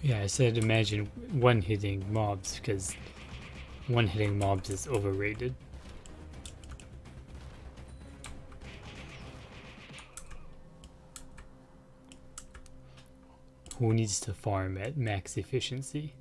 Yeah, I said imagine one-hitting mobs, because one-hitting mobs is overrated. Who needs to farm at max efficiency?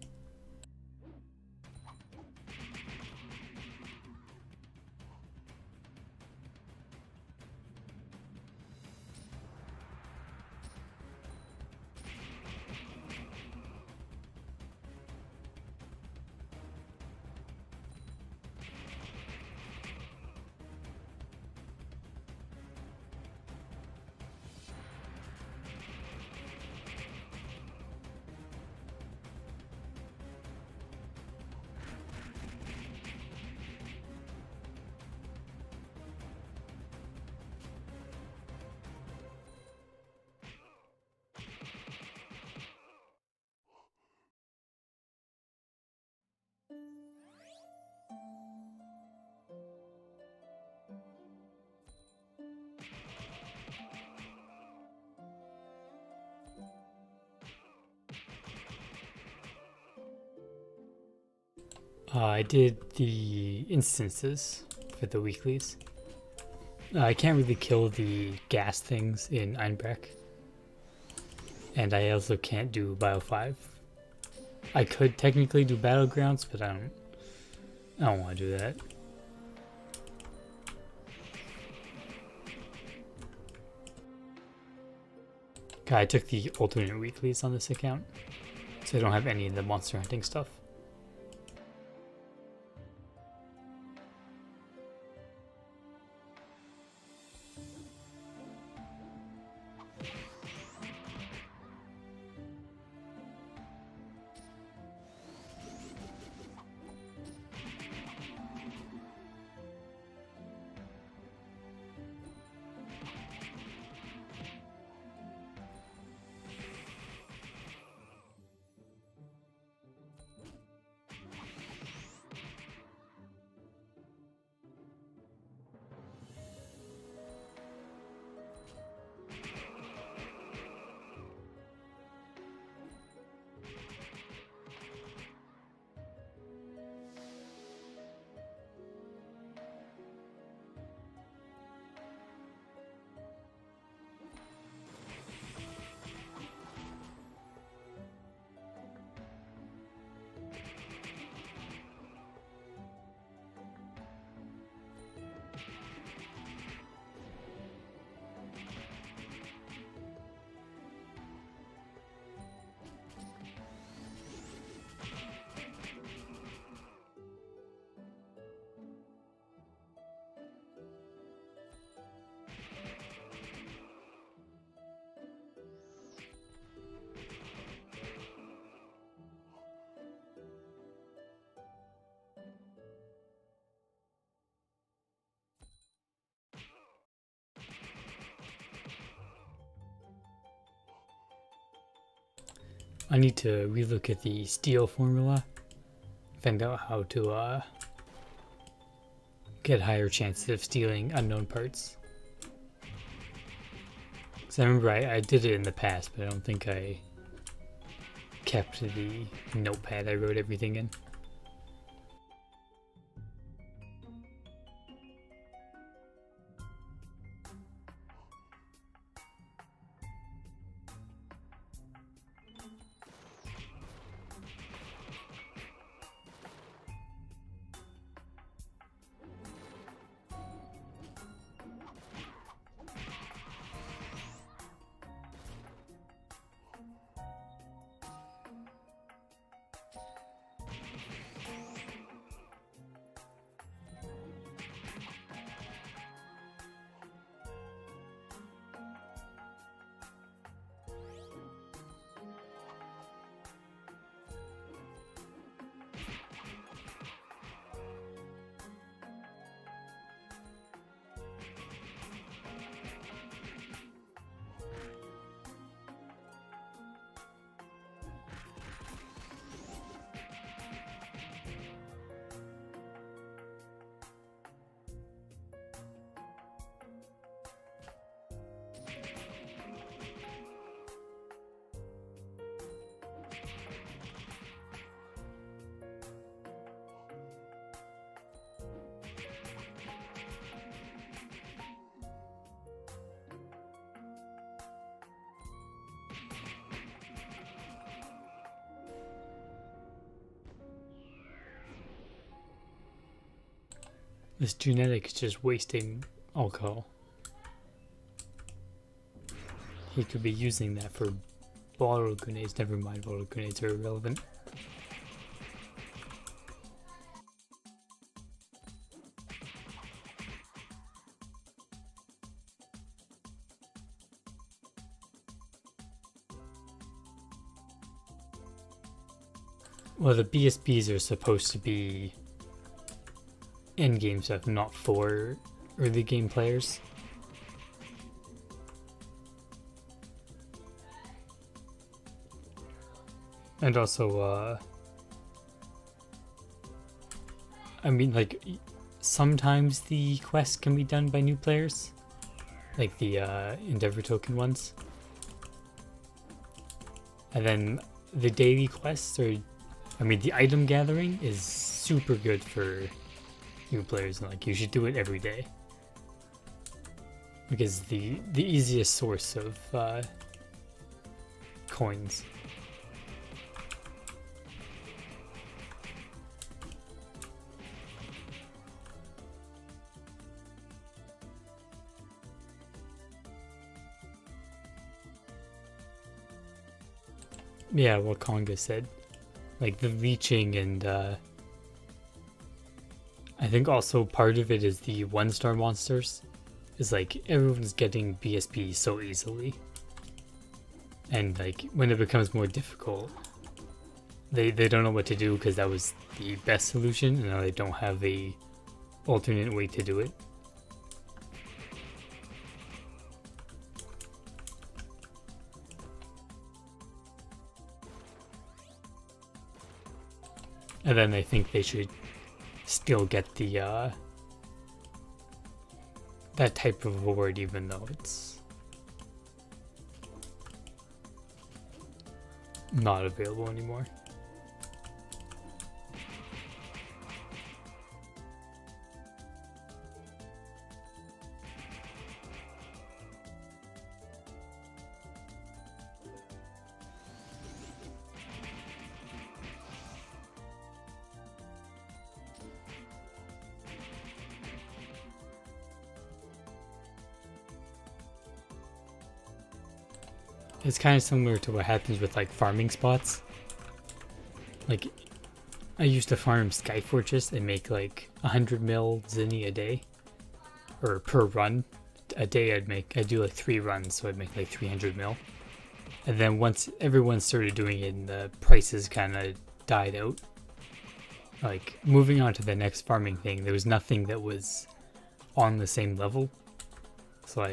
I did the instances for the weeklies. I can't really kill the gas things in Einbreck. And I also can't do Bio 5. I could technically do Battlegrounds, but I don't want to do that. Okay, I took the alternate weeklies on this account, so I don't have any of the monster hunting stuff. I need to relook at the steel formula, find out how to get higher chances of stealing unknown parts. Because I remember I did it in the past, but I don't think I kept the notepad I wrote everything in. This genetic is just wasting alcohol. He could be using that for bottle grenades. Never mind, bottle grenades are irrelevant. Well, the BSBs are supposed to be endgame stuff, not for early game players. And also, I mean, like, sometimes the quests can be done by new players, like the Endeavor token ones. And then the daily quests are, I mean, the item gathering is super good for new players, and like, you should do it every day. because the easiest source of coins. Yeah, what Conga said. Like the leeching and I think also part of it is the 1-star monsters. Is like everyone's getting BSP so easily. And like when it becomes more difficult, they don't know what to do because that was the best solution and now they don't have a alternate way to do it. And then I think they should still get the that type of reward even though it's not available anymore. It's kind of similar to what happens with like farming spots. Like I used to farm Sky Fortress and make like 100 mil zinni a day, or per run. A day I'd do like 3 runs, so I'd make like 300 mil. And then once everyone started doing it and the prices kind of died out, like moving on to the next farming thing, there was nothing that was on the same level. So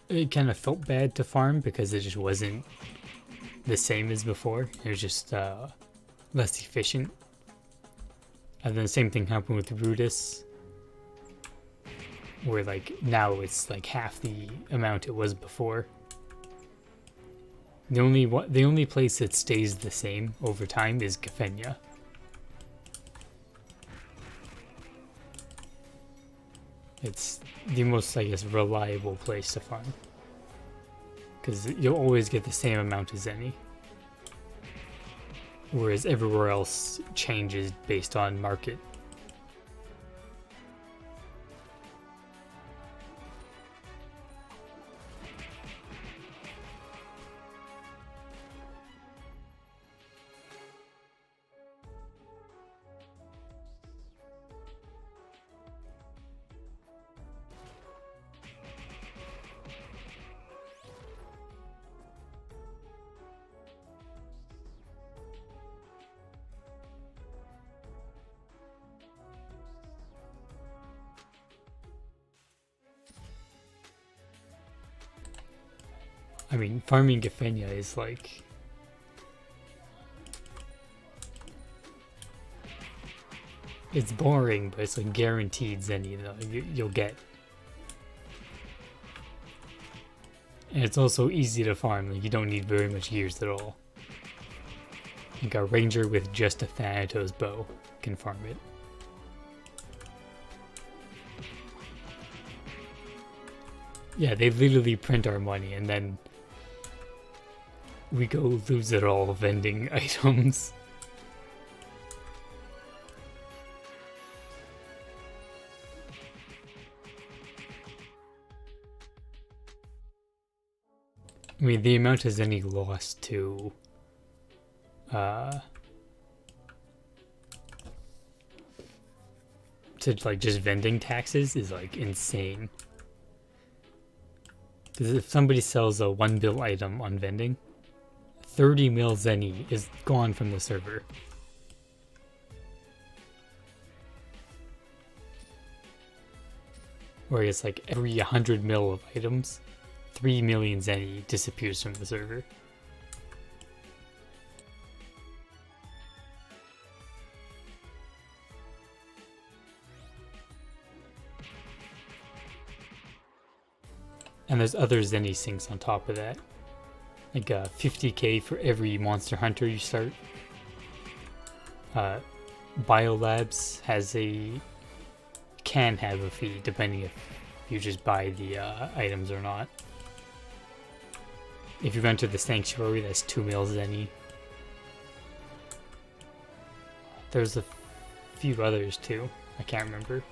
it kind of felt bad to farm because it just wasn't the same as before. It was just less efficient. And then the same thing happened with Rudis, where like now it's like half the amount it was before. The only place that stays the same over time is Gafenya. It's the most, I guess, reliable place to farm. Because you'll always get the same amount of zenny. Whereas everywhere else changes based on market. I mean, farming Gafenya is like... It's boring, but it's like guaranteed zenny you'll get. And it's also easy to farm, like you don't need very much gears at all. Like a ranger with just a Thanatos bow can farm it. Yeah, they literally print our money and then we go lose it all vending items. I mean, the amount of zenny lost to like just vending taxes is like insane. Because if somebody sells a 1 bill item on vending, 30 mil zenny is gone from the server. Whereas like every 100 mil of items, 3 million zenny disappears from the server. And there's other zenny sinks on top of that. Like 50k for every monster hunter you start. Biolabs can have a fee depending if you just buy the items or not. If you enter the sanctuary, that's 2 mil zenny. There's a few others too. I can't remember.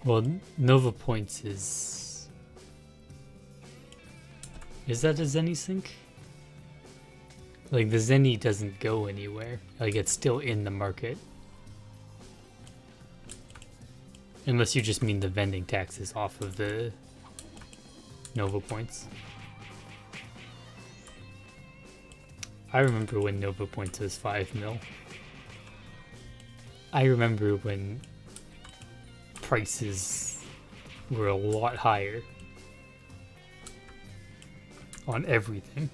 Well, Nova Points is that a Zenny sync? Like, the Zenny doesn't go anywhere. Like, it's still in the market. Unless you just mean the vending taxes off of the Nova Points. I remember when Nova Points was 5 mil. I remember when prices were a lot higher on everything.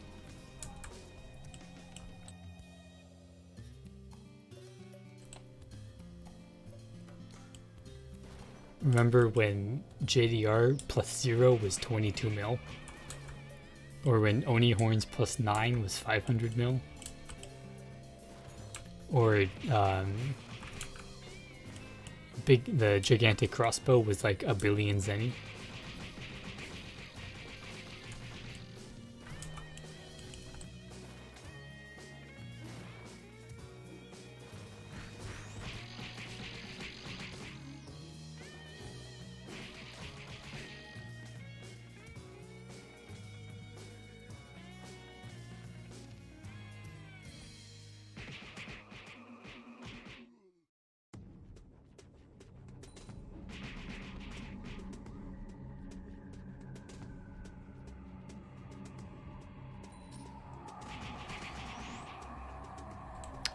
Remember when JDR plus 0 was 22 mil? Or when Oni Horns plus 9 was 500 mil? Or the gigantic crossbow was like 1 billion zenny.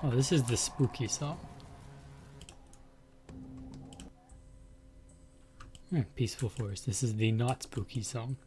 Oh, this is the spooky song. Peaceful Forest. This is the not spooky song.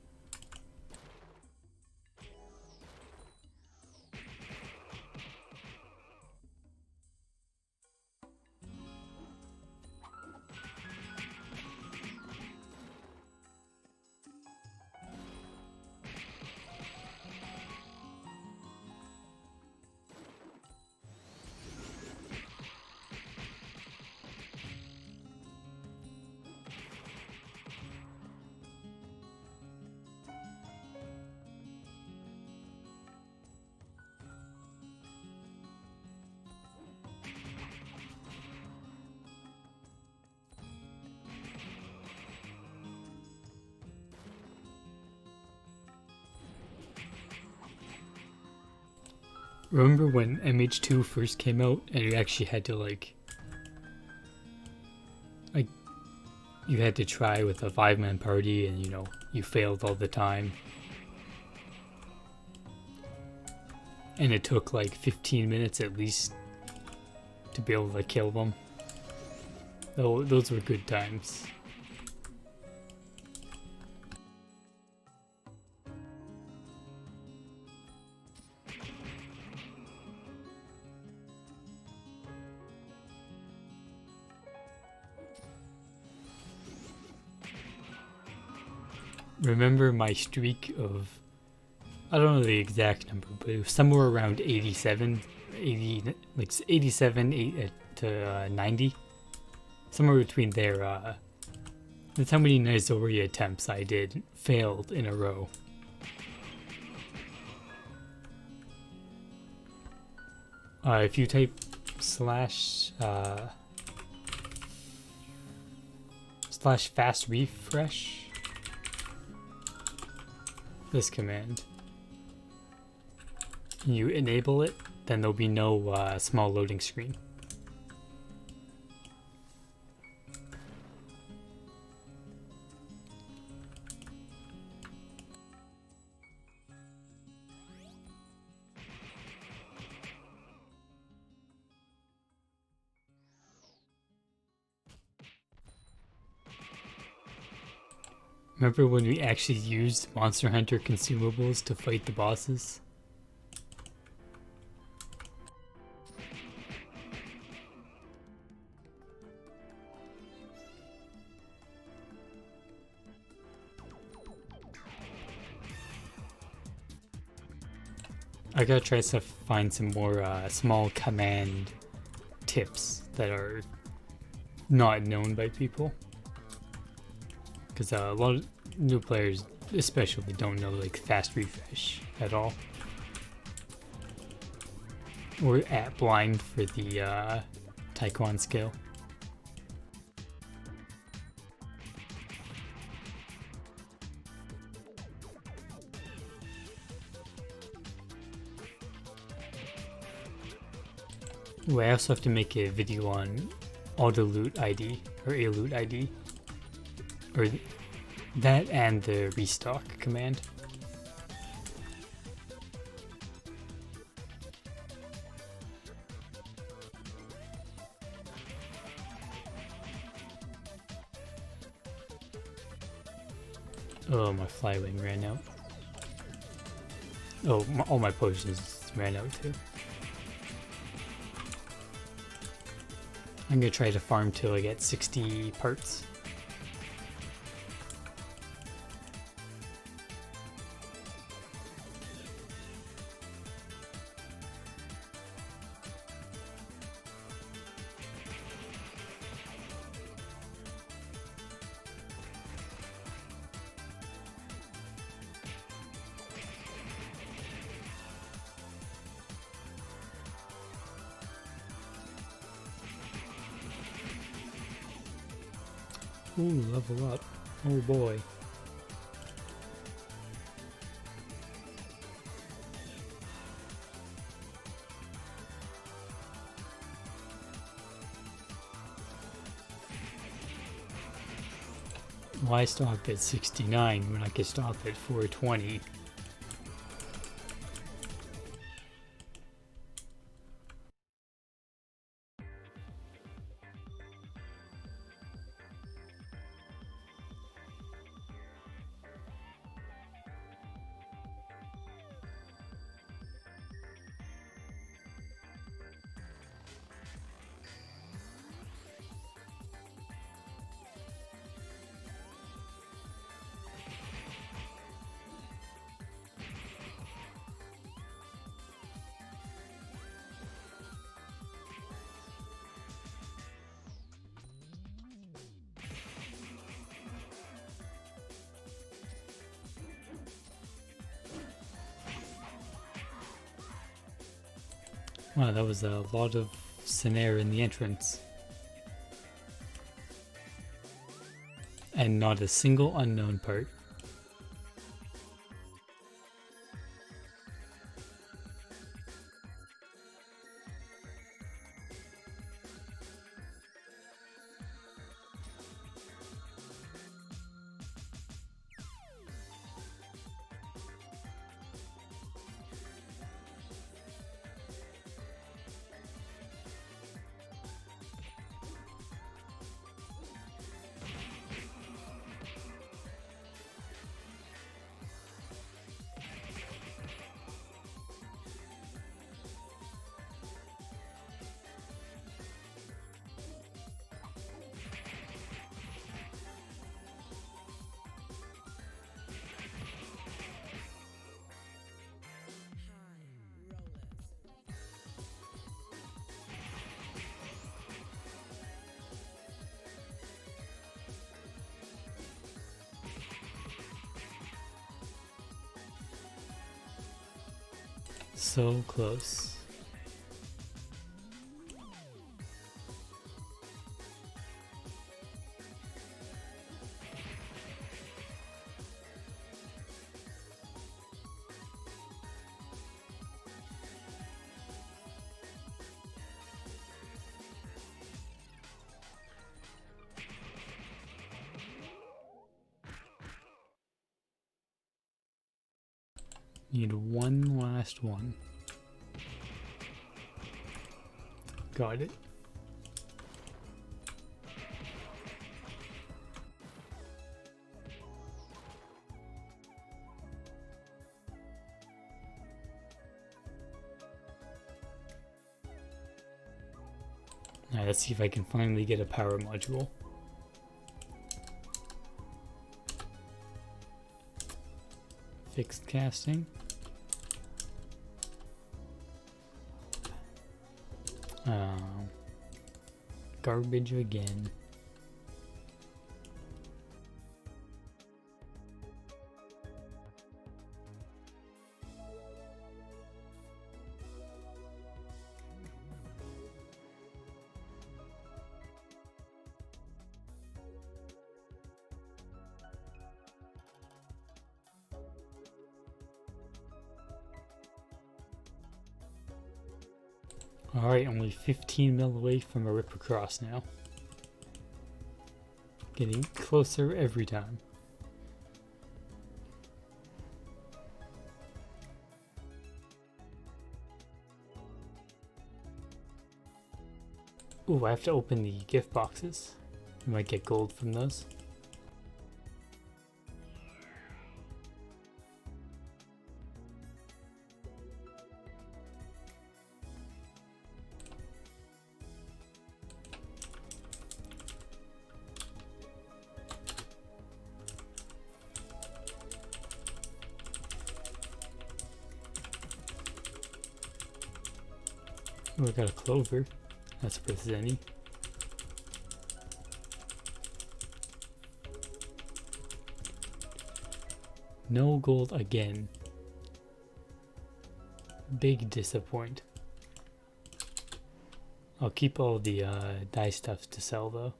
Remember when MH2 first came out and you actually had to like you had to try with a 5-man party and you know, you failed all the time. And it took like 15 minutes at least to be able to kill them. Those were good times. Remember my streak of, I don't know the exact number, but it was somewhere around 87, 80, like 87 to 90. Somewhere between there, that's how many Nizoria attempts I did failed in a row. If you type slash fast refresh, this command, you enable it, then there'll be no small loading screen. Remember when we actually used Monster Hunter consumables to fight the bosses? I gotta try to find some more small command tips that are not known by people. Because a lot of new players especially don't know like fast refresh at all. Or at blind for the Taekwon skill. Ooh, I also have to make a video on auto loot ID or a loot ID. Or that and the restock command. Oh, my flywing ran out. Oh, all my potions ran out too. I'm gonna try to farm till I get 60 parts. Ooh, level up. Oh boy. Why stop at 69 when I could stop at 420? Wow, that was a lot of snare in the entrance. And not a single unknown part. So close. Need one last one. Got it. Alright, let's see if I can finally get a power module. Fixed casting. Garbage again. Alright, only 15 mil away from a rip across now. Getting closer every time. Ooh, I have to open the gift boxes. I might get gold from those. Oh, I got a clover. That's worth any. No gold again. Big disappoint. I'll keep all the dye stuff to sell though.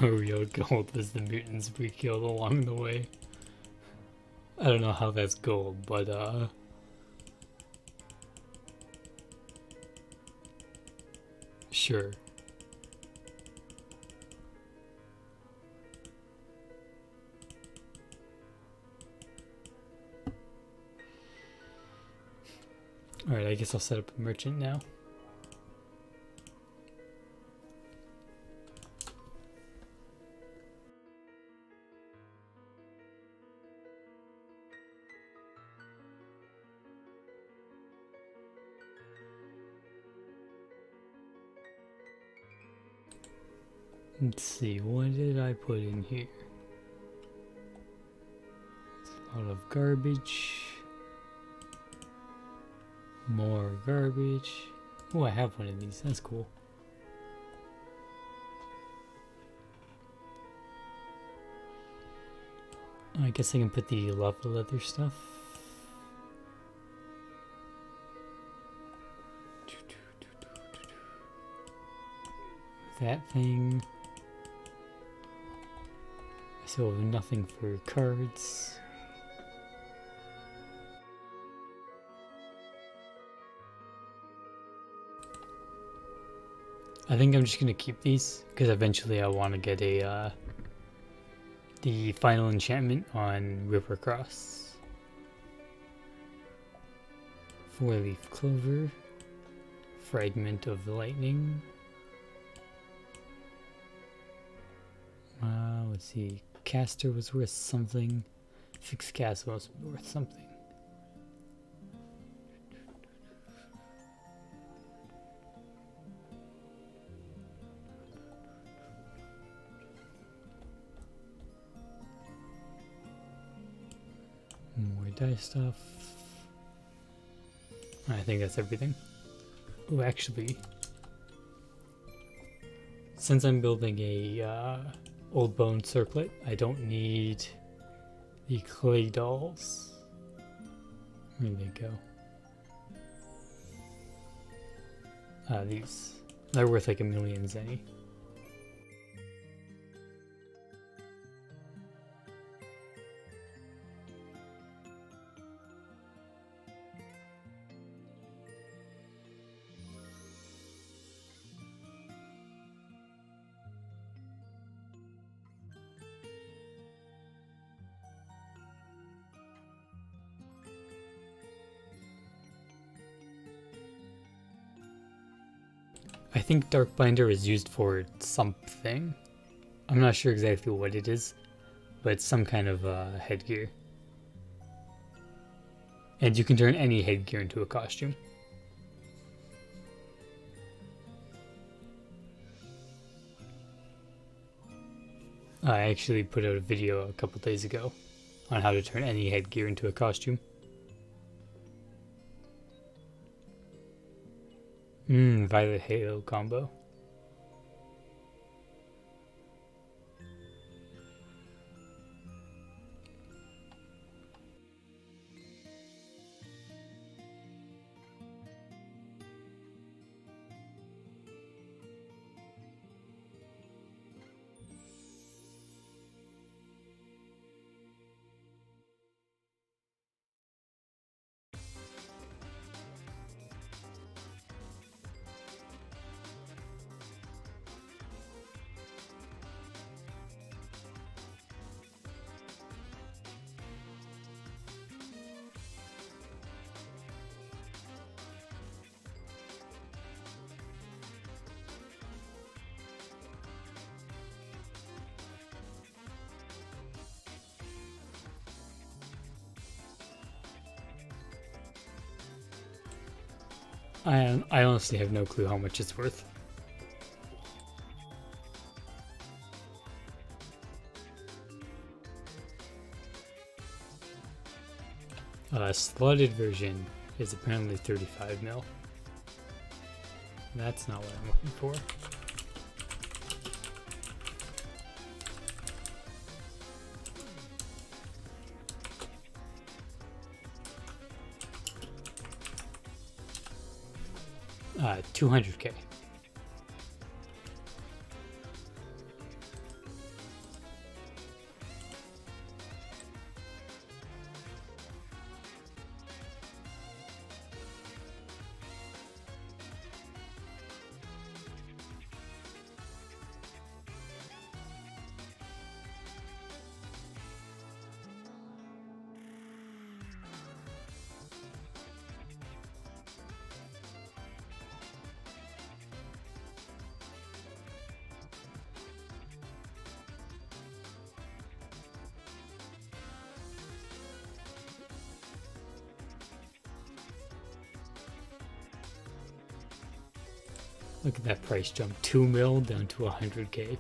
The real gold was the mutants we killed along the way. I don't know how that's gold, but sure. Alright, I guess I'll set up a merchant now. Let's see, what did I put in here? It's a lot of garbage. More garbage. Oh, I have one of these. That's cool. I guess I can put the lava leather stuff. That thing. I still have nothing for cards. I think I'm just gonna keep these because eventually I want to get a the final enchantment on River Cross. 4-leaf clover, fragment of lightning. Let's see. Caster was worth something. Fixed cast was worth something. More die stuff. I think that's everything. Oh, actually, since I'm building a old bone circlet, I don't need the clay dolls. Where they go? These. They're worth like a million zenny. I think Dark Binder is used for something. I'm not sure exactly what it is, but it's some kind of headgear. And you can turn any headgear into a costume. I actually put out a video a couple days ago on how to turn any headgear into a costume. Violet Halo combo. I honestly have no clue how much it's worth. Slotted version is apparently 35 mil. That's not what I'm looking for. $200K. Look at that price jump, 2 mil down to 100K.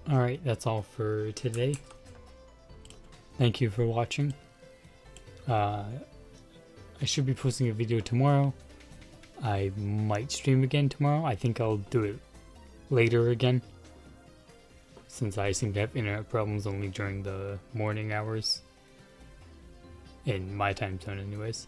Alright, that's all for today. Thank you for watching. I should be posting a video tomorrow. I might stream again tomorrow. I think I'll do it later again, since I seem to have internet problems only during the morning hours in my time zone anyways.